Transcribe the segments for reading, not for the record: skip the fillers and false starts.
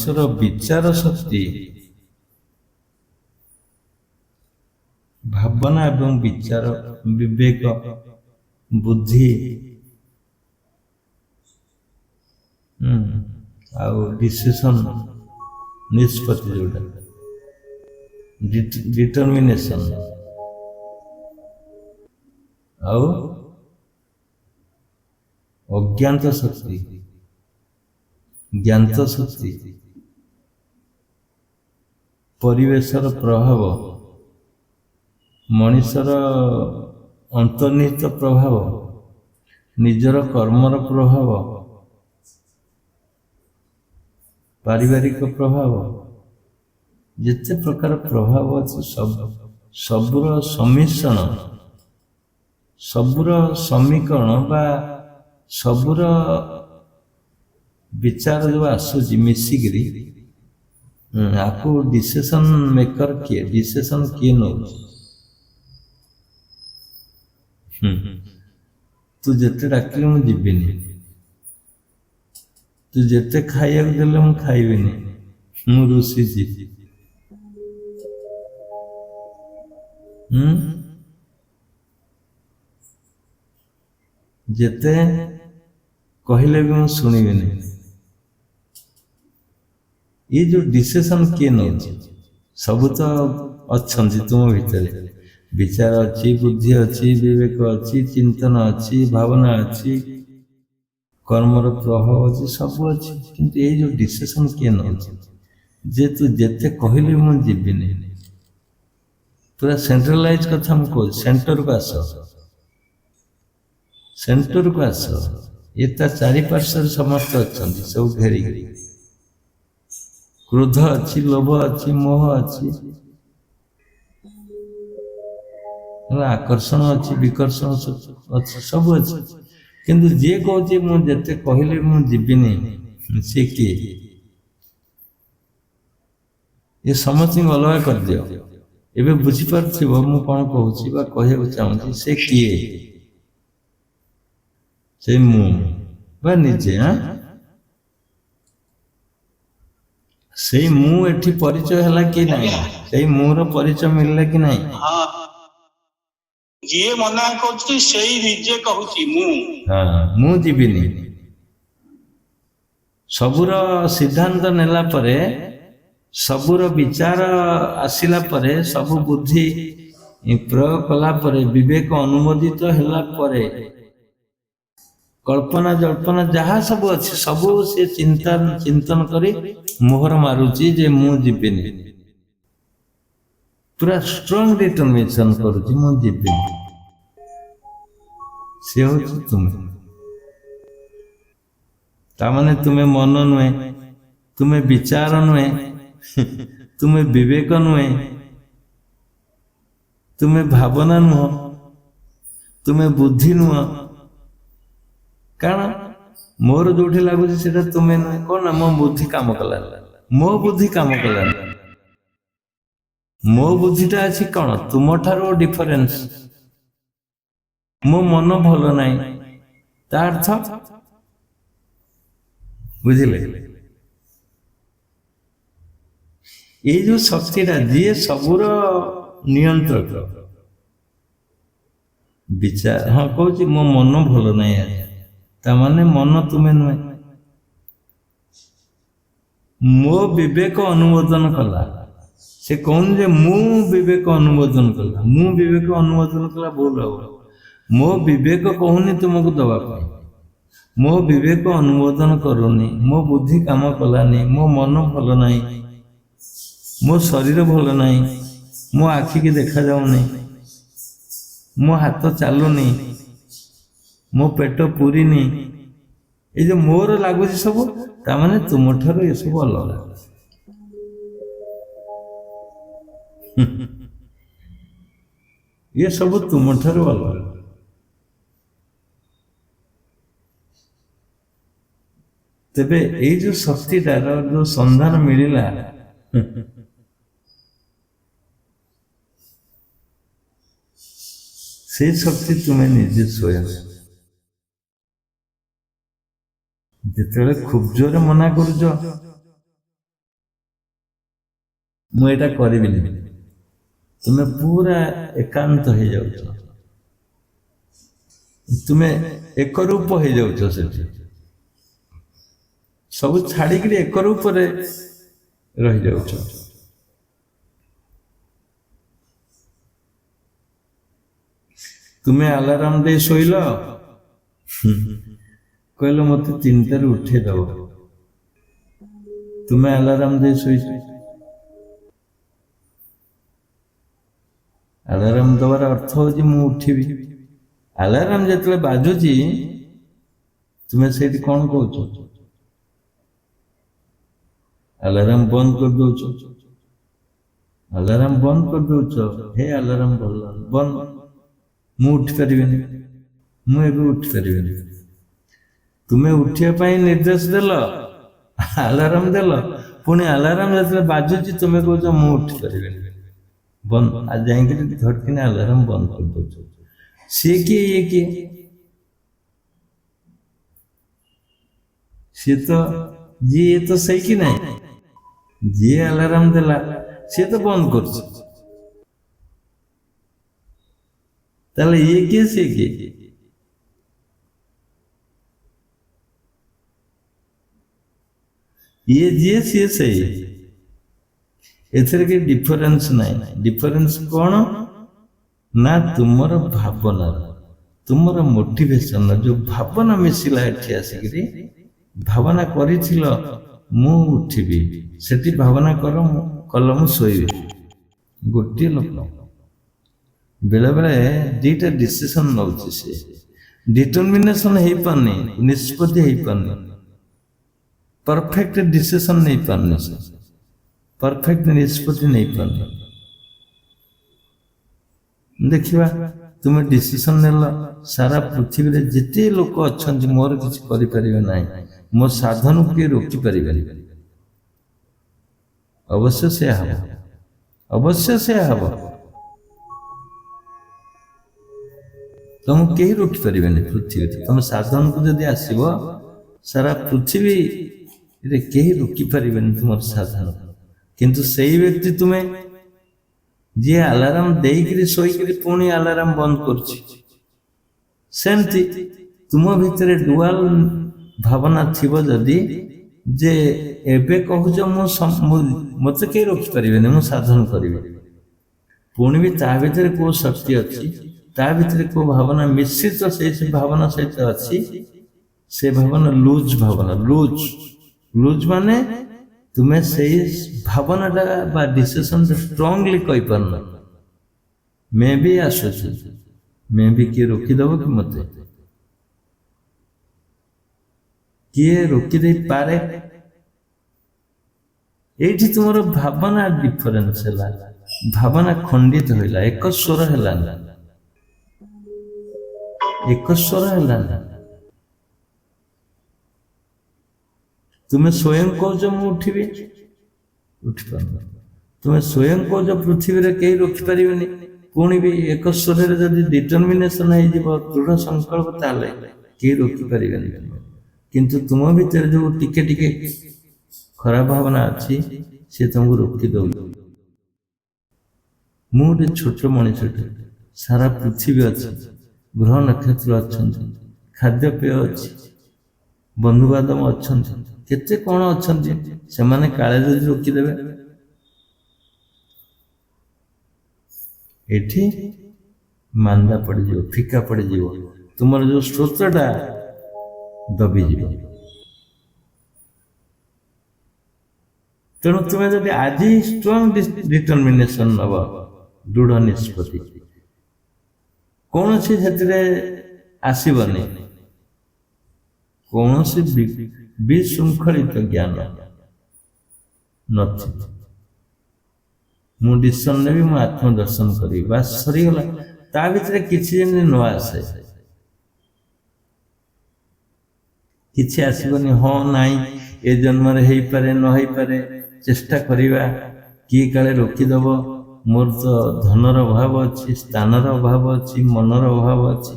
ମଣିଷର ବିଚାର ଶକ୍ତି, ଭାବନା ଏବଂ ବିଚାର, ବିବେକ, ବୁଦ୍ଧି ଆଉ ଡିସିସନ, ନିଷ୍ପତ୍ତି, ଯୋଉଟା डिटर्मिनेशन ଆଉ ଅଜ୍ଞାତ ଶକ୍ତି, ଜ୍ଞାତ ଶକ୍ତି, ପରିବେଶର ପ୍ରଭାବ, ମଣିଷର ଅନ୍ତର୍ନିହିତ ପ୍ରଭାବ, ନିଜର କର୍ମର ପ୍ରଭାବ, ପାରିବାରିକ ପ୍ରଭାବ, ଯେତେ ପ୍ରକାର ପ୍ରଭାବ ଅଛି ସବୁର ସମ୍ମିଶ୍ରଣ, ସବୁର ସମୀକରଣ ବା ସବୁର ବିଚାର ଯୋଉ ଆସୁଛି ମିଶିକିରି ଆକୁ ଡିସିସନ ମେକର କିଏ, ଡିସିସନ କିଏ ନଉଛି? ତୁ ଯେତେ ଡାକିଲେ ମୁଁ ଯିବିନି, ତୁ ଯେତେ ଖାଇବାକୁ ଦେଲେ ମୁଁ ଖାଇବିନି, ମୁଁ ରୁଷିଛି। ଯେତେ କହିଲେ ବି ମୁଁ ଶୁଣିବିନି। ये जो डिसिजन किए नଉଛି? ସବୁ ତ ଅଛନ୍ତି ତୁମ ଭିତରେ, ବିଚାର ଅଛି, ବୁଦ୍ଧି ଅଛି, ବିବେକ ଅଛି, ଚିନ୍ତନ ଅଛି, ଭାବନା ଅଛି, କର୍ମର ପ୍ରଭାବ ଅଛି, ସବୁ ଅଛି, କିନ୍ତୁ ଏଇ ଯୋଉ ଡିସିସନ କିଏ ନଉଛି? ଯେ ତୁ ଯେତେ କହିଲେ ମୁଁ ଯିବିନି। ପୁରା ସେଣ୍ଟ୍ରାଲାଇଜ କଥା ମୁଁ କହୁଛି, ସେଣ୍ଟରକୁ ଆସ, ସେଣ୍ଟରକୁ ଆସ। ଏ ତା ଚାରିପାର୍ଶ୍ୱରେ ସମସ୍ତେ ଅଛନ୍ତି, ସବୁ ଘେରିକି। କ୍ରୋଧ ଅଛି, ଲୋଭ ଅଛି, ମୋହ ଅଛି, ଆକର୍ଷଣ ଅଛି, ବିକର୍ଷଣ ଅଛି, ସବୁ ଅଛି, କିନ୍ତୁ ଯିଏ କହୁଛି ମୁଁ ଯେତେ କହିଲେ ମୁଁ ଯିବିନି, ସେ କିଏ? ଏ ସମସ୍ତଙ୍କୁ ଅଲଗା କରିଦିଅ। ଏବେ ବୁଝିପାରୁଥିବ ମୁଁ କଣ କହୁଛି ବା କହିବାକୁ ଚାହୁଁଛି। ସେ କିଏ? ସେ ମୁଁ ବା ନିଜେ। ସେଇ ମୁଁ ଏଠି ପରିଚୟ ହେଲା କି ନାହିଁ? ସେଇ ମୁଁର ପରିଚୟ ମିଳିଲା କି ନାହିଁ? ଯିଏ ମନା କରୁଛି ସେଇ ନିଜେ କହୁଛି ମୁଁ ଯିବିନି। ସବୁର ସିଦ୍ଧାନ୍ତ ନେଲା ପରେ, ସବୁର ବିଚାର ଆସିଲା ପରେ, ସବୁ ବୁଦ୍ଧି ପ୍ରୟୋଗ କଲା ପରେ, ବିବେକ ଅନୁମୋଦିତ ହେଲା ପରେ, କଳ୍ପନା ଜଳ୍ପନା ଯାହା ସବୁ ଅଛି ସବୁ ସେ ଚିନ୍ତନ କରି ମୋହର ମାରୁଛି ଯେ ମୁଁ ଯିବିନି। ପୁରା ଷ୍ଟ୍ରଙ୍ଗ ଡିଟରମିନେସନ କରୁଛି ମୁଁ ଯିବିନି। ସେ ହଉଛି ତୁମେ। ତାମାନେ ତୁମେ ମନ ନୁହେଁ, ତୁମେ ବିଚାର ନୁହେଁ, ତୁମେ ବିବେକ ନୁହେଁ, ତୁମେ ଭାବନା ନୁହଁ, ତୁମେ ବୁଦ୍ଧି ନୁହଁ। କାରଣ ମୋର ଯୋଉଠି ଲାଗୁଛି ସେଟା ତୁମେ ନୁହେଁ। କଣ ନା ମୋ ବୁଦ୍ଧି କାମ କଲାନି, ମୋ ବୁଦ୍ଧି କାମ କଲାନି। ମୋ ବୁଦ୍ଧିଟା ଅଛି କଣ ତୁମଠାରୁ ଡିଫରେନ୍ସ। ମୋ ମନ ଭଲ ନାହିଁ, ତା ଅର୍ଥ ବୁଝିଲେ? ଏଇ ଯୋଉ ଶକ୍ତିଟା, ଯିଏ ସବୁର ନିୟନ୍ତ୍ରକ, ବିଚାର କହୁଛି ମୋ ମନ ଭଲ ନାହିଁ ଆଜି, ତାମାନେ ମନ ତୁମେ ନୁହେଁ। ମୋ ବିବେକ ଅନୁମୋଦନ କଲା, ସେ କହୁନି ଯେ ମୁଁ ବିବେକ ଅନୁମୋଦନ କଲା। ମୁଁ ବିବେକ ଅନୁମୋଦନ କଲା ଭୁଲ ହବ। ମୋ ବିବେକ କହୁନି ତୁମକୁ ଦବା ପାଇଁ, ମୋ ବିବେକ ଅନୁମୋଦନ କରୁନି, ମୋ ବୁଦ୍ଧି କାମ କଲାନି, ମୋ ମନ ଭଲ ନାହିଁ, ମୋ ଶରୀର ଭଲ ନାହିଁ, ମୋ ଆଖିକି ଦେଖାଯାଉନି, ମୋ ହାତ ଚାଲୁନି, ମୋ ପେଟ ପୁରିନି। ଏଇ ଯେ ମୋର ଲାଗୁଛି ସବୁ, ତାମାନେ ତୁମଠାରୁ ଏସବୁ ଅଲଗା। ये सब तुमଠାରୁ ଅଲଗା। ତେବେ ଏଇ ଯୋଉ ଶକ୍ତିଟାର ଯୋଉ ସନ୍ଧାନ ମିଳିଲା, ସେଇ ଶକ୍ତି ତୁମେ ନିଜେ ସ୍ୱୟଂ। ଯେତେବେଳେ ଖୁବ୍ ଜୋରେ ମନା କରୁଛ ମୁଁ ଏଇଟା କରିବିନି, ତୁମେ ପୁରା ଏକାନ୍ତ ହେଇଯାଉଛ, ତୁମେ ଏକରୂପ ହେଇଯାଉଛ, ସେଠି ସବୁ ଛାଡ଼ିକିରି ଏକରୂପରେ ରହିଯାଉଛ। ତୁମେ ଆଲାରାମ ଦେଇ ଶୋଇଲ, କହିଲ ମତେ 3ଟାରୁ ଉଠେଇ ଦବ, ତୁମେ ଆଲାରାମ ଦେଇ ଶୋଇଛ। ଆଲାରାମ ଦେବାର ଅର୍ଥ ହଉଛି ମୁଁ ଉଠିବି। ଆଲାରାମ ଯେତେବେଳେ ବାଜୁଛି ତୁମେ ସେଇଠି କ'ଣ କହୁଛ? ଆଲାରାମ ବନ୍ଦ କରିଦଉଛ। ଆଲାରାମ ବନ୍ଦ କରିଦଉଛ, ହେ ଆଲାରାମ ବନ୍ଦ, ମୁଁ ଉଠି ପାରିବିନି, ମୁଁ ଏବେ ଉଠି ପାରିବିନି। ତୁମେ ଉଠିବା ପାଇଁ ନିର୍ଦ୍ଦେଶ ଦେଲ, ଆଲାରାମ ଦେଲ, ପୁଣି ଆଲାରାମ ଯେତେବେଳେ ବାଜୁଛି ତୁମେ କହୁଛ ମୁଁ ଉଠି ପାରିବିନି, ବନ୍ଦ। ଆଉ ଯାଇକିରି ଧଡ଼କିନା ଆଲାରାମ ବନ୍ଦ କରିଦଉଛ। ସିଏ କିଏ, ଇଏ କିଏ? ସିଏ ତ ଯିଏ ତ ସେଇ କି ନାହିଁ, ଯିଏ ଆଲାରାମ ଦେଲା ସିଏ ତ ବନ୍ଦ କରୁଛି। ତାହେଲେ ଇଏ କିଏ, ସିଏ କିଏ? ଇଏ ଯିଏ, ସିଏ ସେଇ। ଏଥିରେ କିଛି ଡିଫରେନ୍ସ ନାହିଁ। ଡିଫରେନ୍ସ କ'ଣ ନା ତୁମର ଭାବନା, ତୁମର ମୋଟିଭେସନ, ଯୋଉ ଭାବନା ମିଶିଲା ଏଠି ଆସିକିରି। ଭାବନା କରିଥିଲ ମୁଁ ଉଠିବି, ସେଠି ଭାବନା କଲ ମୁଁ ଶୋଇବି। ଗୋଟିଏ ଲୋକ ବେଳେବେଳେ ଦିଟା ଡିସିସନ ନଉଛି, ସେ ଡିଟରମିନେସନ ହେଇପାରୁନି, ନିଷ୍ପତ୍ତି ହେଇପାରୁନି, ପରଫେକ୍ଟ ଡିସିସନ ନେଇପାରୁନି, ସେ ପରଫେକ୍ଟ ନିଷ୍ପତ୍ତି ନେଇପାରୁନି। ଦେଖିବା ତୁମେ ଡିସିସନ ନେଲ, ସାରା ପୃଥିବୀରେ ଯେତେ ଲୋକ ଅଛନ୍ତି ମୋର କିଛି କରିପାରିବେ ନାହିଁ, ମୋ ସାଧନକୁ କିଏ ରୋକିପାରିବେନି। ଅବଶ୍ୟ ସେୟା ହବ, ଅବଶ୍ୟ ସେୟା ହବ। ତମକୁ କେହି ରୋକିପାରିବେନି ପୃଥିବୀରେ। ତମ ସାଧନକୁ ଯଦି ଆସିବ, ସାରା ପୃଥିବୀରେ କେହି ରୋକିପାରିବେନି ତୁମର ସାଧନ। କିନ୍ତୁ ସେଇ ବ୍ୟକ୍ତି ତୁମେ ଯିଏ ଆଲାରାମ ଦେଇକିରି ଶୋଇକିରି ପୁଣି ଆଲାରାମ ବନ୍ଦ କରୁଛି। ସେମିତି ତୁମ ଭିତରେ ଡୁଆଲ ଭାବନା ଥିବ ଯଦି, ଯେ ଏବେ କହୁଛ ମତେ କେହି ରୋକିପାରିବେନି, ମୁଁ ସାଧନ କରିବି, ପୁଣି ବି ତା ଭିତରେ କୋଉ ଶକ୍ତି ଅଛି, ତା ଭିତରେ କୋଉ ଭାବନା ମିଶ୍ରିତ ସେଇ ଭାବନା ସହିତ ଅଛି, ସେ ଭାବନା ଲୁଜ ଭାବନା। ଲୁଜ ମାନେ ତୁମେ ସେଇ ଭାବନାଟା ବା ଡିସିସନଟା ଷ୍ଟ୍ରଙ୍ଗଲି କହିପାରୁନ। ମେ ବି ଆସୁଛି, ମେ ବି କିଏ ରୋକିଦେବ କି ମତେ? କିଏ ରୋକିଦେଇପାରେ? ଏଇଠି ତୁମର ଭାବନା ଡିଫରେନ୍ସ ହେଲା, ଭାବନା ଖଣ୍ଡିତ ହେଲା, ଏକ ସ୍ୱର ହେଲାନି, ଏକ ସ୍ୱର ହେଲାନି। ତୁମେ ସ୍ୱୟଂ କହୁଛ ମୁଁ ଉଠିବି, ଉଠିପାରୁନ। ତୁମେ ସ୍ୱୟଂ କହୁଛ ପୃଥିବୀରେ କେହି ରୋକିପାରିବେନି, ପୁଣି ବି ଏକ ସ୍ୱରରେ ଯଦି ଡିଟରମିନେସନ ହେଇଯିବ, ଦୃଢ଼ ସଂକଳ୍ପ, ତାହେଲେ କେହି ରୋକିପାରିବେନି। କିନ୍ତୁ ତୁମ ଭିତରେ ଯୋଉ ଟିକେ ଟିକେ ଖରାପ ଭାବନା ଅଛି, ସେ ତମକୁ ରୋକି ଦଉଛି। ମୁଁ ଗୋଟେ ଛୋଟ ମଣିଷଟେ, ସାରା ପୃଥିବୀ ଅଛି, ଗ୍ରହ ନକ୍ଷତ୍ର ଅଛନ୍ତି, ଖାଦ୍ୟପେୟ ଅଛି, ବନ୍ଧୁବାନ୍ଧବ ଅଛନ୍ତି, କେତେ କ'ଣ ଅଛନ୍ତି, ସେମାନେ କାଳେ ଯଦି ରୋକିଦେବେ। ଏଠି ମାନ୍ଦା ପଡ଼ିଯିବ, ଫିକା ପଡ଼ିଯିବ, ତୁମର ଯୋଉ ସ୍ରୋତଟା ଦବିଯିବ। ତେଣୁ ତୁମେ ଯଦି ଆଜି ଷ୍ଟ୍ରଙ୍ଗ ଡିଟରମିନେସନ ନବ, ଦୃଢ଼ ନିଷ୍ପତ୍ତି, କୌଣସି ସେଥିରେ ଆସିବନି କୌଣସି ବିଶୃଙ୍ଖଳିତ ଜ୍ଞାନ ନଥିବ। ମୁଁ ଡିସିସନ ନେବି, ମୁଁ ଆତ୍ମଦର୍ଶନ କରିବି, ବାସ୍ ସରିଗଲା। ତା ଭିତରେ କିଛି ଯେମିତି ନ ଆସେ, କିଛି ଆସିବନି। ହଁ ନାଇଁ, ଏ ଜନ୍ମରେ ହେଇପାରେ, ନ ହେଇପାରେ, ଚେଷ୍ଟା କରିବା, କିଏ କାଳେ ରୋକିଦେବ, ମୋର ତ ଧନର ଅଭାବ ଅଛି, ସ୍ଥାନର ଅଭାବ ଅଛି, ମନର ଅଭାବ ଅଛି,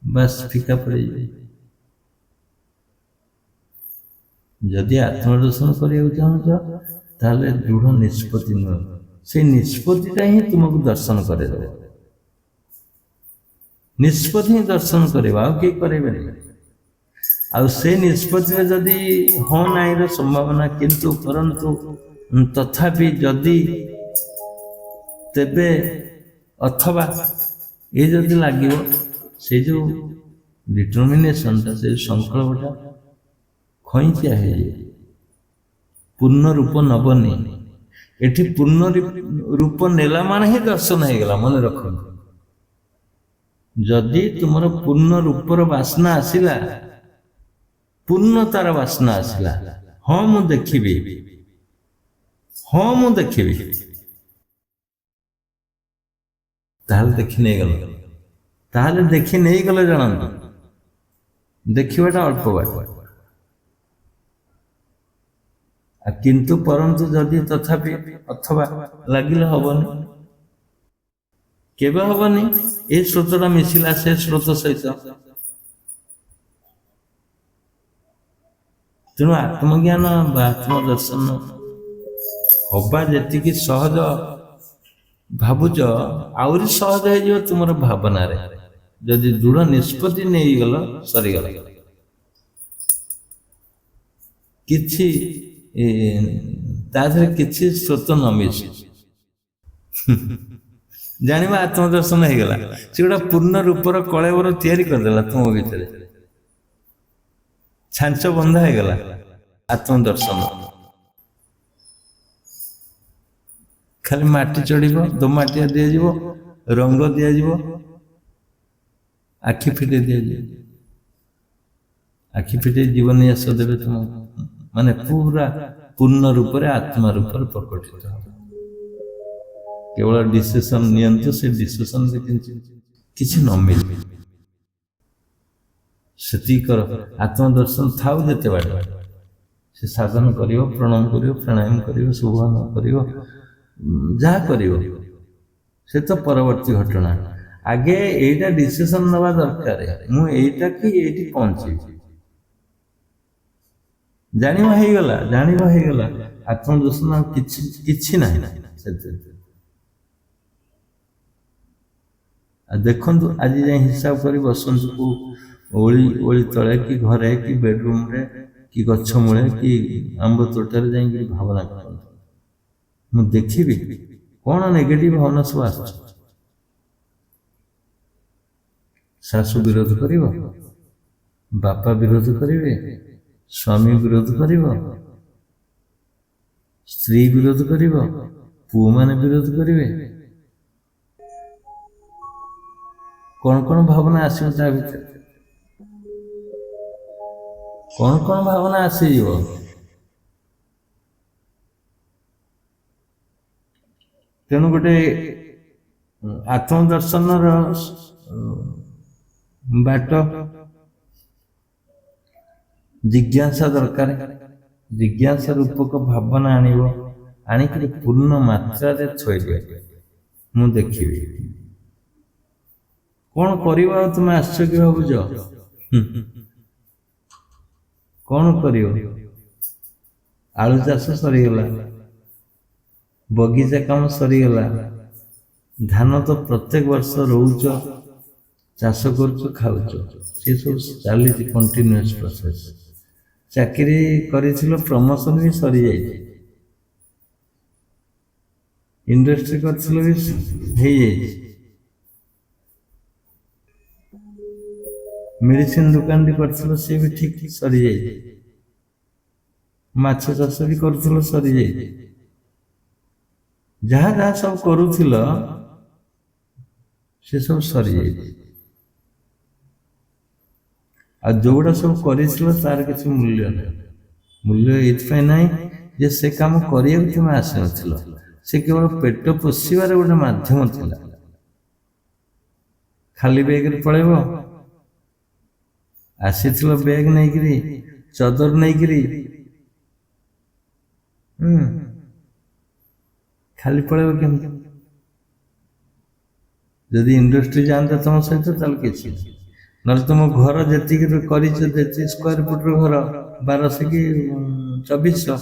ବାସ୍ ଫିକା ପଡ଼ିଯିବ। ଯଦି ଆତ୍ମଦର୍ଶନ କରିବାକୁ ଚାହୁଁଛ, ତାହେଲେ ଦୃଢ଼ ନିଷ୍ପତ୍ତି ନୁହେଁ, ସେଇ ନିଷ୍ପତ୍ତିଟା ହିଁ ତୁମକୁ ଦର୍ଶନ କରେଇଦେବ। ନିଷ୍ପତ୍ତି ହିଁ ଦର୍ଶନ କରିବ, ଆଉ କେହି କରେଇବେନି। ଆଉ ସେ ନିଷ୍ପତ୍ତିରେ ଯଦି ହଁ ନାହିଁର ସମ୍ଭାବନା କିନ୍ତୁ ପରନ୍ତୁ ତଥାପି ଯଦି ତେବେ ଅଥବା ଏ ଯଦି ଲାଗିବ, ସେ ଯେଉଁ ଡିଟରମିନେସନଟା, ସେ ସଂକଳ୍ପଟା ଖଇଁଚିଆ ହେଇଯିବ, ପୂର୍ଣ୍ଣ ରୂପ ନବନି। ଏଠି ପୂର୍ଣ୍ଣ ରୂପ ନେଲା ମାନେ ହିଁ ଦର୍ଶନ ହେଇଗଲା, ମନେ ରଖନ୍ତୁ। ଯଦି ତୁମର ପୂର୍ଣ୍ଣ ରୂପର ବାସ୍ନା ଆସିଲା, ପୂର୍ଣ୍ଣତାର ବାସ୍ନା ଆସିଲା, ହଁ ମୁଁ ଦେଖିବି, ହଁ ମୁଁ ଦେଖିବି, ତାହେଲେ ଦେଖି ନେଇଗଲ। ତାହେଲେ ଦେଖି ନେଇଗଲେ ଜାଣନ୍ତୁ, ଦେଖିବାଟା ଅଳ୍ପ ବାଟ। କିନ୍ତୁ ପରନ୍ତୁ ଯଦି ତଥାପି ଅଥବା ଲାଗିଲେ ହବନି, କେବେ ହବନି? ଏ ସ୍ରୋତଟା ମିଶିଲା ସେ ସ୍ରୋତ ସହିତ। ତେଣୁ ଆତ୍ମଜ୍ଞାନ ବା ଆତ୍ମଦର୍ଶନ ହବା ଯେତିକି ସହଜ ଭାବୁଛ, ଆହୁରି ସହଜ ହେଇଯିବ ତୁମର ଭାବନାରେ। ଯଦି ଦୃଢ଼ ନିଷ୍ପତ୍ତି ନେଇଗଲ, ସରିଗଲା। କିଛି ତା ଦେହରେ କିଛି ସ୍ରୋତ ନ ମିଶୁ, ଜାଣିବା ଆତ୍ମଦର୍ଶନ ହେଇଗଲା। ସେ ଗୋଟେ ପୂର୍ଣ୍ଣ ରୂପର କଳେବର ତିଆରି କରିଦେଲା ତୁମ ଭିତରେ, ଛାଞ୍ଚ ବନ୍ଧା ହେଇଗଲା ଆତ୍ମଦର୍ଶନ। ଖାଲି ମାଟି ଚଢିବ, ଦୋମାଟିଆ ଦିଆଯିବ, ରଙ୍ଗ ଦିଆଯିବ, ଆଖି ଫିଟେଇ ଦିଆଯିବ। ଆଖି ଫିଟେଇ ଜୀବନ ଆସ ଦେବେ ତୁମକୁ, ମାନେ ପୁରା ପୂର୍ଣ୍ଣ ରୂପରେ ଆତ୍ମା ରୂପରେ ପ୍ରକଟିତ ହେବ। କେବଳ ଡିସିସନ ନିଅନ୍ତୁ, ସେ ଡିସିସନରେ କିଛି ନ ମିଳେ, ସେତିକି କର। ଆତ୍ମଦର୍ଶନ ଥାଉ ଯେତେ ବାଟ, ସେ ସାଧନ କରିବ, ପ୍ରଣାମ କରିବ, ପ୍ରାଣାୟାମ କରିବ, ଶୁଭନ କରିବ, ଯାହା କରିବ ସେ ତ ପରବର୍ତ୍ତୀ ଘଟଣା। ଆଗେ ଏଇଟା ଡିସିସନ ନେବା ଦରକାର, ମୁଁ ଏଇଟା କି ଏଇଠି ପହଞ୍ଚିବି। ଜାଣିବା ହେଇଗଲା, ଜାଣିବା ହେଇଗଲା, ଆତ୍ମଦର୍ଶନ ଆଉ କିଛି ନାହିଁ ସେଥିରେ। ଦେଖନ୍ତୁ, ଆଜି ଯାଇ ହିସାବ କରି ବସନ୍ତୁ, ଓଳି ତଳେ କି ଘରେ କି ବେଡରୁମରେ କି ଗଛ ମୂଳେ କି ଆମ୍ବ ତୋଟାରେ ଯାଇକି ଭାବନା କରନ୍ତୁ, ମୁଁ ଦେଖିବି କଣ ନେଗେଟିଭ ଭାବନା ସବୁ ଆସୁଛି। ଶାଶୁ ବିରୋଧ କରିବ, ବାପା ବିରୋଧ କରିବେ, ସ୍ୱାମୀ ବିରୋଧ କରିବ, ସ୍ତ୍ରୀ ବିରୋଧ କରିବ, ପୁଅମାନେ ବିରୋଧ କରିବେ। କଣ କଣ ଭାବନା ଆସିବ ତା ଭିତରେ, କଣ କଣ ଭାବନା ଆସିଯିବ। ତେଣୁ ଗୋଟେ ଆତ୍ମଦର୍ଶନର ବାଟ ଜିଜ୍ଞାସା ଦରକାର। ଜିଜ୍ଞାସା ରୂପକ ଭାବନା ଆଣିବ, ଆଣିକି ପୂର୍ଣ୍ଣ ମାତ୍ରାରେ ଥୋଇଦିଅ, ମୁଁ ଦେଖିବି। କଣ କରିବ ଆଉ ତୁମେ ଆଶ୍ଚର୍ଯ୍ୟ ଭାବୁଛ? କଣ କରିବ? ଆଳୁ ଚାଷ ସରିଗଲା, ବଗିଚା କାମ ସରିଗଲା, ଧାନ ତ ପ୍ରତ୍ୟେକ ବର୍ଷ ରହୁଛ, ଚାଷ କରୁଛ, ଖାଉଛ, ସେ ସବୁ ଚାଲିଛି କଣ୍ଟିନ୍ୟୁଅସ୍ ପ୍ରୋସେସ୍। ଚାକିରି କରିଥିଲ, ପ୍ରମୋସନ ବି ସରିଯାଇଛି, ଇଣ୍ଡଷ୍ଟ୍ରି କରିଥିଲ ବି ହେଇଯାଇଛି, ମେଡିସିନ ଦୋକାନଟି କରିଥିଲ, ସେ ବି ଠିକ ସରିଯାଇଛି, ମାଛ ଚାଷ ବି କରୁଥିଲ, ସରିଯାଇଛି। ଯାହା ଯାହା ସବୁ କରୁଥିଲ ସେ ସବୁ ସରିଯାଇଛି। ଆଉ ଯୋଉଟା ସବୁ କରିଥିଲ ତାର କିଛି ମୂଲ୍ୟ ନାହିଁ। ମୂଲ୍ୟ ଏଇଥିପାଇଁ ନାହିଁ ଯେ ସେ କାମ କରିବାକୁ ତୁମେ ଆସିନଥିଲ, ସେ କେବଳ ପେଟ ପୋଷିବାର ଗୋଟେ ମାଧ୍ୟମ ଥିଲା। ଖାଲି ବ୍ୟାଗରେ ପଳେଇବ, ଆସିଥିଲ ବ୍ୟାଗ ନେଇକିରି, ଚଦର ନେଇକିରି, ଖାଲି ପଳେଇବ କେମିତି? ଯଦି ଇଣ୍ଡଷ୍ଟ୍ରି ଯାଆନ୍ତା ତମ ସହିତ ତାହେଲେ କିଛି, ନହେଲେ ତୁମ ଘର ଯେତିକି କରିଛ, ଯେତିକି ସ୍କୋୟାର ଫୁଟର ଘର, 1200 କି 2400,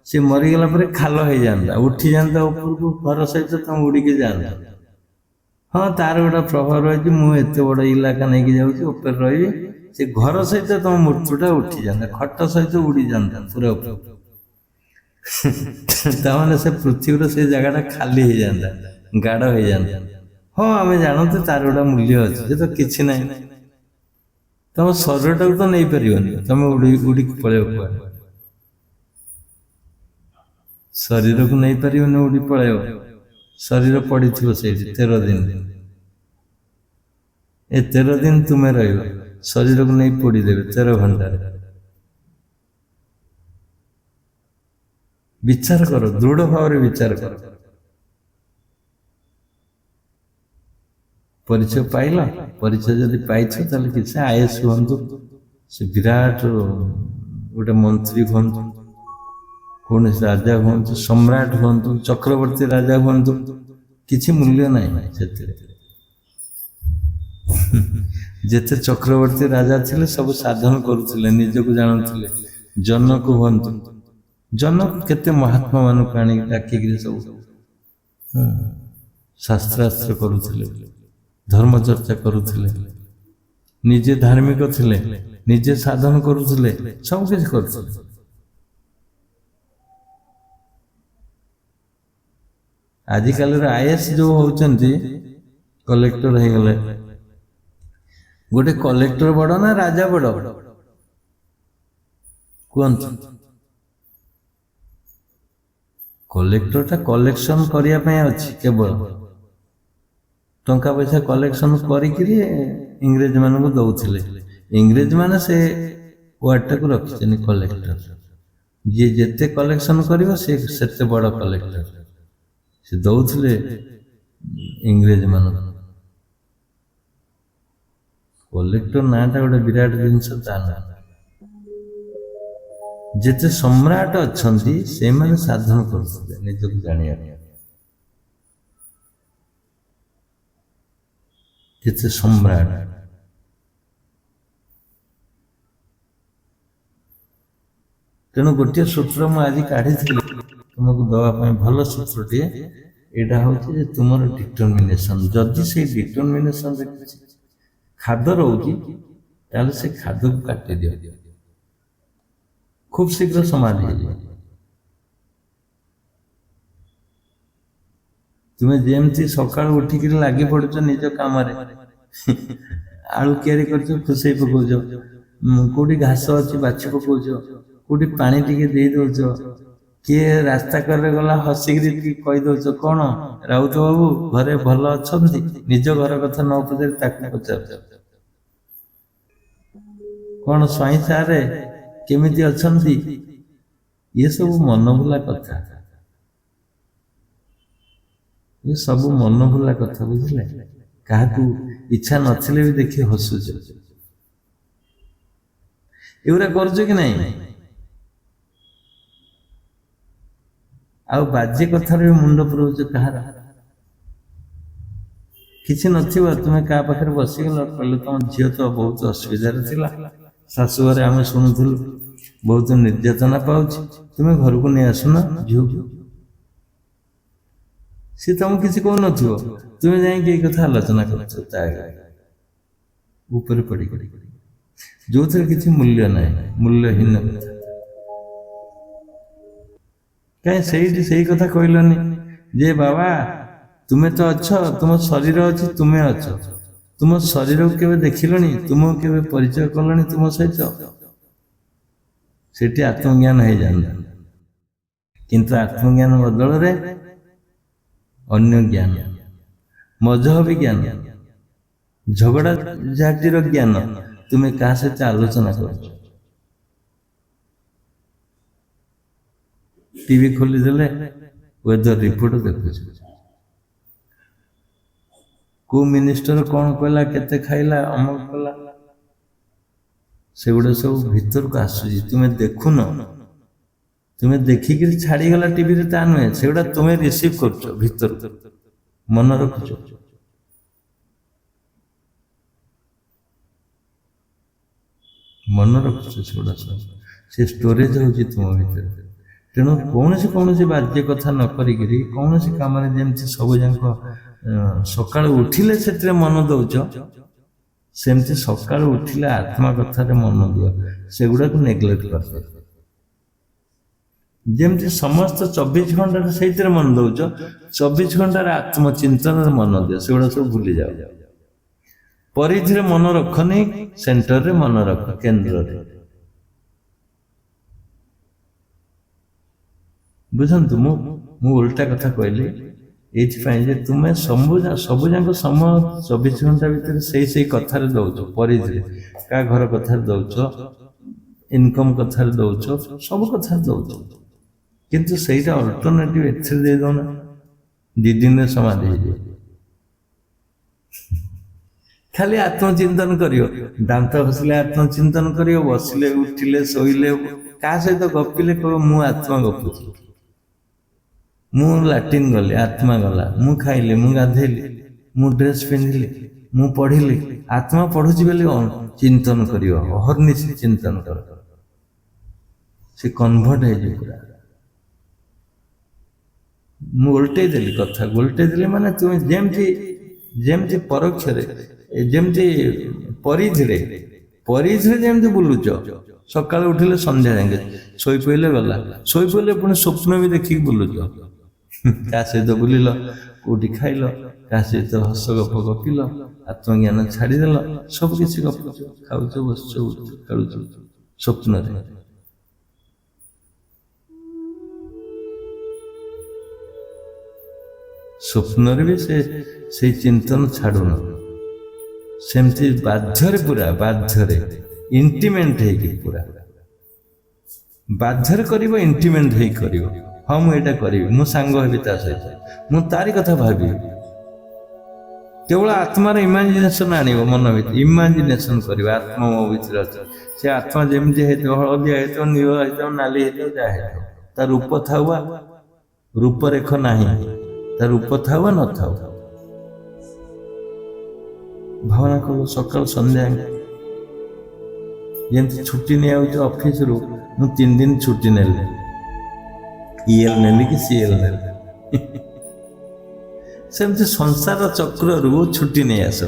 ସେ ମରିଗଲା ପରେ ଖାଲ ହେଇଯାଆନ୍ତା, ଉଠି ଯାଆନ୍ତା ଉପରକୁ, ଘର ସହିତ ତମେ ଉଡ଼ିକି ଯାଆନ୍ତା। ହଁ ତାର ଗୋଟେ ପ୍ରଭାବ ରହିଛି, ମୁଁ ଏତେ ବଡ଼ ଇଲାକା ନେଇକି ଯାଉଛି, ଉପରେ ରହିବି, ସେ ଘର ସହିତ ତମ ମୃତ୍ୟୁଟା ଉଠି ଯାଆନ୍ତା, ଖଟ ସହିତ ଉଡ଼ି ଯାଆନ୍ତା ପୁରା ଉପରକୁ। ତାମାନେ ସେ ପୃଥିବୀର ସେ ଜାଗାଟା ଖାଲି ହେଇଯାନ୍ତା, ଗାಢ ହେଇଯାନ୍ତା। ହଁ ଆମେ ଜାଣନ୍ତି ତାର ଗୋଟେ ମୂଲ୍ୟ ଅଛି, ସେ ତ କିଛି ନାହିଁ। ତମ ଶରୀରଟାକୁ ତ ନେଇପାରିବନି, ତମେ ଉଡ଼ିକି ପଳେଇବ କୁଆଡ଼େ? ଶରୀରକୁ ନେଇପାରିବନି, ଉଡ଼ି ପଳେଇବ। ଶରୀର ପଡ଼ିଥିବ ସେଇଠି 13 ଦିନ। ଏ 13 ଦିନ ତୁମେ ରହିବ, ଶରୀରକୁ ନେଇ ପୋଡ଼ିଦେବେ 13 ଘଣ୍ଟାରେ। ବିଚାର କର, ଦୃଢ଼ ଭାବରେ ବିଚାର କର। ପରିଚୟ ପାଇଲ? ପରିଚୟ ଯଦି ପାଇଛ ତାହେଲେ କିଛି ଆଏସ୍ ହୁଅନ୍ତୁ, ସେ ବିରାଟ ଗୋଟେ ମନ୍ତ୍ରୀ ହୁଅନ୍ତୁ, କୌଣସି ରାଜା ହୁଅନ୍ତୁ, ସମ୍ରାଟ ହୁଅନ୍ତୁ, ଚକ୍ରବର୍ତ୍ତୀ ରାଜା ହୁଅନ୍ତୁ, କିଛି ମୂଲ୍ୟ ନାହିଁ ସେଥିରେ। ଯେତେ ଚକ୍ରବର୍ତ୍ତୀ ରାଜା ଥିଲେ ସବୁ ସାଧନ କରୁଥିଲେ, ନିଜକୁ ଜାଣୁଥିଲେ। ଜନକ ହୁଅନ୍ତୁ, ଜନକ କେତେ ମହାତ୍ମା ମାନଙ୍କୁ ଆଣିକି ଡାକିକିରି ସବୁ ଶାସ୍ତ୍ରାସ୍ତ୍ର କରୁଥିଲେ, ଧର୍ମଚର୍ଚ୍ଚା କରୁଥିଲେ, ନିଜେ ଧାର୍ମିକ ଥିଲେ, ନିଜେ ସାଧନ କରୁଥିଲେ, ସବୁ କିଛି କରୁଥିଲେ। ଆଜିକାଲିର ଆଇଏସ୍ ଯୋଉ ହଉଛନ୍ତି, କଲେକ୍ଟର ହେଇଗଲେ, ଗୋଟେ କଲେକ୍ଟର ବଡ଼ ନା ରାଜା ବଡ଼ କୁହନ୍ତୁ? କଲେକ୍ଟରଟା କଲେକ୍ସନ କରିବା ପାଇଁ ଅଛି, କେବଳ ଟଙ୍କା ପଇସା କଲେକ୍ସନ କରିକିରି ଇଂରେଜ ମାନଙ୍କୁ ଦଉଥିଲେ। ଇଂରେଜ ମାନେ ସେ ୱାର୍ଡଟାକୁ ରଖିଛନ୍ତି କଲେକ୍ଟର। ଯିଏ ଯେତେ କଲେକ୍ସନ କରିବ ସେ ସେତେ ବଡ଼ କଲେକ୍ଟର। ସେ ଦଉଥିଲେ ଇଂରେଜ ମାନଙ୍କୁ। କଲେକ୍ଟର ନାଁଟା ଗୋଟେ ବିରାଟ ଜିନିଷ, ତା ନାଁ। ଯେତେ ସମ୍ରାଟ ଅଛନ୍ତି ସେମାନେ ସାଧନ କରୁଥିଲେ ନିଜକୁ ଜାଣିବା ପାଇଁ। ଯେତେ ସମ୍ରାଟ, ତେଣୁ ଗୋଟିଏ ସୂତ୍ର ମୁଁ ଆଜି କାଢିଥିଲି ତୁମକୁ ଦେବା ପାଇଁ, ଭଲ ସୂତ୍ରଟିଏ। ଏଇଟା ହଉଛି ଯେ ତୁମର ଡିଟରମିନେସନ। ଯଦି ସେଇ ଡିଟରମିନେସନରେ କିଛି ଖାଦ ରହୁଛି ତାହେଲେ ସେ ଖାଦକୁ କାଟିଦିଅ, ଖୁବ୍ ଶୀଘ୍ର ସମାଧି ହେଇଯିବ। ତୁମେ ଯେମିତି ସକାଳୁ ଉଠିକିରି ଲାଗି ପଡୁଛ ନିଜ କାମରେ, ଆଳୁ ତିଆରି କରୁଛ, ଖୁସେଇ ପକଉଛ, କୋଉଠି ଘାସ ଅଛି ବାଛି ପକଉଛ, କୋଉଠି ପାଣି ଟିକେ ଦେଇ ଦଉଛ, କିଏ ରାସ୍ତା କରେ ଗଲା ହସିକିରି କହିଦଉଛ, କଣ ରାଉତ ବାବୁ ଘରେ ଭଲ ଅଛନ୍ତି? ନିଜ ଘର କଥା ନ ପଚାରି ତାକୁ ପଚାରୁଛ, କଣ ସ୍ୱାଇଁ ସାରେ କେମିତି ଅଛନ୍ତି? ଇଏ ସବୁ ମନଭୁଲା କଥା, ଏ ସବୁ ମନଭୁଲା କଥା, ବୁଝିଲେ? କାହାକୁ ଇଚ୍ଛା ନଥିଲେ ବି ଦେଖି ହସୁଛ। ଏଗୁରା କରୁଛ କି ନାହିଁ? ଆଉ ବାଜେ କଥାରେ ବି ମୁଣ୍ଡ ପୁରଉଛ କାହାର? କିଛି ନଥିବ, ତୁମେ କାହା ପାଖରେ ବସିଗଲ, କହିଲେ ତମ ଝିଅ ତ ବହୁତ ଅସୁବିଧାରେ ଥିଲା, ଶାଶୁ ଘରେ ଆମେ ଶୁଣୁଥିଲୁ ବହୁତ ନିର୍ଯାତନା ପାଉଛି, ତୁମେ ଘରକୁ ନେଇ ଆସୁନ ଝିଅକୁ। ସେ ତମକୁ କିଛି କହୁନଥିବ, ତୁମେ ଯାଇକି ଏଇ କଥା ଆଲୋଚନା କରୁଛ ତା ଉପରେ ପଡିକରି, ଯୋଉଥିରେ କିଛି ମୂଲ୍ୟ ନାହିଁ, ମୂଲ୍ୟହୀନ କଥା। କାହିଁ ସେଇଠି ସେଇ କଥା କହିଲନି ଯେ ବାବା ତୁମେ ତ ଅଛ, ତୁମ ଶରୀର ଅଛି, ତୁମେ ଅଛ, ତୁମ ଶରୀରକୁ କେବେ ଦେଖିଲଣି? ତୁମକୁ କେବେ ପରିଚୟ କଲଣି ତୁମ ସହିତ? ସେଠି ଆତ୍ମଜ୍ଞାନ ହେଇଯାଆନ୍ତା। କିନ୍ତୁ ଆତ୍ମଜ୍ଞାନ ବଦଳରେ ଅନ୍ୟ ଜ୍ଞାନ, ମଜହବୀ ଜ୍ଞାନ, ଝଗଡ଼ା ଝାଟିର ଜ୍ଞାନ ତୁମେ କାହା ସହିତ ଆଲୋଚନା କରୁଛ? ଟିଭି ଖୋଲିଦେଲେ ୱେଦର ରିପୋର୍ଟ ଦେଖୁଛ, କୋଉ ମିନିଷ୍ଟର କଣ କଲା, କେତେ ଖାଇଲା, ଅମକ କଲା, ସେଗୁଡ଼ା ସବୁ ଭିତରକୁ ଆସୁଛି, ତୁମେ ଦେଖୁନ। ତୁମେ ଦେଖିକିରି ଛାଡିଗଲା ଟିଭିରେ ତା ନୁହେଁ, ସେଗୁଡ଼ା ତୁମେ ରିସିଭ କରୁଛ ଭିତରକୁ, ମନେ ରଖୁଛ। ମନେ ରଖୁଛ ସେଗୁଡ଼ା ସବୁ, ସେ ଷ୍ଟୋରେଜ ହଉଛି ତୁମ ଭିତରେ। ତେଣୁ କୌଣସି ବାଜ୍ୟ କଥା ନ କରିକିରି କୌଣସି କାମରେ ଯେମିତି ସବୁ ଯାକ ସକାଳୁ ଉଠିଲେ ସେଥିରେ ମନ ଦଉଛ, ସେମିତି ସକାଳୁ ଉଠିଲେ ଆତ୍ମା କଥାରେ ମନ ଦିଅ, ସେଗୁଡାକୁ ନେଗ୍ଲେକ୍ଟ କରିଦିଅ। ଯେମିତି ସମସ୍ତ 24 ଘଣ୍ଟାରେ ସେଇଥିରେ ମନ ଦଉଛ, 24 ଘଣ୍ଟାରେ ଆତ୍ମଚିନ୍ତନରେ ମନ ଦିଅ, ସେଗୁଡା ସବୁ ଭୁଲି ଯାଅ। ପରିଧିରେ ମନ ରଖନି, ସେଣ୍ଟରରେ ମନ ରଖ, କେନ୍ଦ୍ରରେ। ବୁଝନ୍ତୁ, ମୁଁ ଓଲଟା କଥା କହିଲି ଏଇଥିପାଇଁ ଯେ ତୁମେ ସବୁ ଯାକ ସମୟ 24 ଘଣ୍ଟା ଭିତରେ ସେଇ କଥାରେ ଦଉଛ, ପରିଧିରେ କାହା ଘର କଥାରେ ଦଉଛ, ଇନକମ୍ କଥାରେ ଦଉଛ, ସବୁ କଥାରେ ଦଉଛ, କିନ୍ତୁ ସେଇଟା ଅଲ୍ଟରନେଟିଭ ଏଥିରେ ଦେଇଦଉନା, 2 ଦିନରେ ସମାଧି ହେଇଯିବ। ଖାଲି ଆତ୍ମଚିନ୍ତନ କରିବ, ଦାନ୍ତ ଘଷିଲେ ଆତ୍ମଚିନ୍ତନ କରିବ, ବସିଲେ ଉଠିଲେ ଶୋଇଲେ କାହା ସହିତ ଗପିଲେ କହିବ ମୁଁ ଆତ୍ମା ଗପୁଛି, ମୁଁ ଲାଟ୍ରିନ୍ ଗଲି ଆତ୍ମା ଗଲା, ମୁଁ ଖାଇଲି, ମୁଁ ଗାଧେଇଲି, ମୁଁ ଡ୍ରେସ୍ ପିନ୍ଧିଲି, ମୁଁ ପଢିଲି, ଆତ୍ମା ପଢୁଛି ବୋଲି ଚିନ୍ତନ କରିବ, ଅହର୍ନିଶି ଚିନ୍ତନ କର, ସେ କନଭର୍ଟ ହେଇଯିବ ପୁରା। ମୁଁ ଓଲଟେଇ ଦେଲି କଥା, ଓଲଟେଇ ଦେଲି ମାନେ ତୁମେ ଯେମିତି ପରୋକ୍ଷରେ, ଯେମିତି ପରିଧିରେ ଯେମିତି ବୁଲୁଛ, ସକାଳୁ ଉଠିଲେ ସନ୍ଧ୍ୟା ଯାକେ, ଶୋଇପଇଲେ ଗଲା, ଶୋଇପଇଲେ ପୁଣି ସ୍ୱପ୍ନ ବି ଦେଖିକି ବୁଲୁଛ, କାହା ସହିତ ବୁଲିଲ, କୋଉଠି ଖାଇଲ, କାହା ସହିତ ହସ ଗପ ଗପିଲ, ଆତ୍ମଜ୍ଞାନ ଛାଡିଦେଲ, ସବୁ କିଛି ଗପୁଛ, ଖାଉଛ, ବସୁଛ, ଉଠୁଛ, ଖେଳୁଛ ସ୍ୱପ୍ନରେ। ସ୍ୱପ୍ନରେ ବି ସେଇ ଚିନ୍ତନ ଛାଡୁନ, ସେମିତି ବାଧ୍ୟରେ, ପୁରା ବାଧ୍ୟରେ ଇଣ୍ଟିମେଣ୍ଟ ହେଇକି, ପୁରା ବାଧ୍ୟରେ କରିବ, ଇଣ୍ଟିମେଣ୍ଟ ହେଇକି କରିବ। ହଁ ମୁଁ ଏଇଟା କରିବି, ମୁଁ ସାଙ୍ଗ ହେବି ତା ସହିତ, ମୁଁ ତାରି କଥା ଭାବିବି, କେବଳ ଆତ୍ମାର ଇମାଜିନେସନ ଆଣିବ, ମନ ଭିତରେ ଇମାଜିନେସନ କରିବ, ଆତ୍ମା ମୋ ଭିତରେ ଅଛି, ସେ ଆତ୍ମା ଯେମିତି ହେଇଥିବ, ହଳଦିଆ ହେଇଥିବ, ନୀଳ ହେଇଥିବ, ନାଲି ହେଇଥିବ, ଯାହା ହେଇଥିବ, ତା ରୂପ ଥାଉ ବା ରୂପରେଖ ନାହିଁ, ତା ରୂପ ଥାଉ ବା ନଥାଉ, ଭାବନା କଲ ସକାଳ ସନ୍ଧ୍ୟା। ଯେମିତି ଛୁଟି ନେଇଯାଉଛି ଅଫିସରୁ, ମୁଁ 3 ଦିନ ଛୁଟି ନେଲି, ଇଏଲ୍ ନେଲି କି ସିଏଲ୍ ନେଲି, ସେମିତି ସଂସାର ଚକ୍ରରୁ ଛୁଟି ନେଇ ଆସ।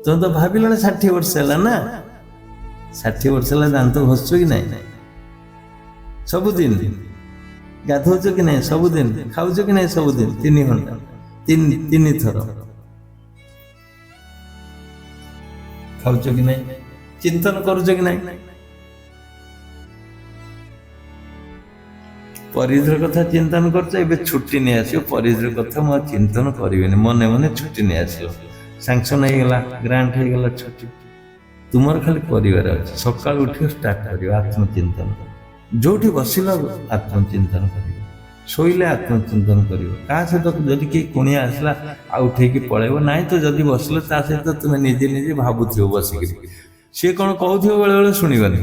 ତମେ ତ ଭାବିଲଣି 60 ବର୍ଷ ହେଲା ନା, 60 ବର୍ଷ ହେଲା ଦାନ୍ତ ଘଷୁଛ କି ନାହିଁ, ସବୁଦିନ ଗାଧଉଛ କି ନାହିଁ, ସବୁଦିନ ଖାଉଛ କି ନାହିଁ, ସବୁଦିନ 3 ଘଣ୍ଟା, 3 ଥର ଖାଉଛ କି ନାହିଁ, ଚିନ୍ତନ କରୁଛ କି ନାହିଁ, ପରିଧିର କଥା ଚିନ୍ତନ କରୁଛ। ଏବେ ଛୁଟି ନେଇ ଆସିବ, ପରିଧିର କଥା ମୁଁ ଆଉ ଚିନ୍ତନ କରିବିନି, ମନେ ମନେ ଛୁଟି ନେଇ ଆସିବ, ସାଙ୍କସନ ହେଇଗଲା, ଗ୍ରାଣ୍ଟ ହେଇଗଲା ଛୁଟି। ତୁମର ଖାଲି କରିବାର ଅଛି, ସକାଳୁ ଉଠିବ, ଷ୍ଟାର୍ଟ କରିବ ଆତ୍ମଚିନ୍ତନ, ଯୋଉଠି ବସିଲ ଆତ୍ମଚିନ୍ତନ କରିବ, ଶୋଇଲେ ଆତ୍ମଚିନ୍ତନ କରିବ, କାହା ସହିତ ଯଦି କେହି କୁଣିଆ ଆସିଲା ଆଉ ଉଠେଇକି ପଳେଇବ ନାହିଁ, ତ ଯଦି ବସିଲ ତା ସହିତ ତୁମେ ନିଜେ ନିଜେ ଭାବୁଥିବ ବସିକିରି, ସିଏ କଣ କହୁଥିବ ବେଳେ ବେଳେ ଶୁଣିବନି,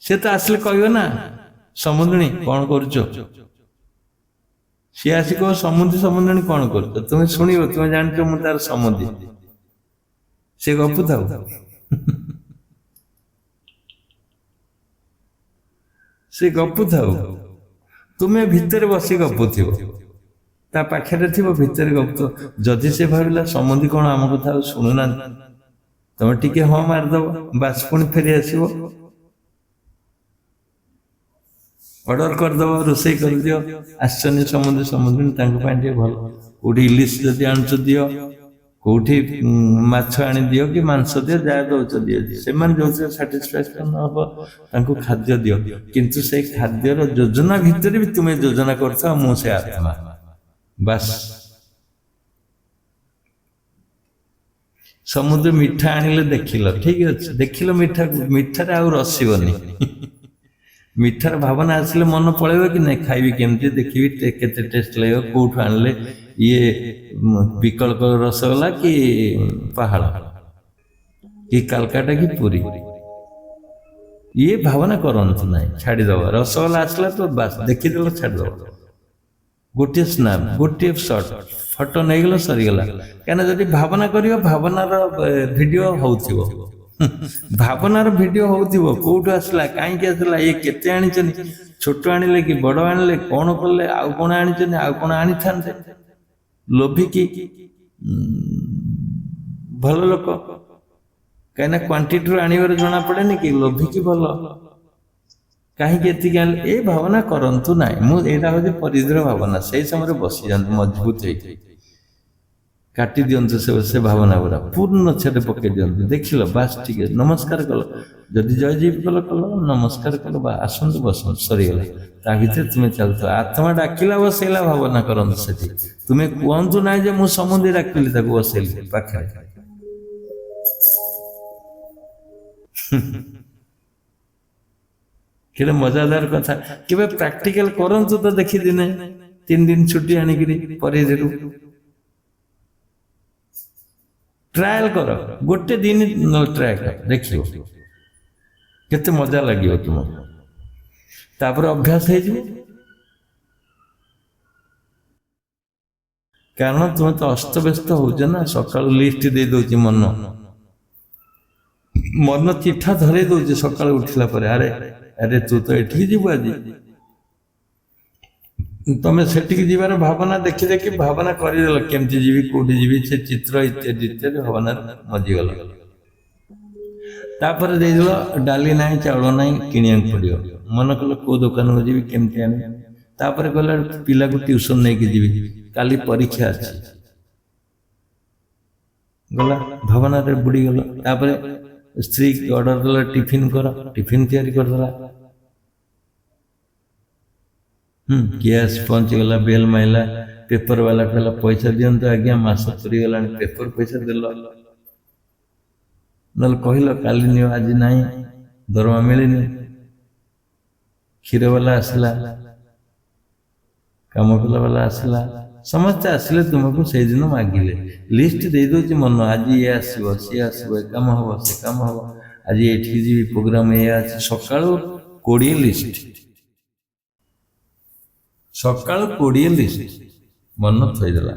ସେ ତ ଆସିଲେ କହିବ ନା ସମୁଦ୍ରିଣୀ କଣ କରୁଛ, ସିଏ ଆସି କହିବ ସମୁଦ୍ରିଣୀ କଣ କରୁଛ, ତୁମେ ଶୁଣିବ, ତୁମେ ଜାଣିଛ ମୁଁ ତାର ସମୁଦ୍ରୀ, ସେ ଗପୁଥାଉ। ସେ ଗପୁଥାଉ, ତୁମେ ଭିତରେ ବସି ଗପୁଥିବ, ତା ପାଖରେ ଥିବ, ଭିତରେ ଗପୁଥିବ। ଯଦି ସେ ଭାବିଲା ସମୁଦ୍ରୀ କଣ ଆମ କଥା ଆଉ ଶୁଣୁନାହାନ୍ତି, ତମେ ଟିକେ ହଁ ମାରିଦବ, ବାସ୍ ପୁଣି ଫେରି ଆସିବ, ଅର୍ଡର କରିଦବ, ରୋଷେଇ କରିଦିଅ, ଆସିଛନ୍ତି ସମୁଦ୍ରୀ ତାଙ୍କ ପାଇଁ ଟିକେ ଭଲ, କୋଉଠି ଇଲିଶ ଯଦି ଆଣୁଛ ଦିଅ, କୋଉଠି ମାଛ ଆଣି ଦିଅ କି ମାଂସ ଦିଅ, ଯାହା ଦଉଛ ଦିଅ, ସେମାନେ ଯୋଉଥିରେ ସାଟିସ୍ଫାକ୍ସନ ହବ ତାଙ୍କୁ ଖାଦ୍ୟ ଦିଅ, କିନ୍ତୁ ସେଇ ଖାଦ୍ୟର ଯୋଜନା ଭିତରେ ବି ତୁମେ ଯୋଜନା କରୁଥାଅ ମୁଁ ସେ ଆତ୍ମା, ବାସ୍। ସମୁଦ୍ର ମିଠା ଆଣିଲେ ଦେଖିଲ, ଠିକ ଅଛି, ଦେଖିଲ ମିଠାରେ ଆଉ ରସିବନି, ମିଠାର ଭାବନା ଆସିଲେ ମନ ପଳେଇବ କି ନାହିଁ, ଖାଇବି କେମିତି, ଦେଖିବି କେତେ ଟେଷ୍ଟ ଲାଗିବ, କୋଉଠୁ ଆଣିଲେ, ଇଏ ବିକଳ୍ପ ରସଗୋଲା କି ପାହାଳ କି କାଲକାଟା କି ପୁରୀ, ଇଏ ଭାବନା କରନ୍ତୁ ନାହିଁ, ଛାଡ଼ିଦବ। ରସଗୋଲା ଆସିଲା ତ ବାସ୍ ଦେଖିଦେଲ, ଛାଡ଼ିଦବ, ଗୋଟିଏ ସ୍ନାପ, ଗୋଟିଏ ସଟ୍, ଫଟୋ ନେଇଗଲ, ସରିଗଲା। କାହିଁକିନା ଯଦି ଭାବନା କରିବ, ଭାବନାର ଭିଡିଓ ହଉଥିବ, ଭାବନାର ଭିଡିଓ ହଉଥିବ କୋଉଠୁ ଆସିଲା କାହିଁକି ଆସିଲା ଏ କେତେ ଆଣିଛନ୍ତି ଛୋଟ ଆଣିଲେ କି ବଡ ଆଣିଲେ କଣ କଲେ ଆଉ କଣ ଆଣିଛନ୍ତି ଆଉ କଣ ଆଣିଥାନ୍ତେ ଲୋଭିକି ଭଲ ଲୋକ କାହିଁକିନା କ୍ୱାଣ୍ଟିଟିରୁ ଆଣିବାରେ ଜଣା ପଡେନି କି ଲୋଭିକି ଭଲ କାହିଁକି ଏତିକି ଆଣିଲେ ଏ ଭାବନା କରନ୍ତୁ ନାହିଁ ମୁଁ ଏଇଟା ହଉଛି ପରିଧିର ଭାବନା ସେଇ ସମୟରେ ବସିଯାଆନ୍ତୁ ମଜବୁତ ହେଇକି କାଟି ଦିଅନ୍ତୁ ସେ ଭାବନା ଗୁଡା ପୂର୍ଣ୍ଣ ଛେଦ ପକେଇ ଦିଅନ୍ତୁ ଦେଖିଲ ବାସ୍ ଟିକେ ନମସ୍କାର କଲ ଯଦି ଜୟଜୀବ କଲ କଲ ନମସ୍କାର କଲ ବା ଆସନ୍ତୁ ବସନ୍ତୁ ସରିଗଲା ତା ଭିତରେ ତୁମେ ଚାଲୁଥିବ ଆତ୍ମା ଡାକିଲା ବସେଇଲା ଭାବନା କରନ୍ତୁ ସେଠି ତୁମେ କୁହନ୍ତୁ ନାହିଁ ଯେ ମୁଁ ସମୁଦ୍ର ଡାକିଲି ତାକୁ ବସେଇଲି ପାଖରେ କେତେ ମଜାଦାର କଥା କେବେ ପ୍ରାକ୍ଟିକାଲ କରନ୍ତୁ ତ ଦେଖିଦିନେ 3 ଦିନ ଛୁଟି ଆଣିକିରି ପରିଧିରୁ ट्रायल कर गोटे दिन ट्राए कर देखियो केते मजा लगियो तुमको तापर अभ्यास है कारण तुम तो अस्त व्यस्त हो ना सकाल लिस्ट दे दौची मन मन चिठा धरे दौचे सकाल उठला पर अरे अरे तू तो एठी जीव आज तमें सेठिक जीवार भावना देखी देखी भावना करदेल केमती जीवी कोठी जीवी से चित्र इत्यादि इत्यादि भावना मजिगल तापर देदेल डाली ना चाउल ना किणिया पड़ो मन कल को दुकान को जी केमती आने तापर कहला पिला को ट्यूशन नहीं जीवी काली परीक्षा अच्छी गला भावना रे बुड़ी गल तापर स्त्री ऑर्डर देला टिफिन कर टिफिन तैयारी करदेला गैस पहुंच गला बेल माइला पेपर वाला कहला पैसा दियंतु आज्ञा मास पूरी गला पेपर पैसा दिल नल कहल काली नियो आज नहीं दरमा मिलनी क्षीर वाला आसला काम कला वाला आसला समस्त आसिले तुमको से दिन मागिले लिस्ट दे दो मन आज ये आसो सी आसो काम हम से काम हम आज ये प्रोग्राम ये सकाल 20 लिस्ट सकाल 20 लिस्ट मन थोदेला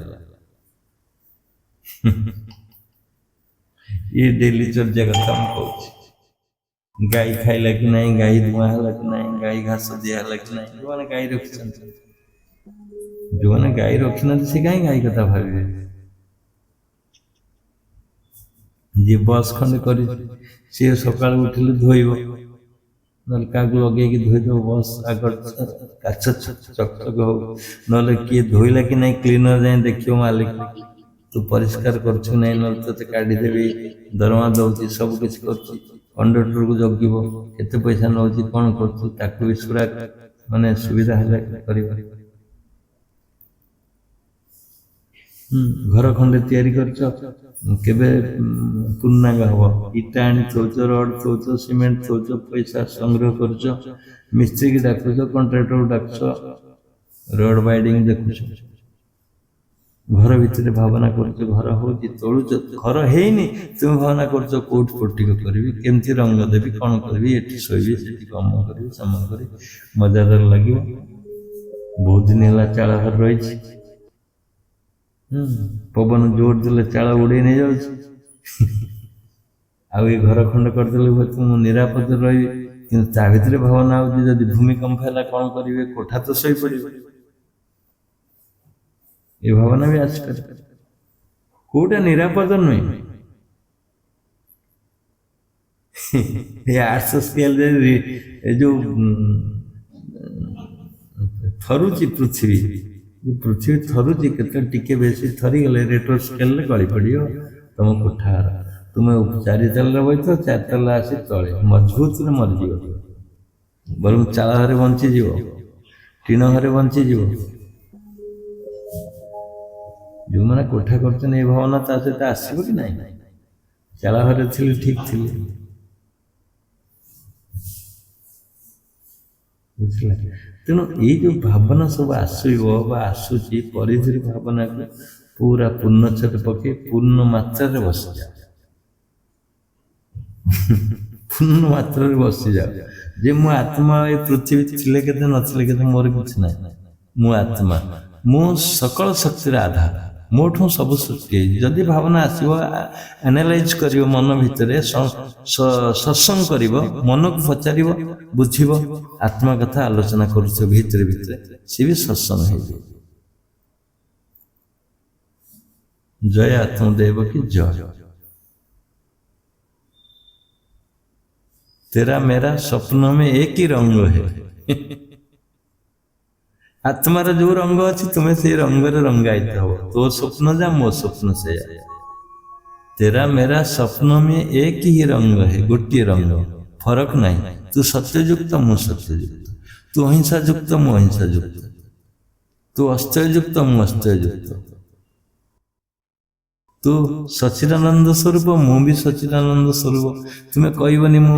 ये डेली चर्चा कथा कहूँ गाई खाइला कि नहीं गाई धुआ है कि नहीं गाई घास दिया है कि नहीं जो मैंने गाई रखी जो मैंने गाई रखी ना से कहीं गाई कथा भावे जी बस खंड कर सकाल उठिले धोइब नलका लगे धोईदेव बस आग काच चकचक हो ना किए धोइला कि नहीं क्लीनर जाए देखियो मालिक तू परिष्कार करछु नहीं न ते काढ़ीदेवी दरमा दौची सब किछ करछु कंडक्टर को जगिब केते पैसा नौची कौन करछु ताकू भी सुरा माने सुविधा है करिबा घर खंडे तैयारी करछो केबे पूर्णांग हबो इटा आनी थोचो रड थोचो सीमेंट थोचो पैसा संग्रह करछो मिस्त्री की डाकुछो कॉन्ट्रैक्टर को डाकुछो रोड बाइडिंग देखुछो घर भितर भावना करछो घर होची तोळुछो घर हेइनी तुम भावना करछो कोट पोटिक करबी केमती रंग देबी कोन करबी एठी सोइबी सेठी काम करबी सम करी मजादार लागियो बहुत दिन हला चाला घर रहिछि पवन जोर देले चाला उड़े नहीं जाउछि आ ये घर खंड करदेले तुम निरापद रही कि ता भितर भावना होची जदि भूमिकंप हला कोन करिवे कोठा तो सही पड़िबे ये भावना भी आस कोटा निरापद नुहे ये 800 स्केल जो थरुची पृथ्वी पृथ्वी थरुची टिके बेसी थरी गले रेटर स्केल गली पड़ो तुम कोठार तुम्हें 4 तला बैठ 4 तला आसी तले मजबूत मरजी बर चाला घरे बंचीज टीण घरे बंचीज जो मैंने कोठा करते भावना ता सहित आसब कि नहीं चाला घरे थी ठीक थी बुझला तेणु ये जो भावना सब आसूची परिधि भावना को पूरा पूर्णच्छेद पके पूर्ण मात्रा बसी जाओ पूर्ण मात्रा बसी जाओ जे मो आत्मा ये पृथ्वी थिले केते नथिले केते मोर किछ नै मो आत्मा मो सकल शक्तिर आधार मोठू सब सृष्टि जदि भावना आसव एनालाइज कर मन भितर सत्संग कर मन को पचार बुझ आत्मा कथा आलोचना कर भितर सी भी सत्संग है। जय आत्मदेव की जय। तेरा मेरा स्वप्न में एक ही रंग है। आत्मार जो रंग अच्छी तुम्हें से रंग रंगायित हो तो स्वप्न जा मो स्वप्न से तेरा मेरा स्वप्न में एक ही रंग है गोटे रंग फरक नहीं। तू सत्ययुक्त मु सत्ययुक्त तू अहिंसा युक्त मु अहिंसा युक्त तू अस्त्ययुक्त मु अस्त्ययुक्त तू सच्चिदानंद स्वरूप मु भी सच्चिदानंद स्वरूप। तुम्हें कहबनी मु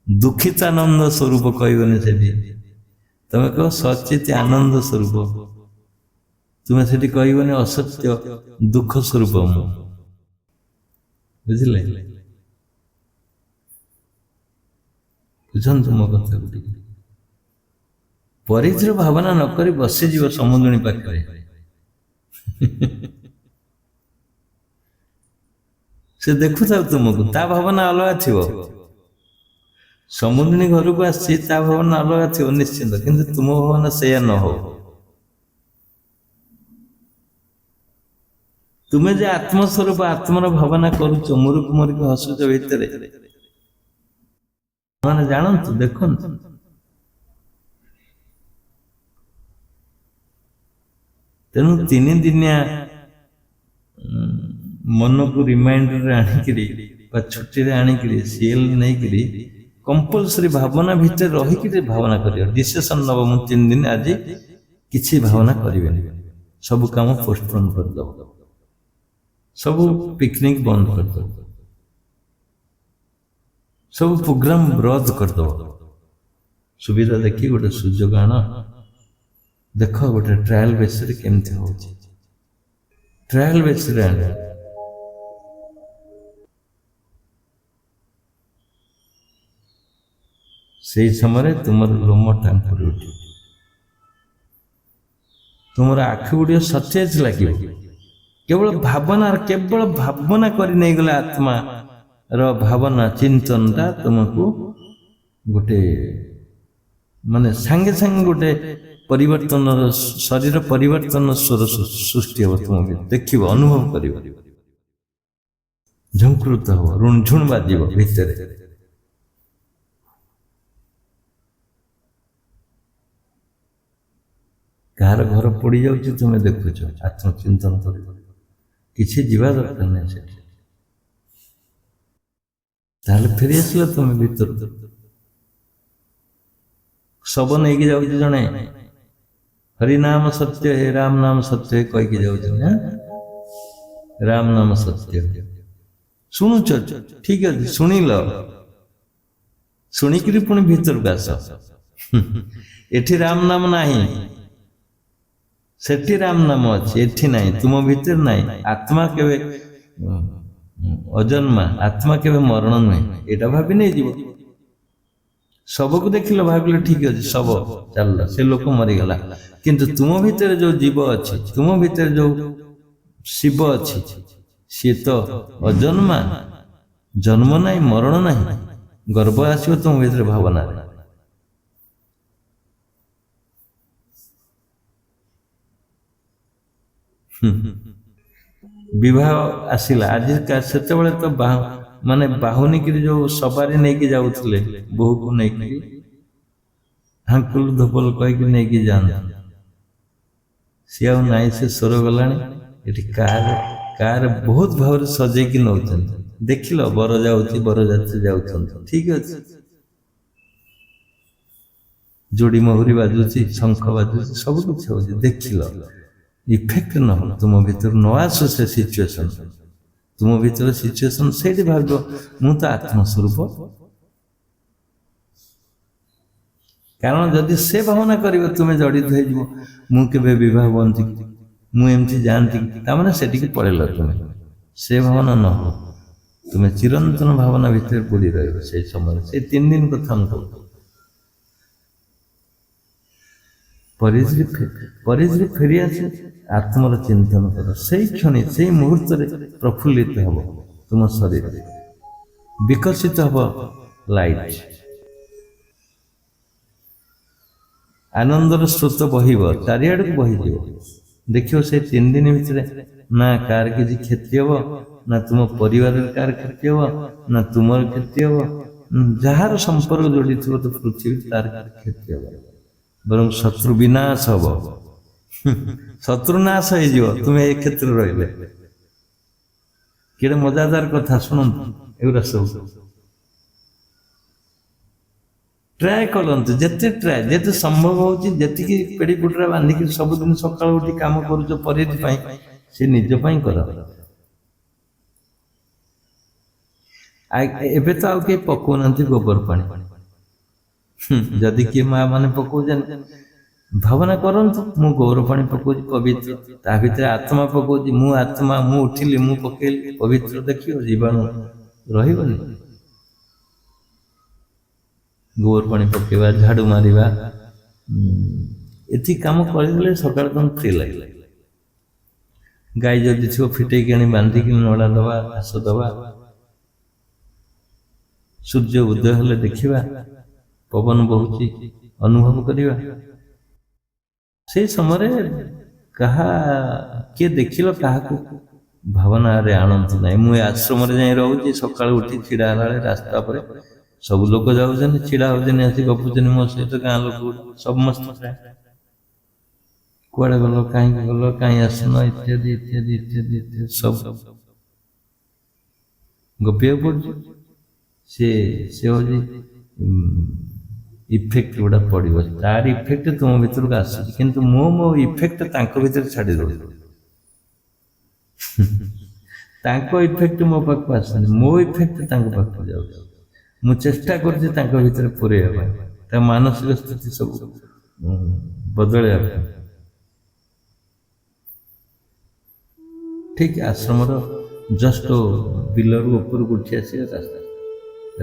दुखितानंद स्वरूप कहबनी से तुम्हें कह सचित आनंद स्वरूप। तुम्हें से कहबनी असत्य दुख स्वरूप मु बुझले बुझंतु मो कथा गुटी परिधि भावना न करी बसीज समुद्री पाखे से देखु था तुमको ता भावना अलग थी समुद्री घर को आसी ता भावना अलग थी निश्चिंत किंतु तुम भावना से न हो। तुम्हें जे आत्मस्वरूप आत्मार भावना करुच मुरुक मुरुक हसुच भितर मैंने जानतु देखु तेणु 3 दिनिया मन को रिमाइंडर आनिकी छुट्टी आनिकी सीएल नहीं कंपलसरी भावना भितर रहीकि भावना कर डिसीजन नब मु 3 दिन आज किसी भावना करें सब काम पोस्टपोन करद सब पिकनिक बंद करद सब प्रोग्राम रद्द करद सुविधा देखी गोटे सुजोग आण देख गोटे ट्रायल बेस केमती हो ट्रायल बेस से समय तुम लोम टांकुर उठ तुम आखि गुड़ सचेज लगे केवल भावना कर नहीं गला आत्मा भावना चिंतन टा तुमको गोटे माने सांगे सांगे गोटे परिवर्तन शरीर परिवर्तन स्वर सृष्टि हो तुम देख अनुभव कर झंकृत हो रुणझुण बाजिब भितर कहार घर पड़ जाऊँ तुम्हें देखुच आत्मचिंतन कर किसी जीवा दरकार नहीं से फेरी आसल तुम्हें भीतर सब नहीं कि जाऊँ जड़े हरिनाम सत्य है राम नाम सत्य है कहीकि जाऊँ राम नाम सत्य शुणुच ठीक है शुणिल शुणिक पुणी भीतर को आस एठी राम नाम नहीं सेठी राम नाम अच्छे एठी नहीं तुम भीतर नहीं आत्मा केवे अजन्मा आत्मा केवे मरण नहीं एटा भाभी नहीं जीव सब को देख लो भाविल ठीक अच्छे सब चल से लोक मरीगला किंतु तुम भीतर जो जीव अच्छे तुम भीतर जो शिव अच्छे सी तो अजन्मा जन्म नहीं मरण नहीं गर्भ आसो तुम भीतर भावना विवाह आसला आज से तो माने बाहुनिक जो सवारी नहीं कि जाऊले बहु को नहीं हांकुल धोपल कहीकि नहीं कि जाना सी आ नाई से स्वर गला कार बहुत भाव सजे कि नौ देख लो बर जाऊँ बरजात्री जाऊँ ठीक अच्छे जोड़ी महुरी बाजुची शंख बाजुची सब कुछ हो देख लो इफेक्ट न हो तुम भीतर न आसो से सिचुएशन तुम भीतर सिचुएशन से भाव मु तो आत्मस्वरूप कारण जदि से भावना कर तुम्हें जड़ित हो मुझे बह बंदी मुझे जानती से पड़ेल तुम्हें से भावना न हो तुम्हें चिरंतन भावना भीतर बुड़ी रही समय से 3 दिन कथा परिधि फेरी आसे ଆତ୍ମାର ଚିନ୍ତନ କର। ସେଇ କ୍ଷଣି ସେଇ ମୁହୂର୍ତ୍ତରେ ପ୍ରଫୁଲ୍ଲିତ ହେବ ତୁମ ଶରୀର, ବିକଶିତ ହେବ ଲାଇଟ୍, ଆନନ୍ଦର ସ୍ରୋତ ବହିବ, ଚାରିଆଡ଼କୁ ବହିଯିବ। ଦେଖିବ ସେଇ 3 ଦିନ ଭିତରେ ନା କାହାର କିଛି କ୍ଷତି ହେବ, ନା ତୁମ ପରିବାରରେ କାହାର କ୍ଷତି ହେବ, ନା ତୁମର କ୍ଷତି ହେବ। ଯାହାର ସମ୍ପର୍କ ଯୋଡ଼ିଥିବ ତ ପୃଥିବୀ ତାର କ୍ଷତି ହେବ, ବରଂ ଶତ୍ରୁ ବିନାଶ ହବ। ଶତ୍ରୁ ନାଶ ହେଇଯିବ ତୁମେ ଏ କ୍ଷେତ୍ରରେ ରହିଲେ। କେଡ଼େ ମଜାଦାର କଥା ଶୁଣନ୍ତୁ ଏଗୁଡ଼ା ସବୁ। ଟ୍ରାଏ କରନ୍ତୁ, ଯେତେ ସମ୍ଭବ ହଉଛି, ଯେତିକି ପେଡ଼ି ପୁଟରା ବାନ୍ଧିକି ସବୁଦିନ ସକାଳୁ ଉଠି କାମ କରୁଛ ପରିଧି ପାଇଁ, ସେ ନିଜ ପାଇଁ କର। ଏବେ ତ ଆଉ କେହି ପକଉନାହାନ୍ତି ଗୋବର ପାଣି। ଯଦି କିଏ ମା ମାନେ ପକଉଛନ୍ତି, ଭାବନା କରନ୍ତୁ ମୁଁ ଗୋବର ପାଣି ପକଉଛି ପବିତ୍ର, ତା ଭିତରେ ଆତ୍ମା ପକଉଛି, ମୁଁ ଆତ୍ମା, ମୁଁ ଉଠିଲି, ମୁଁ ପକେଇଲି, ପବିତ୍ର। ଦେଖିବ ଜୀବାଣୁ ରହିବନି। ଗୋବର ପାଣି ପକେଇବା, ଝାଡୁ ମାରିବା, ଏତିକି କାମ କରିଦେଲେ ସକାଳେ ତମକୁ ଫ୍ରି ଲାଗିଲା। ଗାଈ ଯଦି ଥିବ ଫିଟେଇକି ଆଣି ବାନ୍ଧିକି ନଡ଼ା ଦବା, ଘାସ ଦବା। ସୂର୍ଯ୍ୟ ଉଦୟ ହେଲେ ଦେଖିବା, ପବନ ବହୁଛି ଅନୁଭବ କରିବା। ସେଇ ସମୟରେ କିଏ ଦେଖିଲ କାହାକୁ ଭାବନାରେ ଆଣନ୍ତୁ ନାହିଁ। ମୁଁ ଏ ଆଶ୍ରମରେ ଯାଇ ରହୁଛି, ସକାଳୁ ଉଠି ଛିଡ଼ା ହେଲା ବେଳେ ରାସ୍ତା ଉପରେ ସବୁ ଲୋକ ଯାଉଛନ୍ତି, ଛିଡ଼ା ହଉଛନ୍ତି, ଆସି ଗପୁଛନ୍ତି ମୋ ସହିତ। ଗାଁ ଲୋକ ସମସ୍ତେ କୁଆଡ଼େ ଗଲ, କାହିଁକି ଗଲ, କାହିଁ ଆସୁନ, ଇତ୍ୟାଦି ଇତ୍ୟାଦି ଇତ୍ୟାଦି ଇତ୍ୟାଦି ସବୁ ଗପିବାକୁ ପଡୁଛି। ସେ ହଉଛି ଇଫେକ୍ଟ ଗୁଡ଼ା ପଡ଼ିବ, ତାର ଇଫେକ୍ଟ ତୁମ ଭିତରକୁ ଆସୁଛି, କିନ୍ତୁ ମୋ ଇଫେକ୍ଟ ତାଙ୍କ ଭିତରେ ଛାଡ଼ି ଦେଉଛି। ତାଙ୍କ ଇଫେକ୍ଟ ମୋ ପାଖକୁ ଆସୁନି, ମୋ ଇଫେକ୍ଟ ତାଙ୍କ ପାଖକୁ ଯାଉଛି। ମୁଁ ଚେଷ୍ଟା କରୁଛି ତାଙ୍କ ଭିତରେ ପୁରେଇବା ପାଇଁ, ତା ମାନସିକ ସ୍ଥିତି ସବୁ ବଦଳେଇବା ପାଇଁ। ଠିକ ଆଶ୍ରମର ଜଷ୍ଟ ବିଲରୁ ଉପରକୁ ଉଠି ଆସିବା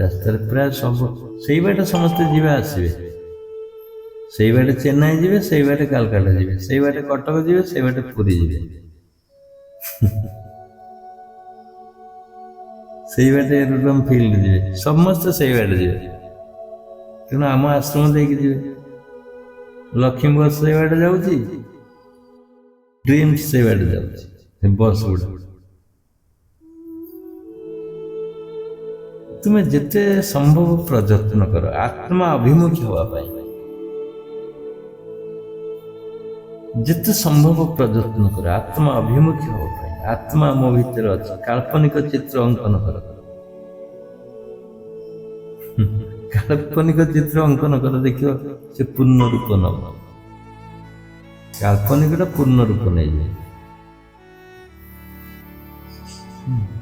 ରାସ୍ତାରେ ପ୍ରାୟ ସବୁ ସେଇ ବାଟେ ସମସ୍ତେ ଯିବେ ଆସିବେ। ସେଇ ବାଟେ ଚେନ୍ନାଇ ଯିବେ, ସେଇ ବାଟେ କାଲକାଟା ଯିବେ, ସେଇ ବାଟେ କଟକ ଯିବେ, ସେଇ ବାଟେ ପୁରୀ ଯିବେ, ସେଇ ବାଟେ ଏରୋଡ୍ରମ ଫିଲ୍ଡ ଯିବେ, ସମସ୍ତେ ସେଇ ବାଟେ ଯିବେ। ତେଣୁ ଆମ ଆଶ୍ରମ ଦେଇକି ଯିବେ। ଲକ୍ଷ୍ମୀ ବସ୍ ସେଇ ବାଟେ ଯାଉଛି, ଡ୍ରିମ୍ସ ସେଇ ବାଟେ ଯାଉଛି, ବସ୍ ଗୁଡ଼ା। ତୁମେ ଯେତେ ସମ୍ଭବ ପ୍ରଯତ୍ନ କର ଆତ୍ମା ଅଭିମୁଖୀ ହେବା ପାଇଁ, ଯେତେ ସମ୍ଭବ ପ୍ରଯତ୍ନ କର ଆତ୍ମା ଅଭିମୁଖୀ ହେବା ପାଇଁ। ଆତ୍ମା ମୋ ଭିତରେ ଅଛି, କାଳ୍ପନିକ ଚିତ୍ର ଅଙ୍କନ କର। କାଳ୍ପନିକ ଚିତ୍ର ଅଙ୍କନ କର, ଦେଖିବ ସେ ପୂର୍ଣ୍ଣ ରୂପ ନବ। କାଳ୍ପନିକଟା ପୂର୍ଣ୍ଣ ରୂପ ନେଇଯାଏ।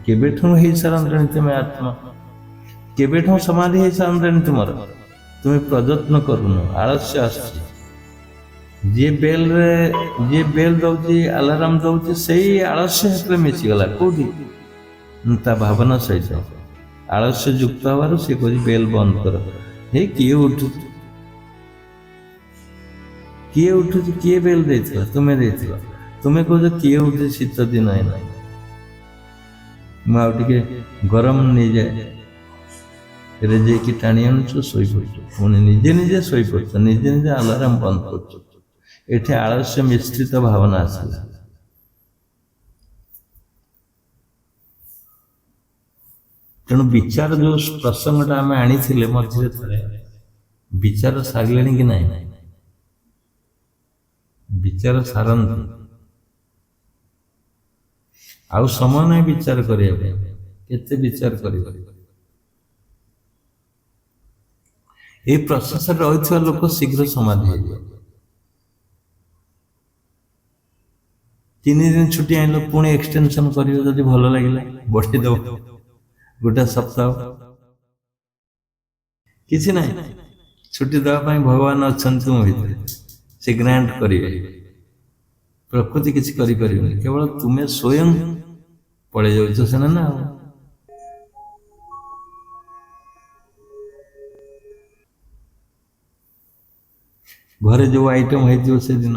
କେବେଠୁ ହେଇସାରନ୍ତାଣି ତୁମେ ଆତ୍ମା, କେବେଠୁ ସମାଧି ହେଇସାରନ୍ତାଣି ତୁମର। ତୁମେ ପ୍ରଯତ୍ନ କରୁନ, ଆଳସ୍ୟ ଆସୁଛି। ଯିଏ ବେଲ୍ ଦଉଛି, ଆଲାରାମ ଦଉଛି, ସେଇ ଆଳସ୍ୟ ସେଥିରେ ମିଶିଗଲା। କୋଉଠି? ତା ଭାବନା ସହିତ ଆଳସ୍ୟ ଯୁକ୍ତ ହେବାରୁ ସେ କହୁଛି ବେଲ୍ ବନ୍ଦ କର। ହେ କିଏ ଉଠୁଛି, କିଏ ବେଲ୍ ଦେଇଥିଲ? ତୁମେ ଦେଇଥିଲ। ତୁମେ କହୁଛ କିଏ ଉଠୁଛି, ଶୀତ ଦିନ ନାହିଁ, ମୁଁ ଆଉ ଟିକେ ଗରମ ନେଇଯାଏ, ରେଜେଇକି ଟାଣି ଆଣୁଛୁ, ଶୋଇପଡ଼ୁଛୁ, ପୁଣି ନିଜେ ଶୋଇପଡ଼ୁଛ, ନିଜେ ଆଲାରାମ ବନ୍ଦ କରୁଛୁ। ଏଠି ଆଳସ୍ୟ ମିଶ୍ରିତ ଭାବନା ଆସିଲା। ତେଣୁ ବିଚାର ଯୋଉ ପ୍ରସଙ୍ଗଟା ଆମେ ଆଣିଥିଲେ ମଝିରେ ଥରେ, ବିଚାର ସାରିଲେଣି କି ନାହିଁ? ବିଚାର ସାରନ୍ତୁ। ଆଉ ସମୟ ନାହିଁ ବିଚାର କରିବା ପାଇଁ। କେତେ ବିଚାର କରିବ? এই ପ୍ରୋସେସରେ ରହିଥିବା ଲୋକ ଶୀଘ୍ର ସମାଧି ହେଇଯିବ। 3 ଦିନ ଛୁଟି ଆଣିଲ, ପୁଣି ଏକ୍ସଟେନସନ କରିବ, ଯଦି ଭଲ ଲାଗିଲା ବଢ଼େଇଦବ ଗୋଟେ ସପ୍ତାହ। କିଛି ନାହିଁ, ଛୁଟି ଦେବା ପାଇଁ ଭଗବାନ ଅଛନ୍ତି ତୁମ ଭିତରେ, ସେ ଗ୍ରାଣ୍ଟ କରିବେ। ପ୍ରକୃତି କିଛି କରିପାରିବନି, କେବଳ ତୁମେ ସ୍ୱୟଂ ପଳେଇ ଯାଉଛ ସିନା ନା। ଘରେ ଯୋଉ ଆଇଟମ ହେଇଥିବ ସେଦିନ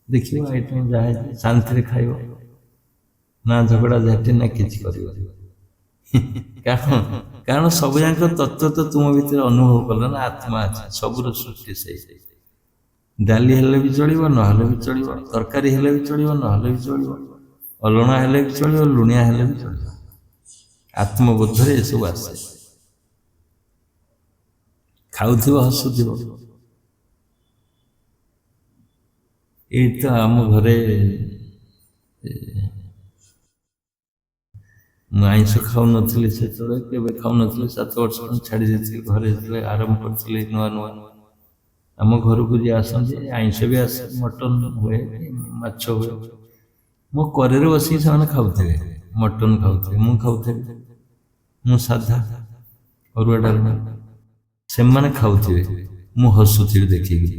ଦେଖିବ ଆଇଟମ୍ ଯାହା ହେଇଛି ଶାନ୍ତିରେ ଖାଇବ, ନା ଝଗଡ଼ା ଝାଟି ନା କିଛି କରିବ। କାରଣ କାରଣ ସବୁ ଯାକ ତତ୍ତ୍ୱ ତ ତୁମ ଭିତରେ ଅନୁଭବ କଲ ନା, ଆତ୍ମା ଅଛି, ସବୁର ସୃଷ୍ଟି ସେଇ। ଡାଲି ହେଲେ ବି ଚଳିବ, ନହେଲେ ବି ଚଳିବ, ତରକାରୀ ହେଲେ ବି ଚଳିବ, ନହେଲେ ବି ଚଳିବ, ଅଲଣା ହେଲେ ବି ଚଳିବ, ଲୁଣିଆ ହେଲେ ବି ଚଳିବ। ଆତ୍ମବୋଧରେ ଏସବୁ ଆସେ। ଖାଉଥିବ ହସୁଥିବ। ଏଇ ତ ଆମ ଘରେ ମୁଁ ଆଇଁଷ ଖାଉନଥିଲି ସେତେବେଳେ, କେବେ ଖାଉନଥିଲି, 7 ବର୍ଷ ଛାଡ଼ି ଦେଇଥିଲି। ଘରେ ଯେତେବେଳେ ଆରମ୍ଭ କରିଥିଲି ନୂଆ ନୂଆ, ଆମ ଘରକୁ ଯିଏ ଆସନ୍ତି ଆଇଁଷ ବି ଆସେ, ମଟନ ହୁଏ, ମାଛ ହୁଏ, ମୋ କରେରେ ବସିକି ସେମାନେ ଖାଉଥିବେ, ମଟନ ଖାଉଥିବେ, ମୁଁ ଖାଉଥିବି, ମୁଁ ସାଧା ଅରୁଆ ଡାଲମା, ସେମାନେ ଖାଉଥିବେ, ମୁଁ ହସୁଥିବି ଦେଖିକି।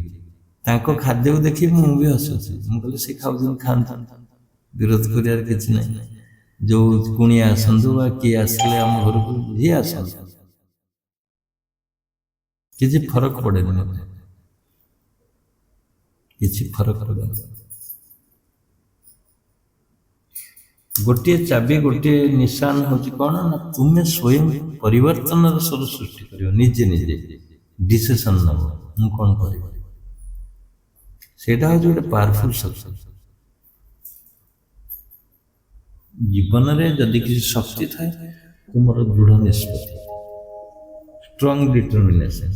ତାଙ୍କ ଖାଦ୍ୟକୁ ଦେଖିକି ମୁଁ ବି ହସୁଛି। ମୁଁ କହିଲି ସେ ଖାଉଛନ୍ତି ଖାଆନ୍ତୁ, ବିରୋଧ କରିବାର କିଛି ନାହିଁ। ଯୋଉ କୁଣିଆ ଆସନ୍ତୁ ବା କିଏ ଆସିଲେ ଆମ ଘରକୁ, ଯିଏ ଆସନ୍ତୁ, କିଛି ଫରକ ପଡ଼େନି ମୋତେ, କିଛି ଫରକ ପଡ଼େନି। ଗୋଟିଏ ଚାବି, ଗୋଟିଏ ନିଶାନ ହଉଛି କଣ ନା, ତୁମେ ସ୍ୱୟଂ ପରିବର୍ତ୍ତନର ସ୍ୱର ସୃଷ୍ଟି କରିବ, ନିଜେ ନିଜେ ଡିସିସନ୍ ନେବ ମୁଁ କଣ କରିବି। ସେଇଟା ହଉଛି ଗୋଟେ ପାୱାରଫୁଲ ଶକ୍ତି। ଜୀବନରେ ଯଦି କିଛି ଶକ୍ତି ଥାଏ, ତୁମର ଦୃଢ଼ ନିଷ୍ପତ୍ତି, ଷ୍ଟ୍ରଙ୍ଗ ଡିଟରମିନେସନ,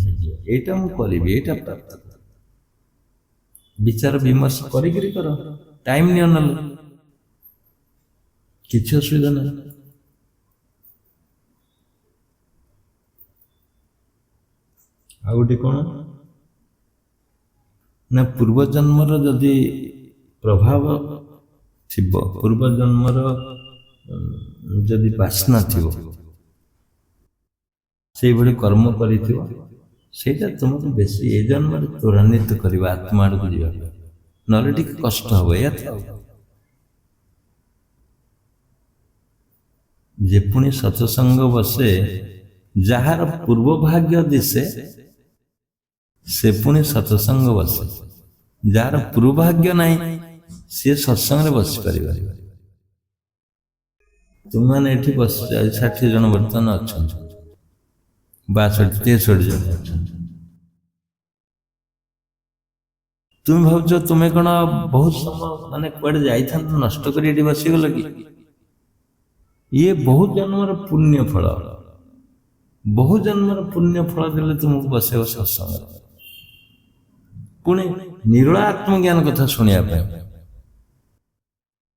ଏଇଟା ମୁଁ କରିବି, ଏଇଟା ପ୍ରାପ୍ତ କରିବି। ବିଚାର ବିମର୍ଶ କରିକିରି କର, ଟାଇମ୍ ନିଅ, ନହେଲେ କିଛି ଅସୁବିଧା ନାହିଁ। ଆଉ ଗୋଟେ କଣ ନା, ପୂର୍ବଜନ୍ମର ଯଦି ପ୍ରଭାବ ଥିବ, ପୂର୍ବଜନ୍ମର ଯଦି ବାସ୍ନା ଥିବ, ସେଇଭଳି କର୍ମ କରିଥିବ, ସେଇଟା ତୁମକୁ ବେଶୀ ଏ ଜନ୍ମରେ ତ୍ୱରାନ୍ୱିତ କରିବ ଆତ୍ମା ଆଡ଼କୁ ଯିବା ପାଇଁ। ନହେଲେ ଟିକେ କଷ୍ଟ ହବ, ଏଇଆ ଥାଉ। ଯେ ପୁଣି ସତ୍ସଙ୍ଗ ବସେ, ଯାହାର ପୂର୍ବ ଭାଗ୍ୟ ଦିଶେ, ସେ ପୁଣି ସତ୍ସଙ୍ଗ ବସେ। ଯାହାର ପୂର୍ବ ଭାଗ୍ୟ ନାହିଁ, ସିଏ ସତ୍ସଙ୍ଗରେ ବସି ପାରିବନି। ତୁମମାନେ ଏଠି ବସିଛ, 60 ଜଣ ବର୍ତ୍ତମାନ ଅଛନ୍ତି, 62 63 ଜଣ ଅଛନ୍ତି। ତୁମେ ଭାବୁଛ ତୁମେ କଣ ବହୁତ ସମୟ ମାନେ କୁଆଡେ ଯାଇଥାନ୍ତ, ନଷ୍ଟ କରି ଏଠି ବସିଗଲ କି? ଇଏ ବହୁ ଜନ୍ମର ପୁଣ୍ୟ ଫଳ, ବହୁ ଜନ୍ମର ପୁଣ୍ୟ ଫଳ ଦେଲେ ତୁମକୁ ବସେଇବ ସତ୍ସଙ୍ଗରେ, ପୁଣି ନିରୋଳା ଆତ୍ମଜ୍ଞାନ କଥା ଶୁଣିବା ପାଇଁ।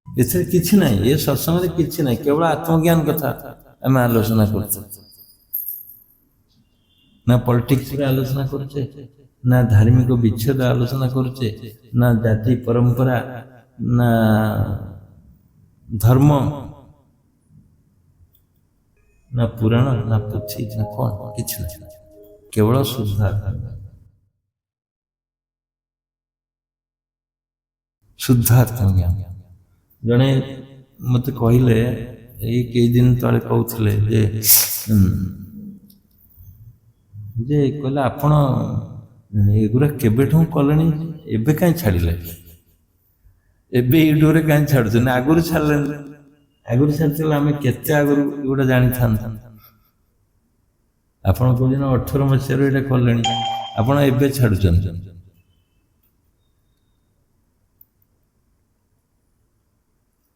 ଏଥିରେ କିଛି ନାହିଁ, ଏ ସତ୍ସଙ୍ଗରେ କିଛି ନାହିଁ, କେବଳ ଆତ୍ମଜ୍ଞାନ କଥା ଆମେ ଆଲୋଚନା କରୁଛେ। ନା ପଲିଟିକ୍ସରେ ଆଲୋଚନା କରୁଛେ, ନା ଧାର୍ମିକ ବିଚ୍ଛେଦ ଆଲୋଚନା କରୁଛେ, ନା ଜାତି ପରମ୍ପରା, ନା ଧର୍ମ, ନା ପୁରାଣ, ନା ପୋଥି, ନା କଣ, କିଛି ନାହିଁ, କେବଳ ଶୁଦ୍ଧ ଆତ୍ମଜ୍ଞାନ। ଶୁଦ୍ଧ ଆତ୍ମଜ୍ଞାନ। ଜଣେ ମତେ କହିଲେ, ଏଇ କେଇ ଦିନ ତଳେ କହୁଥିଲେ ଯେ କହିଲେ ଆପଣ ଏଗୁଡ଼ା କେବେଠୁ କଲେଣି, ଏବେ କାହିଁ ଛାଡ଼ିଲେ, ଏବେ ୟୁଟ୍ୟୁବରେ କାହିଁ ଛାଡୁଛନ୍ତି, ଆଗରୁ ଛାଡ଼ିଲେନି। ଆଗରୁ ଛାଡ଼ିଥିଲେ ଆମେ କେତେ ଆଗରୁ ଏଗୁଡ଼ା ଜାଣିଥାନ୍ତୁ। ଆପଣ କହୁଛନ୍ତି 18 ମସିହାରୁ ଏଇଟା କଲେଣି, ଆପଣ ଏବେ ଛାଡୁଛନ୍ତି।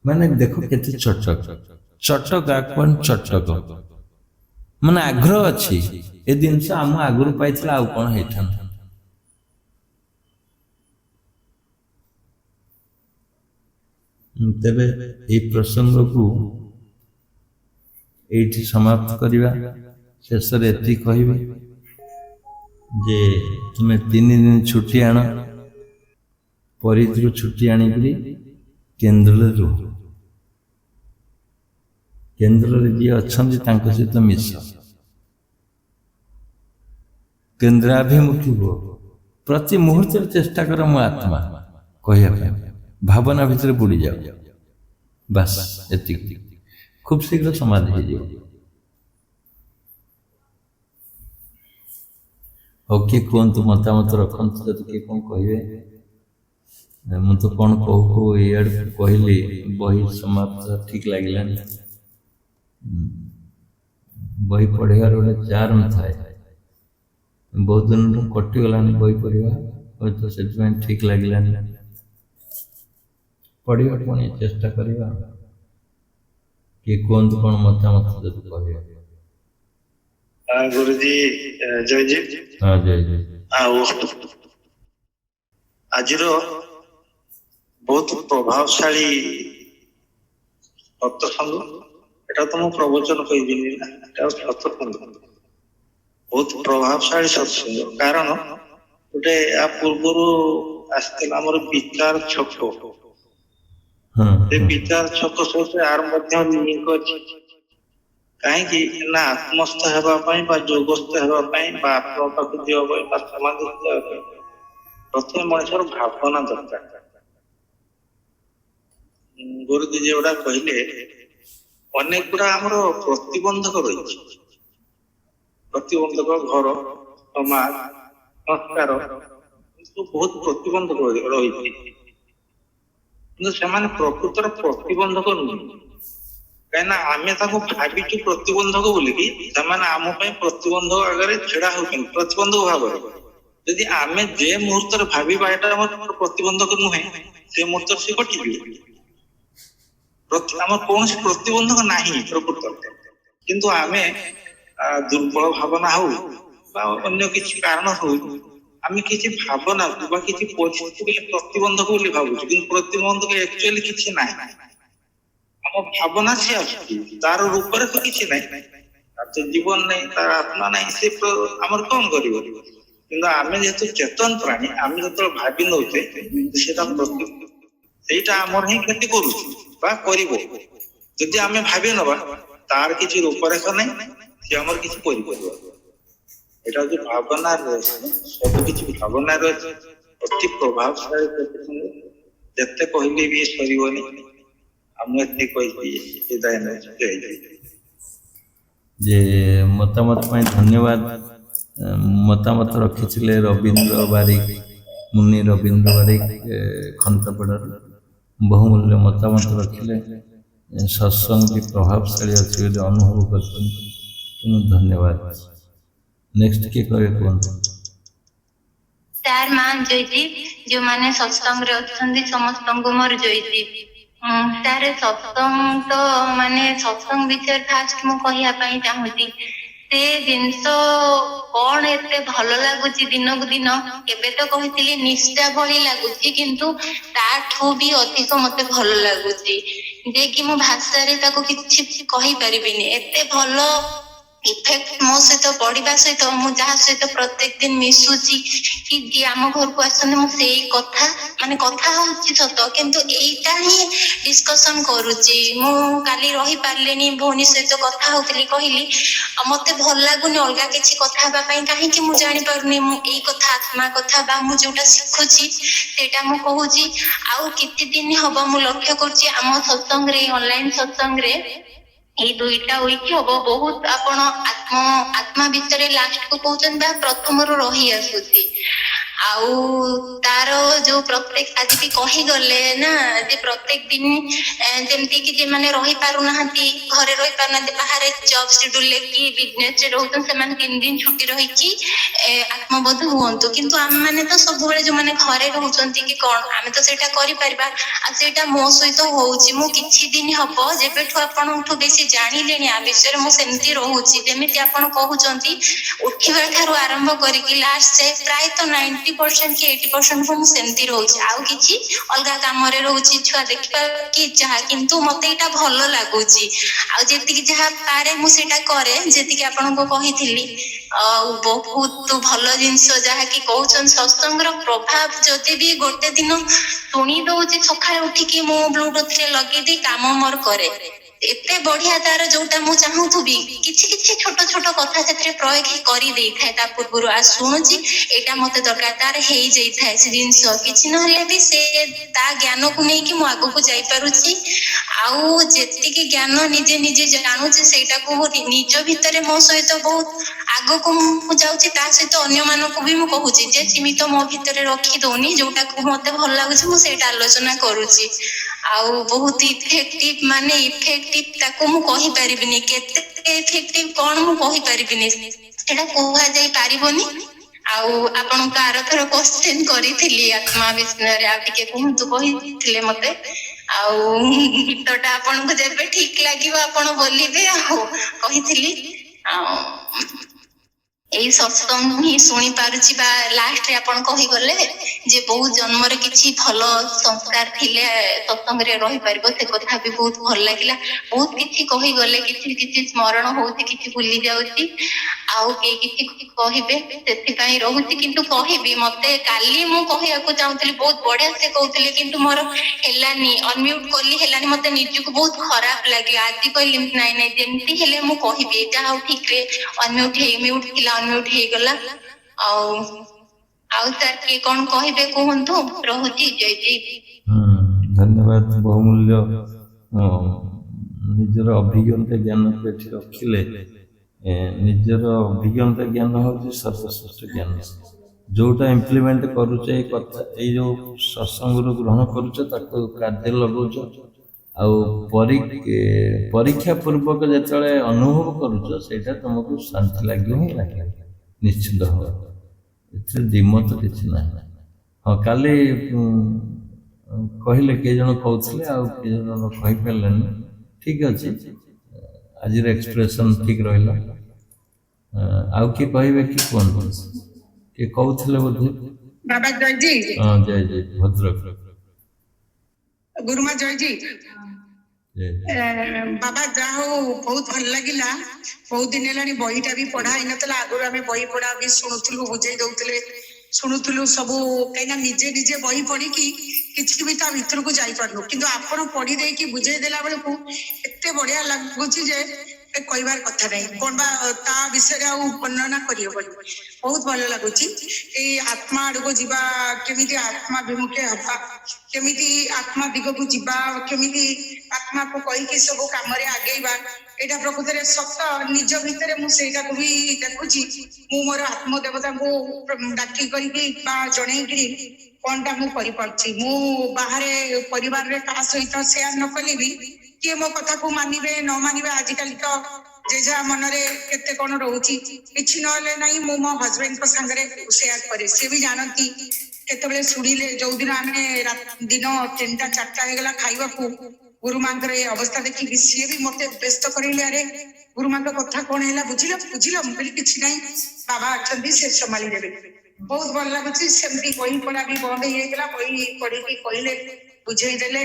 ମାନେ ଦେଖ କେତେ ଚଟକ, ଚଟକ ଚଟକ, ମାନେ ଆଗ୍ରହ ଅଛି, ଏ ଜିନିଷ ଆମ ଆଗରୁ ପାଇଥିଲା ଆଉ କଣ ହେଇଥାନ୍ତା। ତେବେ এই ପ୍ରସଙ୍ଗକୁ ଏଇଠି ସମାପ୍ତ କରିବା। ଶେଷରେ ଏତିକି କହିବି ଯେ ତୁମେ 3 ଦିନ ଛୁଟି ଆଣ, ପରିଧିରୁ ଛୁଟି ଆଣିକିରି କେନ୍ଦ୍ରରେ ରୁହ। କେନ୍ଦ୍ରରେ ଯିଏ ଅଛନ୍ତି ତାଙ୍କ ସହିତ ମିଶ, କେନ୍ଦ୍ରାଭିମୁଖୀ ହୁଅ। ପ୍ରତି ମୁହୂର୍ତ୍ତରେ ଚେଷ୍ଟା କର ମୋ ଆତ୍ମା କହିବା ପାଇଁ, ଭାବନା ଭିତରେ ବୁଡ଼ି ଯାଅ, ବାସ୍ ଏତିକି। ଖୁବ୍ ଶୀଘ୍ର ସମାଧି ହେଇଯିବ। ହଉ, କିଏ କୁହନ୍ତୁ, ମତାମତ ରଖନ୍ତୁ, ଯଦି କିଏ କଣ କହିବେ। ମୁଁ ତ କ'ଣ କହୁ କହୁ ଇଆଡ଼କୁ କହିଲି ବହି ସମାପ୍ତ ଠିକ୍ ଲାଗିଲାନି। ବହି ପଢ଼ିବାର ଗୋଟେ ଚାର୍ମ ଥାଏ, ବହୁତ ଦିନରୁ କଟିଗଲାନି ବହି ପଢ଼ିବା, ହୁଏତ ସେଥିପାଇଁ ଠିକ୍ ଲାଗିଲାନି। ପଢ଼ିବା ପୁଣି ଚେଷ୍ଟା କରିବା। କିଏ କୁହନ୍ତୁ କ'ଣ ମତାମତ ଯଦି କହିବେ। ଗୁରୁଜୀ ଜୟଜୀ। ହଁ ଜୟ ଜୟ। ଆଉ ଆଜିର ବହୁତ ପ୍ରଭାବଶାଳୀ ସତ୍ସଙ୍ଗ, ଏଟା ତ ମୁଁ ପ୍ରବଚନ କହିବିନି ନା, ଏଟା ସତ୍ସଙ୍ଗ, ବହୁତ ପ୍ରଭାବଶାଳୀ ସତ୍ସଙ୍ଗ। କାରଣ ଗୋଟେ ୟା ପୂର୍ବରୁ ଆସିଥିଲା ଆମର ବିଚାର ଛକ, ସେ ବିଚାର ଛକ ସହିତ ଆର ମଧ୍ୟ ଲିଙ୍କ ଅଛି। କାହିଁକି ନା ଆତ୍ମସ୍ଥ ହେବା ପାଇଁ ବା ଯୋଗସ୍ଥ ହେବା ପାଇଁ ବା ଆତ୍ମ ପାଖକୁ ଯିବା ପାଇଁ ବା ସମାଧିସ୍ଥ ହେବା ପାଇଁ ପ୍ରଥମେ ମଣିଷର ଭାବନା ଦରକାର। ଗୁରୁଜୀ ଯୋଉଟା କହିଲେ ଅନେକ ଗୁଡା ଆମର ପ୍ରତିବନ୍ଧକ ରହିଛି। ପ୍ରତିବନ୍ଧକ ଘର, ସମାଜ, ସଂସ୍କାର, ବହୁତ ପ୍ରତିବନ୍ଧକ ରହିଛି, କିନ୍ତୁ ସେମାନେ ପ୍ରକୃତର ପ୍ରତିବନ୍ଧକ ନୁହେଁ। କାହିଁକିନା ଆମେ ତାକୁ ଭାବିଛୁ ପ୍ରତିବନ୍ଧକ ବୋଲିକି, ସେମାନେ ଆମ ପାଇଁ ପ୍ରତିବନ୍ଧକ ଆଗରେ ଛିଡା ହଉଛନ୍ତି ପ୍ରତିବନ୍ଧକ ଭାବରେ। ଯଦି ଆମେ ଯେ ମୁହୂର୍ତ୍ତରେ ଭାବିବା ଏଟା ଆମର ପ୍ରତିବନ୍ଧକ ନୁହେଁ, ସେ ମୁହୂର୍ତ୍ତରେ ସେ କଟିଯିବ। ଆମର କୌଣସି ପ୍ରତିବନ୍ଧକ ନାହିଁ ପ୍ରକୃତରେ, କିନ୍ତୁ ଆମେ ଦୁର୍ବଳ ଭାବନା ହଉ ବା ଅନ୍ୟ କିଛି କାରଣ ହଉ, ଆମେ କିଛି ଭାବନାକୁ ବା କିଛି ପରିସ୍ଥିତିକୁ ପ୍ରତିବନ୍ଧକ ବୋଲି ଭାବୁଛୁ, କିନ୍ତୁ ପ୍ରତିବନ୍ଧକ ଆକ୍ଚୁଆଲି କିଛି ନାହିଁ। ଆମ ଭାବନା ସେ ଆସୁଛି, ତାର ରୂପରେ ତ କିଛି ନାହିଁ, ତାର ତ ଜୀବନ ନାହିଁ, ତାର ଆତ୍ମା ନାହିଁ, ସେ ଆମର କଣ କରିବ? କିନ୍ତୁ ଆମେ ଯେହେତୁ ଚେତନ ପ୍ରାଣୀ, ଆମେ ଯେତେବେଳେ ଭାବି ନଉଛେ ସେଇଟା ଆମର ହିଁ କ୍ଷତି କରୁଛି ବା କରିବ। ଯଦି ଆମେ ଭାବି ନବା ତାର କିଛି ରୂପରେଖ ନାହିଁ, ସେ ଆମର କିଛି କରିପାରିବ। এটা হচ্ছে ভাবনার রয়েছে, ସବୁ କିଛି ଭାବନାରେ ଅଛି। ଅତି ପ୍ରଭାବଶାଳୀ ଯେତେ କହିଲେ ବି ସରିବନି। ଆମେ ଏତେ କହିକି ବିଦାୟ ନେଉଛୁ। ଯେ ମତାମତ ପାଇଁ ଧନ୍ୟବାଦ। ମତାମତ ରଖିଥିଲେ ରବୀନ୍ଦ୍ର ବାରିକ, ମୁନି ରବୀନ୍ଦ୍ର ବାରିକ ଖନ୍ତାପଡ଼ାରୁ ବହୁମୂଲ୍ୟ ମତାମତ ରଖିଲେ। ସତ୍ସଙ୍ଗ ବି ପ୍ରଭାବଶାଳୀ ଅଛି ବୋଲି ଅନୁଭବ କରିଛନ୍ତି, ତେଣୁ ଧନ୍ୟବାଦ। ନେକ୍ସଟ କିଏ କହିବେ କୁହନ୍ତୁ। ସାର୍ ମା ଜୟଦୀପ, ଯୋଉମାନେ ସତ୍ସଙ୍ଗରେ ଅଛନ୍ତି ସମସ୍ତଙ୍କୁ ମୋର ଜୟଦୀପ। ସାର୍ ସତ୍ସଙ୍ଗ ତ ମାନେ ସତ୍ସଙ୍ଗ ବିଷୟରେ ଫାଷ୍ଟ ମୁଁ କହିବା ପାଇଁ ଚାହୁଁଛି, ସେ ଜିନିଷ କଣ ଏତେ ଭଲ ଲାଗୁଛି ଦିନକୁ ଦିନ। ଏବେ ତ କହିଥିଲି ନିଷ୍ଠା ଭଳି ଲାଗୁଛି, କିନ୍ତୁ ତାଠୁ ବି ଅଧିକ ମତେ ଭଲ ଲାଗୁଛି, ଯେ କି ମୁଁ ଭାଷାରେ ତାକୁ କିଛି କହିପାରିବିନି। ଏତେ ଭଲ ଇଫେକ୍ଟ ମୋ ସହିତ ପଡିବା ସହିତ, ମୁଁ ଯାହା ସହିତ ପ୍ରତ୍ୟେକ ଦିନ ମିଶୁଛି କି ଯିଏ ଆମ ଘରକୁ ଆସନ୍ତି, ମୁଁ ସେଇ କଥା ମାନେ କଥା ହଉଛି ସତ, କିନ୍ତୁ ଏଇଟା ହିଁ ଡିସ୍କସନ କରୁଛି। ମୁଁ କାଲି ରହିପାରିଲିନି, ଭଉଣୀ ସହିତ କଥା ହଉଥିଲି, କହିଲି ମତେ ଭଲ ଲାଗୁନି ଅଲଗା କିଛି କଥା ହେବା ପାଇଁ, କାହିଁକି ମୁଁ ଜାଣିପାରୁନି। ମୁଁ ଏଇ କଥା ଆତ୍ମା କଥା ବା ମୁଁ ଯୋଉଟା ଶିଖୁଛି ସେଇଟା ମୁଁ କହୁଛି। ଆଉ କେତେ ଦିନ ହବ ମୁଁ ଲକ୍ଷ୍ୟ କରୁଛି ଆମ ସତ୍ସଙ୍ଗରେ, ଅନଲାଇନ ସତ୍ସଙ୍ଗରେ ଏଇ 2ଟା ୱିକ୍ ହବ ବହୁତ ଆପଣ ଆତ୍ମା ବିଷୟରେ ଲାଷ୍ଟ କୁ କହୁଛନ୍ତି ବା ପ୍ରଥମରୁ ରହି ଆସୁଛି। ଆଉ ତାର ଯୋଉ ପ୍ରତ୍ୟେକ ଆଜି ବି କହିଗଲେ ନା, ଯେ ପ୍ରତ୍ୟେକ ଦିନ ଯେମିତି କି ଯେଉଁମାନେ ରହିପାରୁନାହାନ୍ତି, ଘରେ ରହିପାରୁନାହାନ୍ତି, ବାହାରେ ଜବ୍ ସିଡ୍ୟୁଲରେ କି ବିଜନେସରେ ରହୁଛନ୍ତି, ସେମାନେ 3 ଦିନ ଛୁଟି ରହିକି ଆତ୍ମବୋଧ ହୁଅନ୍ତୁ। କିନ୍ତୁ ଆମେ ମାନେ ତ ସବୁବେଳେ ଯୋଉମାନେ ଘରେ ରହୁଛନ୍ତି କି କଣ, ଆମେ ତ ସେଇଟା କରିପାରିବା। ଆଉ ସେଇଟା ମୋ ସହିତ ହଉଛି। ମୁଁ କିଛି ଦିନ ହବ ଯେବେଠୁ ଆପଣଙ୍କଠୁ ବେଶୀ ଜାଣିଲେଣି ଆ ବିଷୟରେ, ମୁଁ ସେମିତି ରହୁଛି। ଯେମିତି ଆପଣ କହୁଛନ୍ତି ଉଠିବା ଠାରୁ ଆରମ୍ଭ କରିକି ଲାଷ୍ଟ ଯାଏ ପ୍ରାୟତଃ 90% କି 80% ମୁଁ ସେମିତି ରହୁଛି। ଆଉ କିଛି ଅଲଗା କାମରେ ରହୁଛି, ଛୁଆ ଦେଖିବା କି ଯାହା, କିନ୍ତୁ ମତେ ଏଇଟା ଭଲ ଲାଗୁଛି। ଆଉ ଯେତିକି ଯାହା ପାରେ ମୁଁ ସେଇଟା କରେ, ଯେତିକି ଆପଣଙ୍କୁ କହିଥିଲି। ଆଉ ବହୁତ ଭଲ ଜିନିଷ ଯାହାକି କହୁଛନ୍ତି, ସତ୍ସଙ୍ଗର ପ୍ରଭାବ ଯଦି ବି ଗୋଟେ ଦିନ ଶୁଣି ଦଉଛି, ସକାଳେ ଉଠିକି ମୁଁ ବ୍ଲୁଟୁଥରେ ଲଗେଇ ଦେଇ କାମ ମୋର କରେ, ଏତେ ବଢିଆ ତାର ଯୋଉଟା ମୁଁ ଚାହୁଁଥିବି କିଛି କିଛି ଛୋଟ ଛୋଟ କଥା ସେଥିରେ ପ୍ରୟୋଗ କରି ଦେଇଥାଏ ତା ପୂର୍ବରୁ ଆଉ ଶୁଣୁଛି ଏଇଟା ମତେ ଦରକାର ତାର ହେଇଯାଇଥାଏ ସେ ଜିନିଷ କିଛି ନହେଲେ ବି ସେ ତା ଜ୍ଞାନକୁ ନେଇକି ମୁଁ ଆଗକୁ ଯାଇପାରୁଛି ଆଉ ଯେତିକି ଜ୍ଞାନ ନିଜେ ନିଜେ ଜାଣୁଛି ସେଇଟାକୁ ନିଜ ଭିତରେ ମୋ ସହିତ ବହୁତ ଆଗକୁ ମୁଁ ଯାଉଛି ତା ସହିତ ଅନ୍ୟମାନଙ୍କୁ ବି ମୁଁ କହୁଛି ଯେ ସୀମିତ ମୋ ଭିତରେ ରଖି ଦଉନି ଯୋଉଟାକୁ ମତେ ଭଲ ଲାଗୁଛି ମୁଁ ସେଇଟା ଆଲୋଚନା କରୁଛି ଆଉ ବହୁତ ଇଫେକ୍ଟିଭ ମାନେ ଇଫେକ୍ଟିଭ ତାକୁ ମୁଁ କହିପାରିବିନି କେତେ ଇଫେକ୍ଟିଭ କଣ ମୁଁ କହିପାରିବିନି ସେଟା କୁହାଯାଇ ପାରିବନି ଆଉ ଆପଣଙ୍କ ଆରଥର କ୍ୱେଶ୍ଚେନ କରିଥିଲି ଆତ୍ମା ବିଷୟରେ ଆଉ ଟିକେ କୁହନ୍ତୁ କହିଥିଲେ ମତେ ଆଉ ଗୀତଟା ଆପଣଙ୍କୁ ଯେବେ ଠିକ ଲାଗିବ ଆପଣ ବୋଲିବେ ଆଉ କହିଥିଲି ଆଉ ଏଇ ସତ୍ସଙ୍ଗ ହିଁ ଶୁଣି ପାରୁଛି ବା ଲାଷ୍ଟରେ ଆପଣ କହିଗଲେ ଯେ ବହୁତ ଜନ୍ମରେ କିଛି ଭଲ ସଂସ୍କାର ଥିଲେ ସତ୍ସଙ୍ଗରେ ରହିପାରିବ ସେ କଥା ବି ବହୁତ ଭଲ ଲାଗିଲା ବହୁତ କିଛି କହିଗଲେ କିଛି କିଛି ସ୍ମରଣ ହଉଛି କିଛି ଭୁଲି ଯାଉଛି ଆଉ କେହି କିଛି କହିବେ ସେଥିପାଇଁ ରହୁଛି କିନ୍ତୁ କହିବି ମତେ କାଲି ମୁଁ କହିବାକୁ ଚାହୁଁଥିଲି ବହୁତ ବଢିଆ ସେ କହୁଥିଲେ କିନ୍ତୁ ମୋର ହେଲାନି ଅନମ୍ୟୁଟ କଲି ହେଲାନି ମତେ ନିଜକୁ ବହୁତ ଖରାପ ଲାଗିଲା ଆଜି କହିଲି ନାଇଁ ନାଇଁ ଯେମିତି ହେଲେ ମୁଁ କହିବି ଏଇଟା ଆଉ ଠିକରେ ଅନମ୍ୟୁଟ ମ୍ୟୁଟ ଥିଲା ଅନମ୍ୟୁଟ ହେଇଗଲା ଆଉ ଆଉ ସାର୍ କିଏ କଣ କହିବେ କୁହନ୍ତୁ ରହୁଛି ଜୟ ଜୟ ଧନ୍ୟବାଦ ବହୁମୂଲ୍ୟ ନିଜର ଅଭିଜ୍ଞତା ଜ୍ଞାନକୁ ଏଠି ରଖିଲେ ନିଜର ଅଭିଜ୍ଞତା ଜ୍ଞାନ ହେଉଛି ସର୍ବଶ୍ରେଷ୍ଠ ଜ୍ଞାନ ଯୋଉଟା ଇମ୍ପ୍ଲିମେଣ୍ଟ କରୁଛ ଏଇ କଥା ଏଇ ଯୋଉ ସତ୍ସଙ୍ଗରୁ ଗ୍ରହଣ କରୁଛ ତାକୁ କାର୍ଯ୍ୟ ଲଗାଉଛ ଆଉ ପରୀକ୍ଷା ପୂର୍ବକ ଯେତେବେଳେ ଅନୁଭବ କରୁଛ ସେଇଟା ତୁମକୁ ଶାନ୍ତି ଲାଗିବ ହିଁ ଲାଗିବ ନିଶ୍ଚିତ ଭାବରେ ଏଥିରେ ଦ୍ୱିମତ କିଛି ନାହିଁ ହଁ କାଲି କହିଲେ କେଇ ଜଣ କହୁଥିଲେ ଆଉ କେଇ ଜଣ କହିପାରିଲେନି ଠିକ ଅଛି ଆଜିର ଏକ୍ସପ୍ରେସନ ଠିକ ରହିଲା ଆଉ କିଏ କହିବେ କି କୁହନ୍ତୁ କିଏ କହୁଥିଲେ ବୋଧେ बाबा जय जी ହଁ ଜୟ ଜୟ ଭଦ୍ରକ गुरुमा जय जी ଜୟ बाबा जा हो बहुत भल लगिला बहुत दिन हेलानी बहीटा भी पढ़ा ही नतला आगुर आमे बही पढ़ा भी शुणुथुलु बुझेई दउतले शुणुथुलु सब कहिना निजे निजे बही पढ़ी की किछि भी ता भीतर को जाई पारनु किंतु आपण पढ़ी दे की बुझेई देला बेले को एते बढ़िया लागुची जे कहबार कथा नहीं कोन बा ता विषय आ वर्णना करियो बहुत भल लगुची ए आत्मा आड़को जीवा केमिति आत्मा विमुखे हवा केमिति आत्मा दिग को जीवा केमिति आत्मा को कही कि सब काम रे आगेबा एटा प्रकृत रे सत्य निज भितरे मु सेटा को भी देखुची मु मोर आत्म देवता को डाकी करी कि बा जणै कि कोनटा मु करि पारछि मु बाहरे परिवार रे का सहित शेयर न कली भी किए मो कथा को मानिबे न मानिबे आजिकल तो जे जा मन रे केते कोन रहउची किछि नले नाही मु मो हस्बैंड को संगरे शेयर करे से भी जानती केतबेले सुनिले जो दिन आमे दिन 3टा 4टा हे गला खाइबा को गुरु मांकर ए अवस्था देखि सी भी मते व्यस्त करिले अरे गुरु मांक कथा कोन हैला बुझिला बुझिला मु कहली किछि नाही बाबा अछंती से संभाली देबे बहुत भल लागुची सेमती बही पढ़ा भी बंद हे गला बही पढ़ी की कहिले बुझेई देले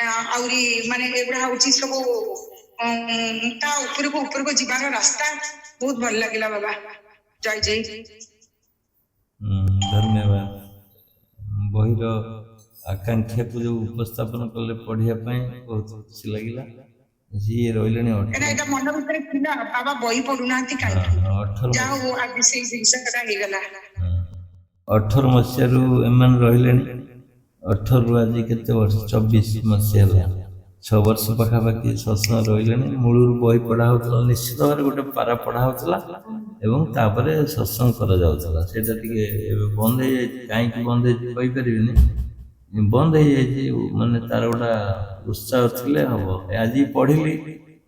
आउरी माने एबडा होची सब ता ऊपर को जीवार रास्ता बहुत भल लागिला बाबा जय जय धन्यवाद बहिर आकांक्षा जो उपस्थापन कले पढ़िया बहुत खुशी लगिला जी रहिले एटा मन भीतर थिला बाबा बही पढुनांती काई जाओ आज से जिंसटा हे गला 18 मसियारू एमन रहिले 18 रु आज केते वर्ष 24 मसिया 6 वर्ष पाखापाखि सत्संग रहिले मूलर बही पढ़ा होता निश्चित भाव गोटे पारा पढ़ा होता एवं तापर सत्संग करा जाउतला सेटा टिके बंद हे काई कि बंद हे कहि परिबिनी बंद हो जाए माने तार गोटा उत्साह थिले हबो आज पढ़िली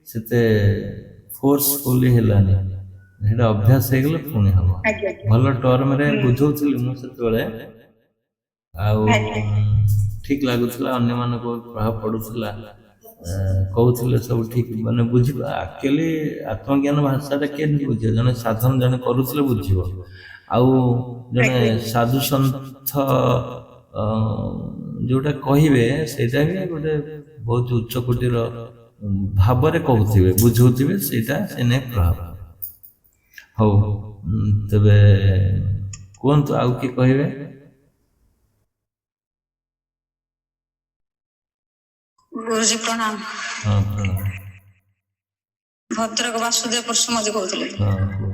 सेते फोर्सफुली हेलानी हेडा अभ्यास हे गेले पुणी हबो भल टर्म रे बुझौथिली मु सेते बेले आउ ठीक लागुतला अन्य माने को प्रभाव पडुतला कहउथिले सब ठीक माने बुझिबा एक्चुअली आत्मज्ञान भाषाटा के बुझे जने साधन जने करूथिले बुझिबो आउ जने साधु संत जोटा कहिबे सेटा भी गोटे बहुत उच्च कोटिर भावरे कहउथिबे बुझौथिबे सेटा एने प्रभाव हो तबे कोन तो आउ की कहिबे गुरुजी प्रणाम हां प्रणाम ଭଦ୍ରକ ବାସୁଦେବପୁର ସୁମତି କହୁଥିଲେ। ହଁ କୁହ।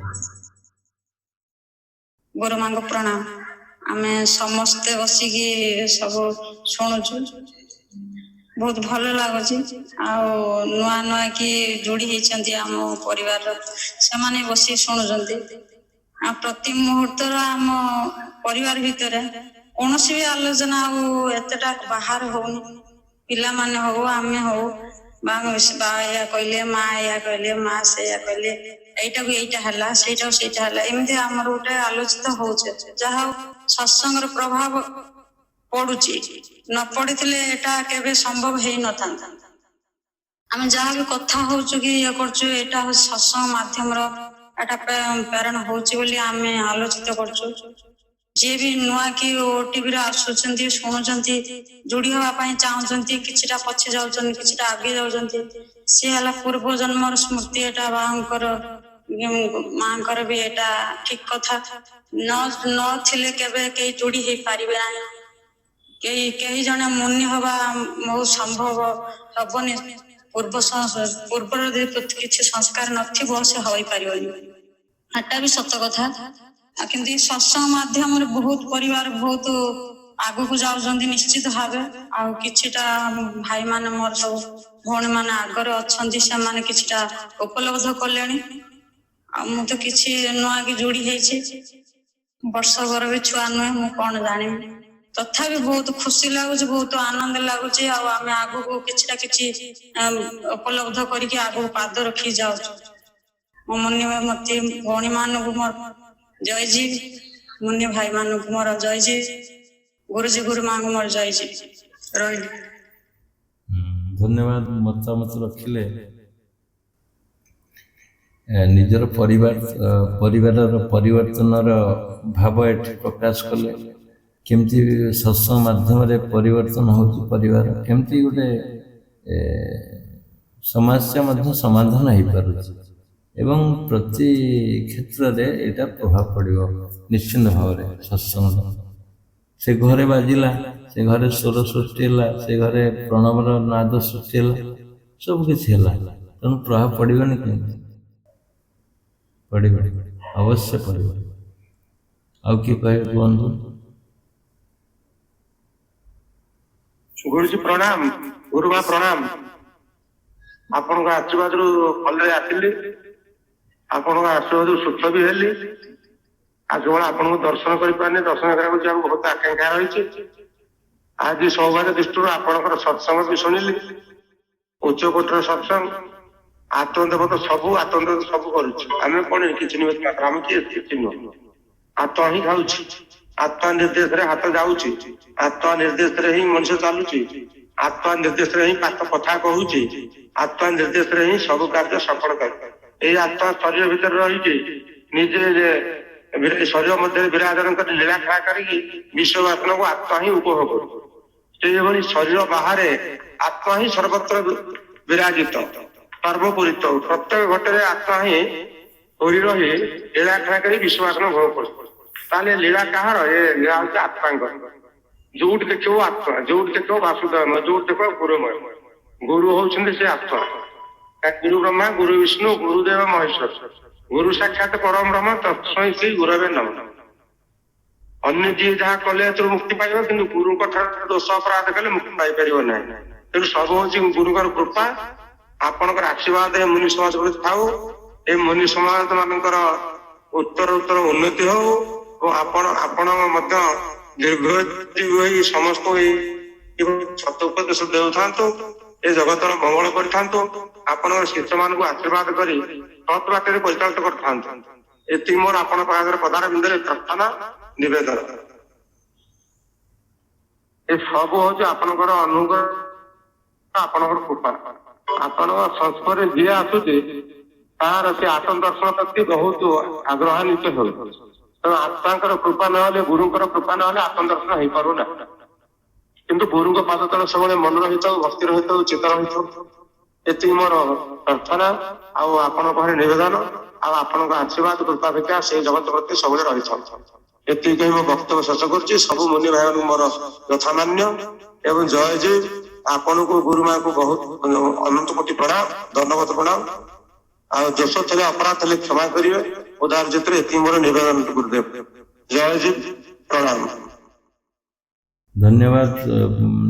ଗୁରୁମାଙ୍କୁ ପ୍ରଣାମ। ଆମେ ସମସ୍ତେ ବସିକି ସବୁ ଶୁଣୁଛୁ, ବହୁତ ଭଲ ଲାଗୁଛି। ଆଉ ନୂଆ ନୂଆ କି ଯୋଡି ହେଇଛନ୍ତି ଆମ ପରିବାରର, ସେମାନେ ବସି ଶୁଣୁଛନ୍ତି। ଆଉ ପ୍ରତି ମୁହୂର୍ତ୍ତର ଆମ ପରିବାର ଭିତରେ କୌଣସି ବି ଆଲୋଚନା ଆଉ ଏତେଟା ବାହାର ହଉନି। ପିଲାମାନେ ହଉ ଆମେ ହଉ, ବା ଏଇଆ କହିଲେ, ମା ଏଇଆ କହିଲେ, ମା ସେଇଆ କହିଲେ, ଏଇଟାକୁ ଏଇଟା ହେଲା, ସେଇଟାକୁ ସେଇଟା ହେଲା, ଏମିତି ଆମର ଗୋଟେ ଆଲୋଚିତ ହଉଛି। ଯାହା ହଉ ସତ୍ସଙ୍ଗର ପ୍ରଭାବ ପଡୁଛି, ନ ପଡିଥିଲେ ଏଟା କେବେ ସମ୍ଭବ ହେଇନଥାନ୍ତା। ଆମେ ଯାହା ବି କଥା ହଉଛୁ କି ଇଏ କରୁଛୁ, ଏଇଟା ହଉଛି ସତ୍ସଙ୍ଗ ମାଧ୍ୟମର ଏଟା ପ୍ରେରଣ ହଉଛି ବୋଲି ଆମେ ଆଲୋଚିତ କରୁଛୁ। ଯିଏ ବି ନୂଆ କି ଓଟିଭିରେ ଆସୁଛନ୍ତି, ଶୁଣୁଛନ୍ତି, ଯୋଡି ହବା ପାଇଁ ଚାହୁଁଛନ୍ତି, କିଛିଟା ପଛେ ଯାଉଛନ୍ତି, କିଛିଟା ଆଗେଇ ଯାଉଛନ୍ତି, ସିଏ ହେଲା ପୂର୍ବ ଜନ୍ମର ସ୍ମୃତି। ଏଟା ମାଙ୍କର ବି ଏଟା ଠିକ କଥା। ନଥିଲେ କେବେ କେହି ଯୋଡି ହେଇପାରିବେ ନାହିଁ। କେହି ଜଣେ ମୁନି ହବା ବହୁତ ସମ୍ଭବ ହବନି। ପୂର୍ବର ଯଦି କିଛି ସଂସ୍କାର ନଥିବ ସେ ହୋଇପାରିବନି, ଏଟା ବି ସତ କଥା। କିନ୍ତୁ ଏ ସତ୍ସଙ୍ଗ ମାଧ୍ୟମରେ ବହୁତ ପରିବାର ବହୁତ ଆଗକୁ ଯାଉଛନ୍ତି ନିଶ୍ଚିତ ଭାବେ। ଆଉ କିଛିଟା ଭାଇ ମାନେ ମୋର ସବୁ ଭଉଣୀ ମାନେ ଆଗରେ ଅଛନ୍ତି, ସେମାନେ କିଛିଟା ଉପଲବ୍ଧ କଲେଣି। ଆଉ ମୁଁ ତ କିଛି ନୂଆ କି ଯୋଡି ହେଇଛି, ବର୍ଷକର ବି ଛୁଆ ନୁହେଁ, ମୁଁ କଣ ଜାଣିବି। ତଥାପି ବହୁତ ଖୁସି ଲାଗୁଛି, ବହୁତ ଆନନ୍ଦ ଲାଗୁଛି। ଆଉ ଆମେ ଆଗକୁ କିଛିଟା କିଛି ଉପଲବ୍ଧ କରିକି ଆଗକୁ ପାଦ ରଖି ଯାଉଛୁ। ମୋ ମୁନି ମତେ ଭଉଣୀ ମାନଙ୍କୁ ମୋର ଜୟଜୀ, ମୁନି ଭାଇ ମାନଙ୍କୁ ମୋର ଜୟଜୀ, ଗୁରୁଜୀ ଗୁରୁମାଙ୍କୁ ମୋର ଜୟଜୀ। ରହିଲି। ଧନ୍ୟବାଦ ମତାମତ ରଖିଲେ। ନିଜର ପରିବାରର ପରିବର୍ତ୍ତନର ଭାବ ଏଠି ପ୍ରକାଶ କଲେ। କେମିତି ସତ୍ସଙ୍ଗ ମାଧ୍ୟମରେ ପରିବର୍ତ୍ତନ ହେଉଛି ପରିବାର, କେମିତି ଗୋଟେ ସମସ୍ୟା ମଧ୍ୟ ସମାଧାନ ହେଇପାରୁଛି, ଏବଂ ପ୍ରତି କ୍ଷେତ୍ରରେ ଏଇଟା ପ୍ରଭାବ ପଡ଼ିବ ନିଶ୍ଚିନ୍ତ ଭାବରେ। ସତ୍ସଙ୍ଗ ସେ ଘରେ ବାଜିଲା, ସେ ଘରେ ସ୍ୱର ସୃଷ୍ଟି ହେଲା, ସେ ଘରେ ପ୍ରଣବର ନାଦ ସୃଷ୍ଟି ହେଲା, ସବୁ କିଛି ହେଲା। ତେଣୁ ପ୍ରଭାବ ପଡ଼ିବନି କେମିତି? ପଡ଼ିବ, ଅବଶ୍ୟ ପଡ଼ିବ। ଆଉ କିଏ କହିବେ କୁହନ୍ତୁ? ଗୁରୁଜୀ ପ୍ରଣାମ, ଗୁରୁମା ପ୍ରଣାମ। ଆପଣଙ୍କ ଆଶୀର୍ବାଦରୁ ଭଲରେ ଆସିଲି, ଆପଣଙ୍କ ଆଶୀର୍ବାଦରୁ ସୁସ୍ଥ ବି ହେଲି। ଆଉ କେବଳ ଆପଣଙ୍କୁ ଦର୍ଶନ କରିପାରିନି, ଦର୍ଶନ କରିବାକୁ ଯିବାକୁ ବହୁତ ଆକାଂକ୍ଷା ରହିଛି। ଆଜି ସୌଭାଗ୍ୟ ଦୃଷ୍ଟିରୁ ଆପଣଙ୍କର ସତ୍ସଙ୍ଗ ବି ଶୁଣିଲି, ଉଚ୍ଚ କୋଟିର ସତ୍ସଙ୍ଗ। ଆତ୍ମଦେବତା ସବୁ କରୁଛୁ। ଆମେ କଣ କିଛି ନୁହେଁ, ଆମେ କିଏ କିଛି ନୁହଁ। ଆତ୍ମା ହିଁ ଖାଉଛି, ଆତ୍ମା ନିର୍ଦ୍ଦେଶରେ ହାତ ଯାଉଛି, ଆତ୍ମା ନିର୍ଦ୍ଦେଶରେ ହିଁ ମଣିଷ ଚାଲୁଛି, ଆତ୍ମା ନିର୍ଦ୍ଦେଶରେ ହିଁ କଥା କହୁଛି, ଆତ୍ମା ନିର୍ଦ୍ଦେଶରେ ହିଁ ସବୁ କାର୍ଯ୍ୟ ସଫଳ କରେ। ଏଇ ଆତ୍ମା ଶରୀର ଭିତରେ ରହିଛି, ନିଜେ ଶରୀର ମଧ୍ୟରେ ବିରାଜନ କରି ଲୀଳା ଖେଳା କରିକି ବିଶ୍ୱବାସନକୁ ଆତ୍ମା ହିଁ ଉପଭୋଗ କରୁ। ସେଇଭଳି ଶରୀର ବାହାରେ ଆତ୍ମା ହିଁ ସର୍ବତ୍ର ବିରାଜିତ, ସର୍ବପୂରିତ। ପ୍ରତ୍ୟେକ ଘଟରେ ଆତ୍ମା ହିଁ ହୋଇ ରହି ଲୀଳା ଖେଳା କରି ବିଶ୍ୱବାସନ ଭୋଗ କରୁ। ତାହେଲେ ଲୀଳା କାହାର? ଏ ଲୀଳା ହଉଛି ଆତ୍ମାଙ୍କର। ଯୋଉଠି ଦେଖିବ ଆତ୍ମା, ଯୋଉଠି ଦେଖିବ ବାସୁଦେବମୟ, ଯୋଉଠି ଦେଖିବ ଗୁରୁମୟ। ଗୁରୁ ହଉଛନ୍ତି ସେ ଆତ୍ମା। ଗୁରୁ ବ୍ରହ୍ମା, ଗୁରୁ ବିଷ୍ଣୁ, ଗୁରୁଦେବ ମହେଶ୍ୱର। ଗୁରୁ ସାକ୍ଷାତ ପରମ ବ୍ରହ୍ମ, ତସ୍ମୈ ଶ୍ରୀ ଗୁରବେ ନମଃ। ଅନ୍ୟ ଯିଏ ଯାହା କଲେ ଏଥିରୁ ମୁକ୍ତି ପାଇବ, କିନ୍ତୁ ଗୁରୁଙ୍କ ଠାରୁ ଦୋଷ ଅପରାଧ କଲେ ମୁକ୍ତି ପାଇପାରିବ ନାହିଁ। ତେଣୁ ସବୁ ହଉଛି ଗୁରୁଙ୍କର କୃପା। ଆପଣଙ୍କର ଆଶୀର୍ବାଦ ଏ ମୁନି ସମାଜ ପ୍ରତି ଥାଉ। ଏ ମୁନି ସମାଜ ମାନଙ୍କର ଉତ୍ତର ଉନ୍ନତି ହଉ, ଓ ଆପଣ ମଧ୍ୟ ଦୀର୍ଘଜୀବୀ ହୋଇ ସମସ୍ତଙ୍କୁ ସତ ଉପଦେଶ ଦେଉଥାନ୍ତୁ, ଏ ଜଗତର ମଙ୍ଗଳ କରିଥାନ୍ତୁ। ଆପଣଙ୍କର ଶିଷ୍ୟ ମାନଙ୍କୁ ଆଶୀର୍ବାଦ କରି ସତ୍ ବାଟରେ ପରିଚାଳିତ କରିଥାନ୍ତୁ। ଏତିକି ମୋର ଆପଣଙ୍କ ପାଖରେ ପଦାର ବିନ୍ଦୁରେ ପ୍ରାର୍ଥନା, ନିବେଦନ। ଏ ସବୁ ହଉଛି ଆପଣଙ୍କର ଅନୁଗ୍ରହ, ଆପଣଙ୍କର କୃପା। ଆପଣଙ୍କ ସଂସ୍ପର୍ଶରେ ଯିଏ ଆସୁଛି ତାର ସେ ଆତ୍ମ ଦର୍ଶନ ପ୍ରତି ବହୁତ ଆଗ୍ରହାନ୍ୱିତ ହେଉଛି। ତେଣୁ ଆତ୍ମାଙ୍କର କୃପା ନହେଲେ, ଗୁରୁଙ୍କର କୃପା ନହେଲେ ଆତ୍ମ ଦର୍ଶନ ହେଇପାରୁନା। କିନ୍ତୁ ଗୁରୁଙ୍କ ପାଦ ତଳେ ସବୁବେଳେ ମନ ରହିଥାଉ, ଭକ୍ତି ରହିଥାଉ, ଚିତ୍ତ ରହିଥାଉ। ଏତିକି ମୋର ପ୍ରାର୍ଥନା, ଆଉ ଆପଣଙ୍କ ପାଖରେ ନିବେଦନ, ଆଉ ଆପଣଙ୍କ ଆଶୀର୍ବାଦ କୃପା ଭିକ୍ଷା ସେଇ ଜଗତ ପ୍ରତି ସବୁବେଳେ ରହିଥାଉ। ଏତିକି କହି ମୋ ବକ୍ତବ୍ୟ ଶେଷ କରୁଛି। ସବୁ ମୁନି ଭାଇମାନଙ୍କୁ ମୋର ଯଥାମାନ୍ୟ ଏବଂ ଜୟଜୀ। ଆପଣଙ୍କୁ ଗୁରୁମାଙ୍କୁ ବହୁତ ଅନନ୍ତ କୋଟି ପ୍ରଣାମ, ଧନ୍ୟବାଦ ପ୍ରଣାମ। ଆଉ ଦୋଷ ଥିଲେ ଅପରାଧ ଥିଲେ କ୍ଷମା କରିବେ। ଉଦାହରଣ ଚିତ୍ର ଏତିକି ମୋର ନିବେଦନ ଗୁରୁଦେବ। ଜୟଜୀବ, ପ୍ରଣାମ। ଧନ୍ୟବାଦ।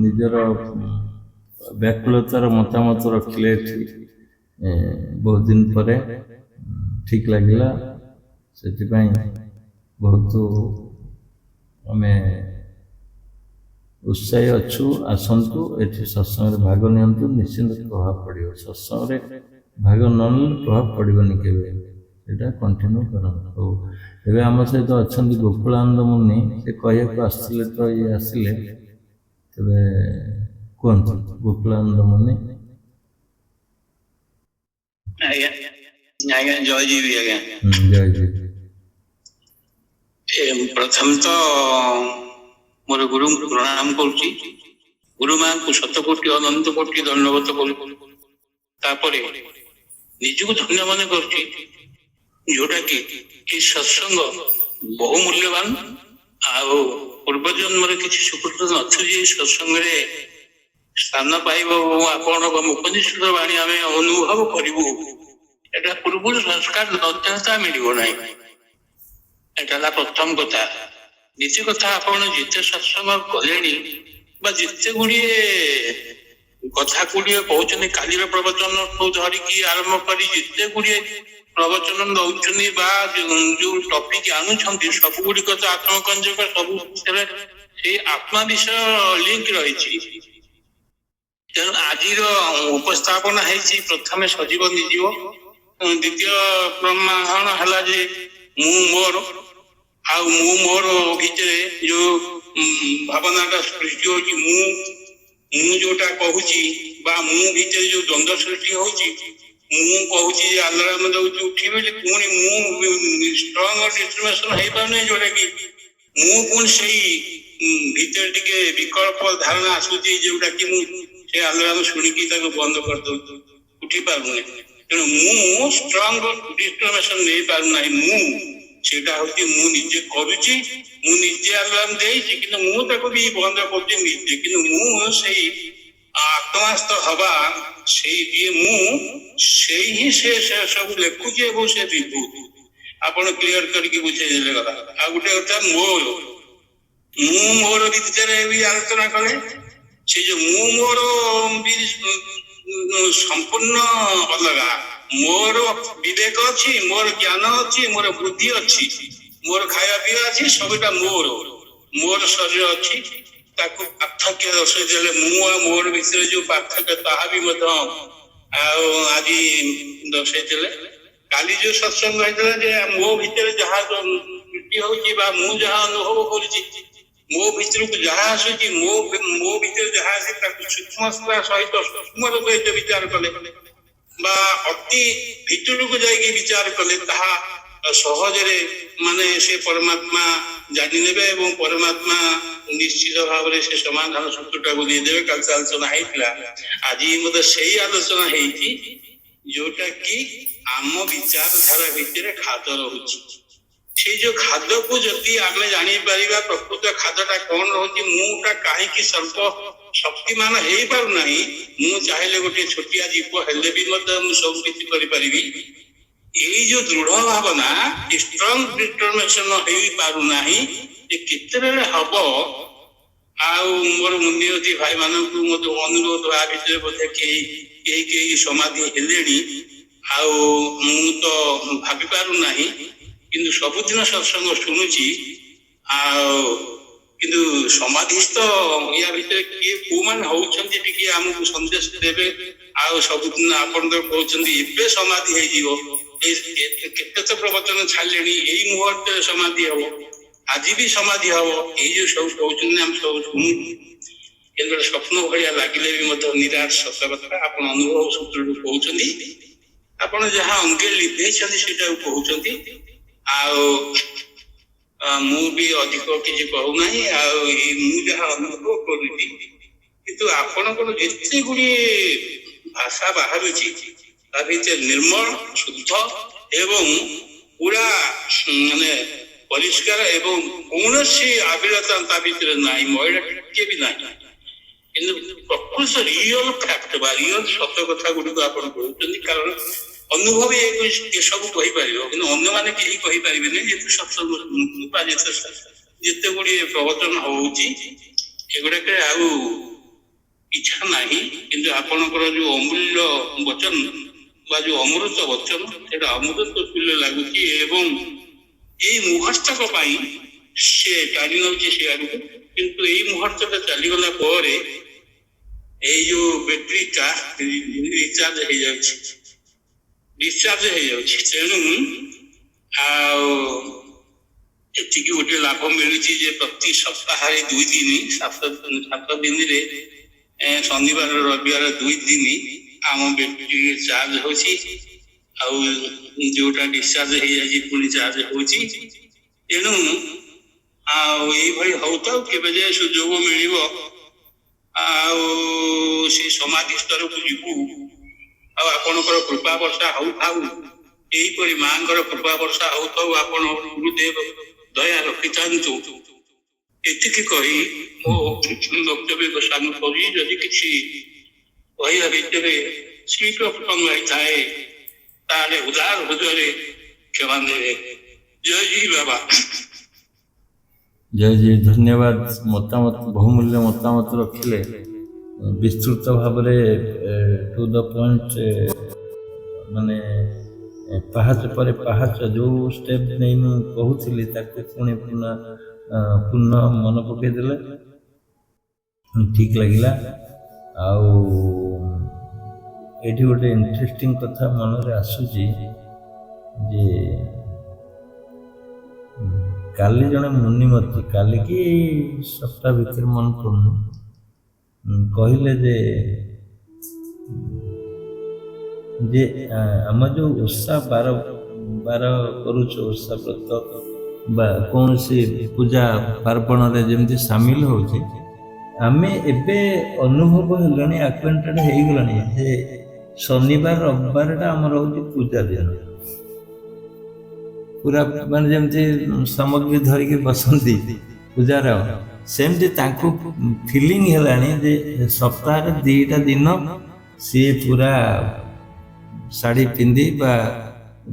ନିଜର ବ୍ୟାକୁଳତାର ମତାମତ ରଖିଲେ ଏଠି ବହୁତ ଦିନ ପରେ ଠିକ ଲାଗିଲା। ସେଥିପାଇଁ ବହୁତ ଆମେ ଉତ୍ସାହୀ ଅଛୁ। ଆସନ୍ତୁ ଏଠି ସତ୍ସଙ୍ଗରେ ଭାଗ ନିଅନ୍ତୁ, ନିଶ୍ଚିନ୍ତ ପ୍ରଭାବ ପଡ଼ିବ। ସତ୍ସଙ୍ଗରେ ଭାଗ ନ ନେଲେ ପ୍ରଭାବ ପଡ଼ିବନି କେବେ। ସେଇଟା କଣ୍ଟିନ୍ୟୁ କରନ୍ତୁ। ହଉ, ଏବେ ଆମ ସହିତ ଅଛନ୍ତି ଗୋକୁଳାନନ୍ଦ ମୁନି। ସେ କହିବାକୁ ଆସିଥିଲେ ତ ଇଏ ଆସିଲେ, ତେବେ କୁହନ୍ତୁ ଗୋକୁଳାନନ୍ଦ ମୁନି। ଆଜ୍ଞା ଆଜ୍ଞା, ଜୟଜୀବି ଆଜ୍ଞା। ଜୟଜୀବ। ପ୍ରଥମ ତ ମୋର ଗୁରୁଙ୍କୁ ପ୍ରଣାମ କରୁଛି। ଗୁରୁ ମାଙ୍କୁ ଶତକୋଟି ଅନନ୍ତ କୋଟି ଧନ୍ୟବାଦ କରୁଛି। ତାପରେ ନିଜକୁ ଧନ୍ୟ ମନେ କରୁଛି, ଯୋଉଟା କି ଏ ସତ୍ସଙ୍ଗ ବହୁ ମୂଲ୍ୟବାନ। ଆଉ ପୂର୍ବ ଜନ୍ମରେ କିଛି ସୁକୃତ ନଥିବ ଯେ ସତ୍ସଙ୍ଗରେ ସ୍ଥାନ ପାଇବ ଓ ଆପଣଙ୍କ ମୁଖନିଷ୍ଠ ବାଣୀ ଆମେ ଅନୁଭବ କରିବୁ। ଏଟା ପୂର୍ବରୁ ସଂସ୍କାର ନଚେତା ମିଳିବ ନାହିଁ। ଏଟା ହେଲା ପ୍ରଥମ କଥା। ଦ୍ୱିତୀୟ କଥା, ଆପଣ ଯେତେ ସତ୍ସଙ୍ଗ କଲେଣି ବା ଯେତେ ଗୁଡିଏ କଥା ଗୁଡିଏ କହୁଛନ୍ତି, କାଲିର ପ୍ରବଚନ ଧରିକି ଆରମ୍ଭ କରି ଯେତେ ଗୁଡିଏ ପ୍ରବଚନ ଦଉଛନ୍ତି ବା ଯୋଉ ଟପିକ ଆଣୁଛନ୍ତି, ସବୁ ଗୁଡିକ ତ ଆତ୍ମକଞ୍ଜକ, ସବୁ ସେଇ ଆତ୍ମା ବିଷୟ ଲିଙ୍କ ରହିଛି। ତେଣୁ ଆଜିର ଉପସ୍ଥାପନା ହେଇଛି ପ୍ରଥମେ ସଜୀବ ନିର୍ଜୀବ, ଦ୍ୱିତୀୟ ପ୍ରମାଣ ହେଲା ଯେ ମୁଁ ମୋର, ଆଉ ମୁଁ ମୋର ଭିତରେ ଯୋଉ ଭାବନାଟା ସୃଷ୍ଟି ହଉଛି, ମୁଁ ଯୋଉଟା କହୁଛି ବା ମୁଁ ଭିତରେ ଯୋଉ ଦ୍ୱନ୍ଦ୍ୱ ସୃଷ୍ଟି ହଉଛି, ମୁଁ କହୁଛି ଆଲାରାମ ଦଉଛି ଉଠି ବୋଲି, ପୁଣି ମୁଁ ଷ୍ଟ୍ରଙ୍ଗ ଡିଟରମିନେସନ ହେଇପାରୁନି, ଯୋଉଟା କି ମୁଁ ପୁଣି ସେଇ ଭିତରେ ଟିକେ ବିକଳ୍ପ ଧାରଣା ଆସୁଛି, ଯୋଉଟା କି ମୁଁ ସେ ଆଲାରାମ ଶୁଣିକି ତାକୁ ବନ୍ଦ କରିଦଉଛି, ଉଠି ପାରୁନି। ତେଣୁ ମୁଁ ଷ୍ଟ୍ରଙ୍ଗ ଡିଟରମିନେସନ ନେଇପାରୁନାହିଁ। ମୁଁ ସେଇଟା ହଉଛି ମୁଁ ନିଜେ କରୁଛି, ମୁଁ ନିଜେ ଆଲାରାମ ଦେଇଛି, କିନ୍ତୁ ମୁଁ ତାକୁ ବି ବନ୍ଦ କରୁଛି ନିଜେ। କିନ୍ତୁ ମୁଁ ସେଇ ଆତ୍ମାସ୍ଥ ହବା, ସେଇ ଯିଏ ମୁଁ, ସେଇ ହିଁ ସେ ସବୁ ଲେଖୁଛି ଏବଂ ସେ ବିଭୂତି। ଆପଣ କ୍ଲିୟର କରିକି ବୁଝେଇଦେଲେ କଥା। ଆଉ ଗୋଟେ କଥା, ମୁଁ ମୋର ଭିତରେ ବି ଆଲୋଚନା କଲେ। ସେ ଯୋଉ ମୁଁ ମୋର ସମ୍ପୂର୍ଣ୍ଣ ଅଲଗା। ମୋର ବିବେକ ଅଛି, ମୋର ଜ୍ଞାନ ଅଛି, ମୋର ବୁଦ୍ଧି ଅଛି, ମୋର ଖାଇବା ପିଇବା ଅଛି, ସବୁଟା ମୋର ଶରୀର ଅଛି। ତାକୁ ପାର୍ଥକ୍ୟ ଦର୍ଶାଇ ଦେଲେ ମୁଁ ଆଉ ମୋର ଭିତରେ ଯୋଉ ପାର୍ଥକ୍ୟ, ତାହା ବି ମଧ୍ୟ ଆଉ ଆଜି ଦର୍ଶାଇ ଦେଲେ। କାଲି ଯୋଉ ସତ୍ସଙ୍ଗ ହେଇଥିଲା ଯେ ମୋ ଭିତରେ ଯାହା ସୃଷ୍ଟି ହଉଛି ବା ମୁଁ ଯାହା ଅନୁଭବ କରୁଛି, ମୋ ଭିତରକୁ ଯାହା ଆସୁଛି, ମୋ ଭିତରେ ଯାହା ଆସେ ତାକୁ ସୂକ୍ଷ୍ମତା ସହିତ ସୂକ୍ଷ୍ମର ସହିତ ବିଚାର କଲେ ବା ଅତି ଭିତରକୁ ଯାଇକି ବିଚାର କଲେ, ତାହା ସହଜରେ ମାନେ ସେ ପରମାତ୍ମା ଜାଣିନେବେ ଏବଂ ପରମାତ୍ମା ନିଶ୍ଚିତ ଭାବରେ ସେ ସମାଧାନ ସୂତ୍ରଟାକୁ ଦେଇଦେବେ। କାଲି ଆଲୋଚନା ହେଇଥିଲା, ଆଜି ମଧ୍ୟ ସେଇ ଆଲୋଚନା ହେଇଛି, ଯୋଉଟା କି ଆମ ବିଚାରଧାରା ଭିତରେ ଖାଦ ରହୁଛି। ସେଇ ଯୋଉ ଖାଦକୁ ଯଦି ଆମେ ଜାଣିପାରିବା, ପ୍ରକୃତ ଖାଦଟା କଣ ରହୁଛି, ମୁଁଟା କାହିଁକି ସର୍ବ ଶକ୍ତିମାନ ହେଇପାରୁନାହିଁ, ମୁଁ ଚାହିଁଲେ ଗୋଟେ ଛୋଟିଆ ଜୀବ ହେଲେ ବି ମଧ୍ୟ ମୁଁ ସବୁ କିଛି କରିପାରିବି, ଏଇ ଯୋଉ ଦୃଢ ଭାବନା, ଷ୍ଟ୍ରଙ୍ଗ ଡିଟରମିନେସନ ହେଇପାରୁନାହିଁ, ଯେ କେତେବେଳେ ହବ। ଆଉ ମୋର ମୁନିୟତି ଭାଇ ମାନଙ୍କୁ ମଧ୍ୟ ଅନୁରୋଧ, ଆ ଭିତରେ ବୋଧେ କେହି ସମାଧି ହେଲେଣି, ଆଉ ମୁଁ ତ ଭାବି ପାରୁନାହିଁ, କିନ୍ତୁ ସବୁଦିନ ସତ୍ସଙ୍ଗ ଶୁଣୁଛି। ଆଉ କିନ୍ତୁ ସମାଧିସ୍ଥ ୟା ଭିତରେ କିଏ କୋଉମାନେ ହଉଛନ୍ତି ଟିକେ ଆମକୁ ସନ୍ଦେଶ ଦେବେ। ଆଉ ସବୁଦିନ ଆପଣ ତ କହୁଛନ୍ତି ଏବେ ସମାଧି ହେଇଯିବ, କେତେ ତ ପ୍ରବଚନ ଛାଡ଼ିଲେଣି, ଏଇ ମୁହୂର୍ତ୍ତରେ ସମାଧି ହବ, ଆଜି ବି ସମାଧି ହବ, ଏଇ ଯୋଉ ସବୁ କହୁଛନ୍ତି ଆମେ ସବୁ ଶୁଣୁଛୁ। କିନ୍ତୁ ସ୍ୱପ୍ନ ଭଳିଆ ଲାଗିଲେ ବି ମଧ୍ୟ ନିରାଟ ସତ କଥା। ଆପଣ ଅନୁଭବ ସୂତ୍ରରୁ କହୁଛନ୍ତି, ଆପଣ ଯାହା ଅଙ୍ଗେ ଲିଭେଇଛନ୍ତି ସେଇଟାକୁ କହୁଛନ୍ତି। ଆଉ ମୁଁ ବି ଅଧିକ କିଛି କହୁନାହିଁ। ଆଉ ମୁଁ ଯାହା ଅନୁଭବ କରୁଛି, କିନ୍ତୁ ଆପଣଙ୍କର ଯେତେ ଗୁଡିଏ ଭାଷା ବାହାରୁଛି, ତା ଭିତରେ ନିର୍ମଳ, ଶୁଦ୍ଧ ଏବଂ ପୁରା ମାନେ ପରିଷ୍କାର ଏବଂ କୌଣସି ଆବିଳତା ତା ଭିତରେ ନାହିଁ, ମଇଳା ଟିକେ ବି ନାହିଁ। କିନ୍ତୁ ପ୍ରକୃତ ରିଅଲ ଫ୍ୟାକ୍ଟ ବା ରିଅଲ ସତ କଥା ଗୁଡିକ ଆପଣ କହୁଛନ୍ତି। କାରଣ ଅନୁଭବୀ ଏସବୁ କହିପାରିବ, କିନ୍ତୁ ଅନ୍ୟମାନେ କେହି କହିପାରିବେନି। ଯେହେତୁ ସତ୍ସଙ୍ଗ ବା ଯେତେ ଗୁଡିଏ ପ୍ରବଚନ ହଉଛି ଏଗୁଡାକରେ ଆଉ ଇଚ୍ଛା ନାହିଁ, କିନ୍ତୁ ଆପଣଙ୍କର ଯୋଉ ଅମୂଲ୍ୟ ବଚନ ବା ଯୋଉ ଅମୃତ ବଚନ ସେଟା ଅମୃତ ତୁଲ୍ୟ ଲାଗୁଛି, ଏବଂ ଏଇ ମୁହୂର୍ତ୍ତକ ପାଇଁ ସେ ଟାଣି ନଉଛି ସେ ଆଡକୁ। କିନ୍ତୁ ଏଇ ମୁହୂର୍ତ୍ତଟା ଚାଲିଗଲା ପରେ ଏଇ ଯୋଉ ବ୍ୟାଟେରୀଟା ଡିସଚାର୍ଜ ହେଇଯାଉଛି। ତେଣୁ ଆଉ ଏତିକି ଗୋଟେ ଲାଭ ମିଳୁଛି ଯେ ପ୍ରତି ସପ୍ତାହରେ 2 ଦିନ 7 ଦିନରେ ଶନିବାର ରବିବାର 2 ଦିନ ଆମ ବ୍ୟାଟେରୀ ଚାର୍ଜ ହଉଛି, ଆଉ ଯୋଉଟା ଡିସଚାର୍ଜ ହେଇଯାଇଛି ପୁଣି ଚାର୍ଜ ହଉଛି। ତେଣୁ ଆଉ ଏଇଭଳି ହଉଥାଉ, କେବେ ଯେ ସୁଯୋଗ ମିଳିବ ଆଉ ସେ ସମାଧି ସ୍ତରକୁ ଯିବୁ, ଆଉ ଆପଣଙ୍କର କୃପା ବର୍ଷା ହଉଥାଉ, ଏଇପରି ମାଙ୍କର କୃପା ବର୍ଷା ହଉଥାଉ, ଆପଣ ଗୁରୁଦେବ ଦୟା ରଖିଥାନ୍ତୁ। ଏତିକି କହି ମୋ ବକ୍ତବ୍ୟ ସାଙ୍ଗ କରି ଯଦି କିଛି କହିବା ଭିତରେ ସ୍ଲିପ ଅଫ୍ ଟଙ୍ଗ ହେଇଥାଏ ତାହେଲେ ଉଦାର ହୃଦୟରେ କ୍ଷମା ଦେବେ। ଜୟ ଜୟ ବାବା। ଜୟ ଜୟ, ଧନ୍ୟବାଦ। ମତାମତ, ବହୁମୂଲ୍ୟ ମତାମତ ରଖିଲେ, ବିସ୍ତୃତ ଭାବରେ ଟୁ ଦ ପଏଣ୍ଟ, ମାନେ ପାହାଚ ପରେ ପାହାଚ ଯୋଉ ଷ୍ଟେପ୍ ନେଇ ମୁଁ କହୁଥିଲି ତାକୁ ପୁଣି ପୂର୍ଣ୍ଣ ମନେ ପକେଇଦେଲେ, ଠିକ୍ ଲାଗିଲା। ଆଉ ଏଇଠି ଗୋଟେ ଇଣ୍ଟରେଷ୍ଟିଂ କଥା ମନରେ ଆସୁଛି ଯେ କାଲି ଜଣେ ମୁନିମତି, କାଲି କି ସପ୍ତାହ ଭିତରେ ମନେ ପଡୁନି, କହିଲେ ଯେ ଆମ ଯୋଉ ଓଷା ବାର କରୁଛୁ, ଓଷା ବ୍ରତ ବା କୌଣସି ପୂଜା ପାର୍ବଣରେ ଯେମିତି ସାମିଲ ହଉଛି, ଆମେ ଏବେ ଅନୁଭବ ହେଲାଣି, ଆକ୍ୱେଣ୍ଟେଡ୍ ହେଇଗଲାଣି ଯେ ଶନିବାର ରବିବାରଟା ଆମର ହଉଛି ପୂଜା ଦିନ। ପୁରା ମାନେ ଯେମିତି ସାମଗ୍ରୀ ଧରିକି ବସନ୍ତି ପୂଜାର, ସେମିତି ତାଙ୍କୁ ଫିଲିଂ ହେଲାଣି ଯେ ସପ୍ତାହରେ 2ଟା ଦିନ ସିଏ ପୁରା ଶାଢ଼ୀ ପିନ୍ଧି ବା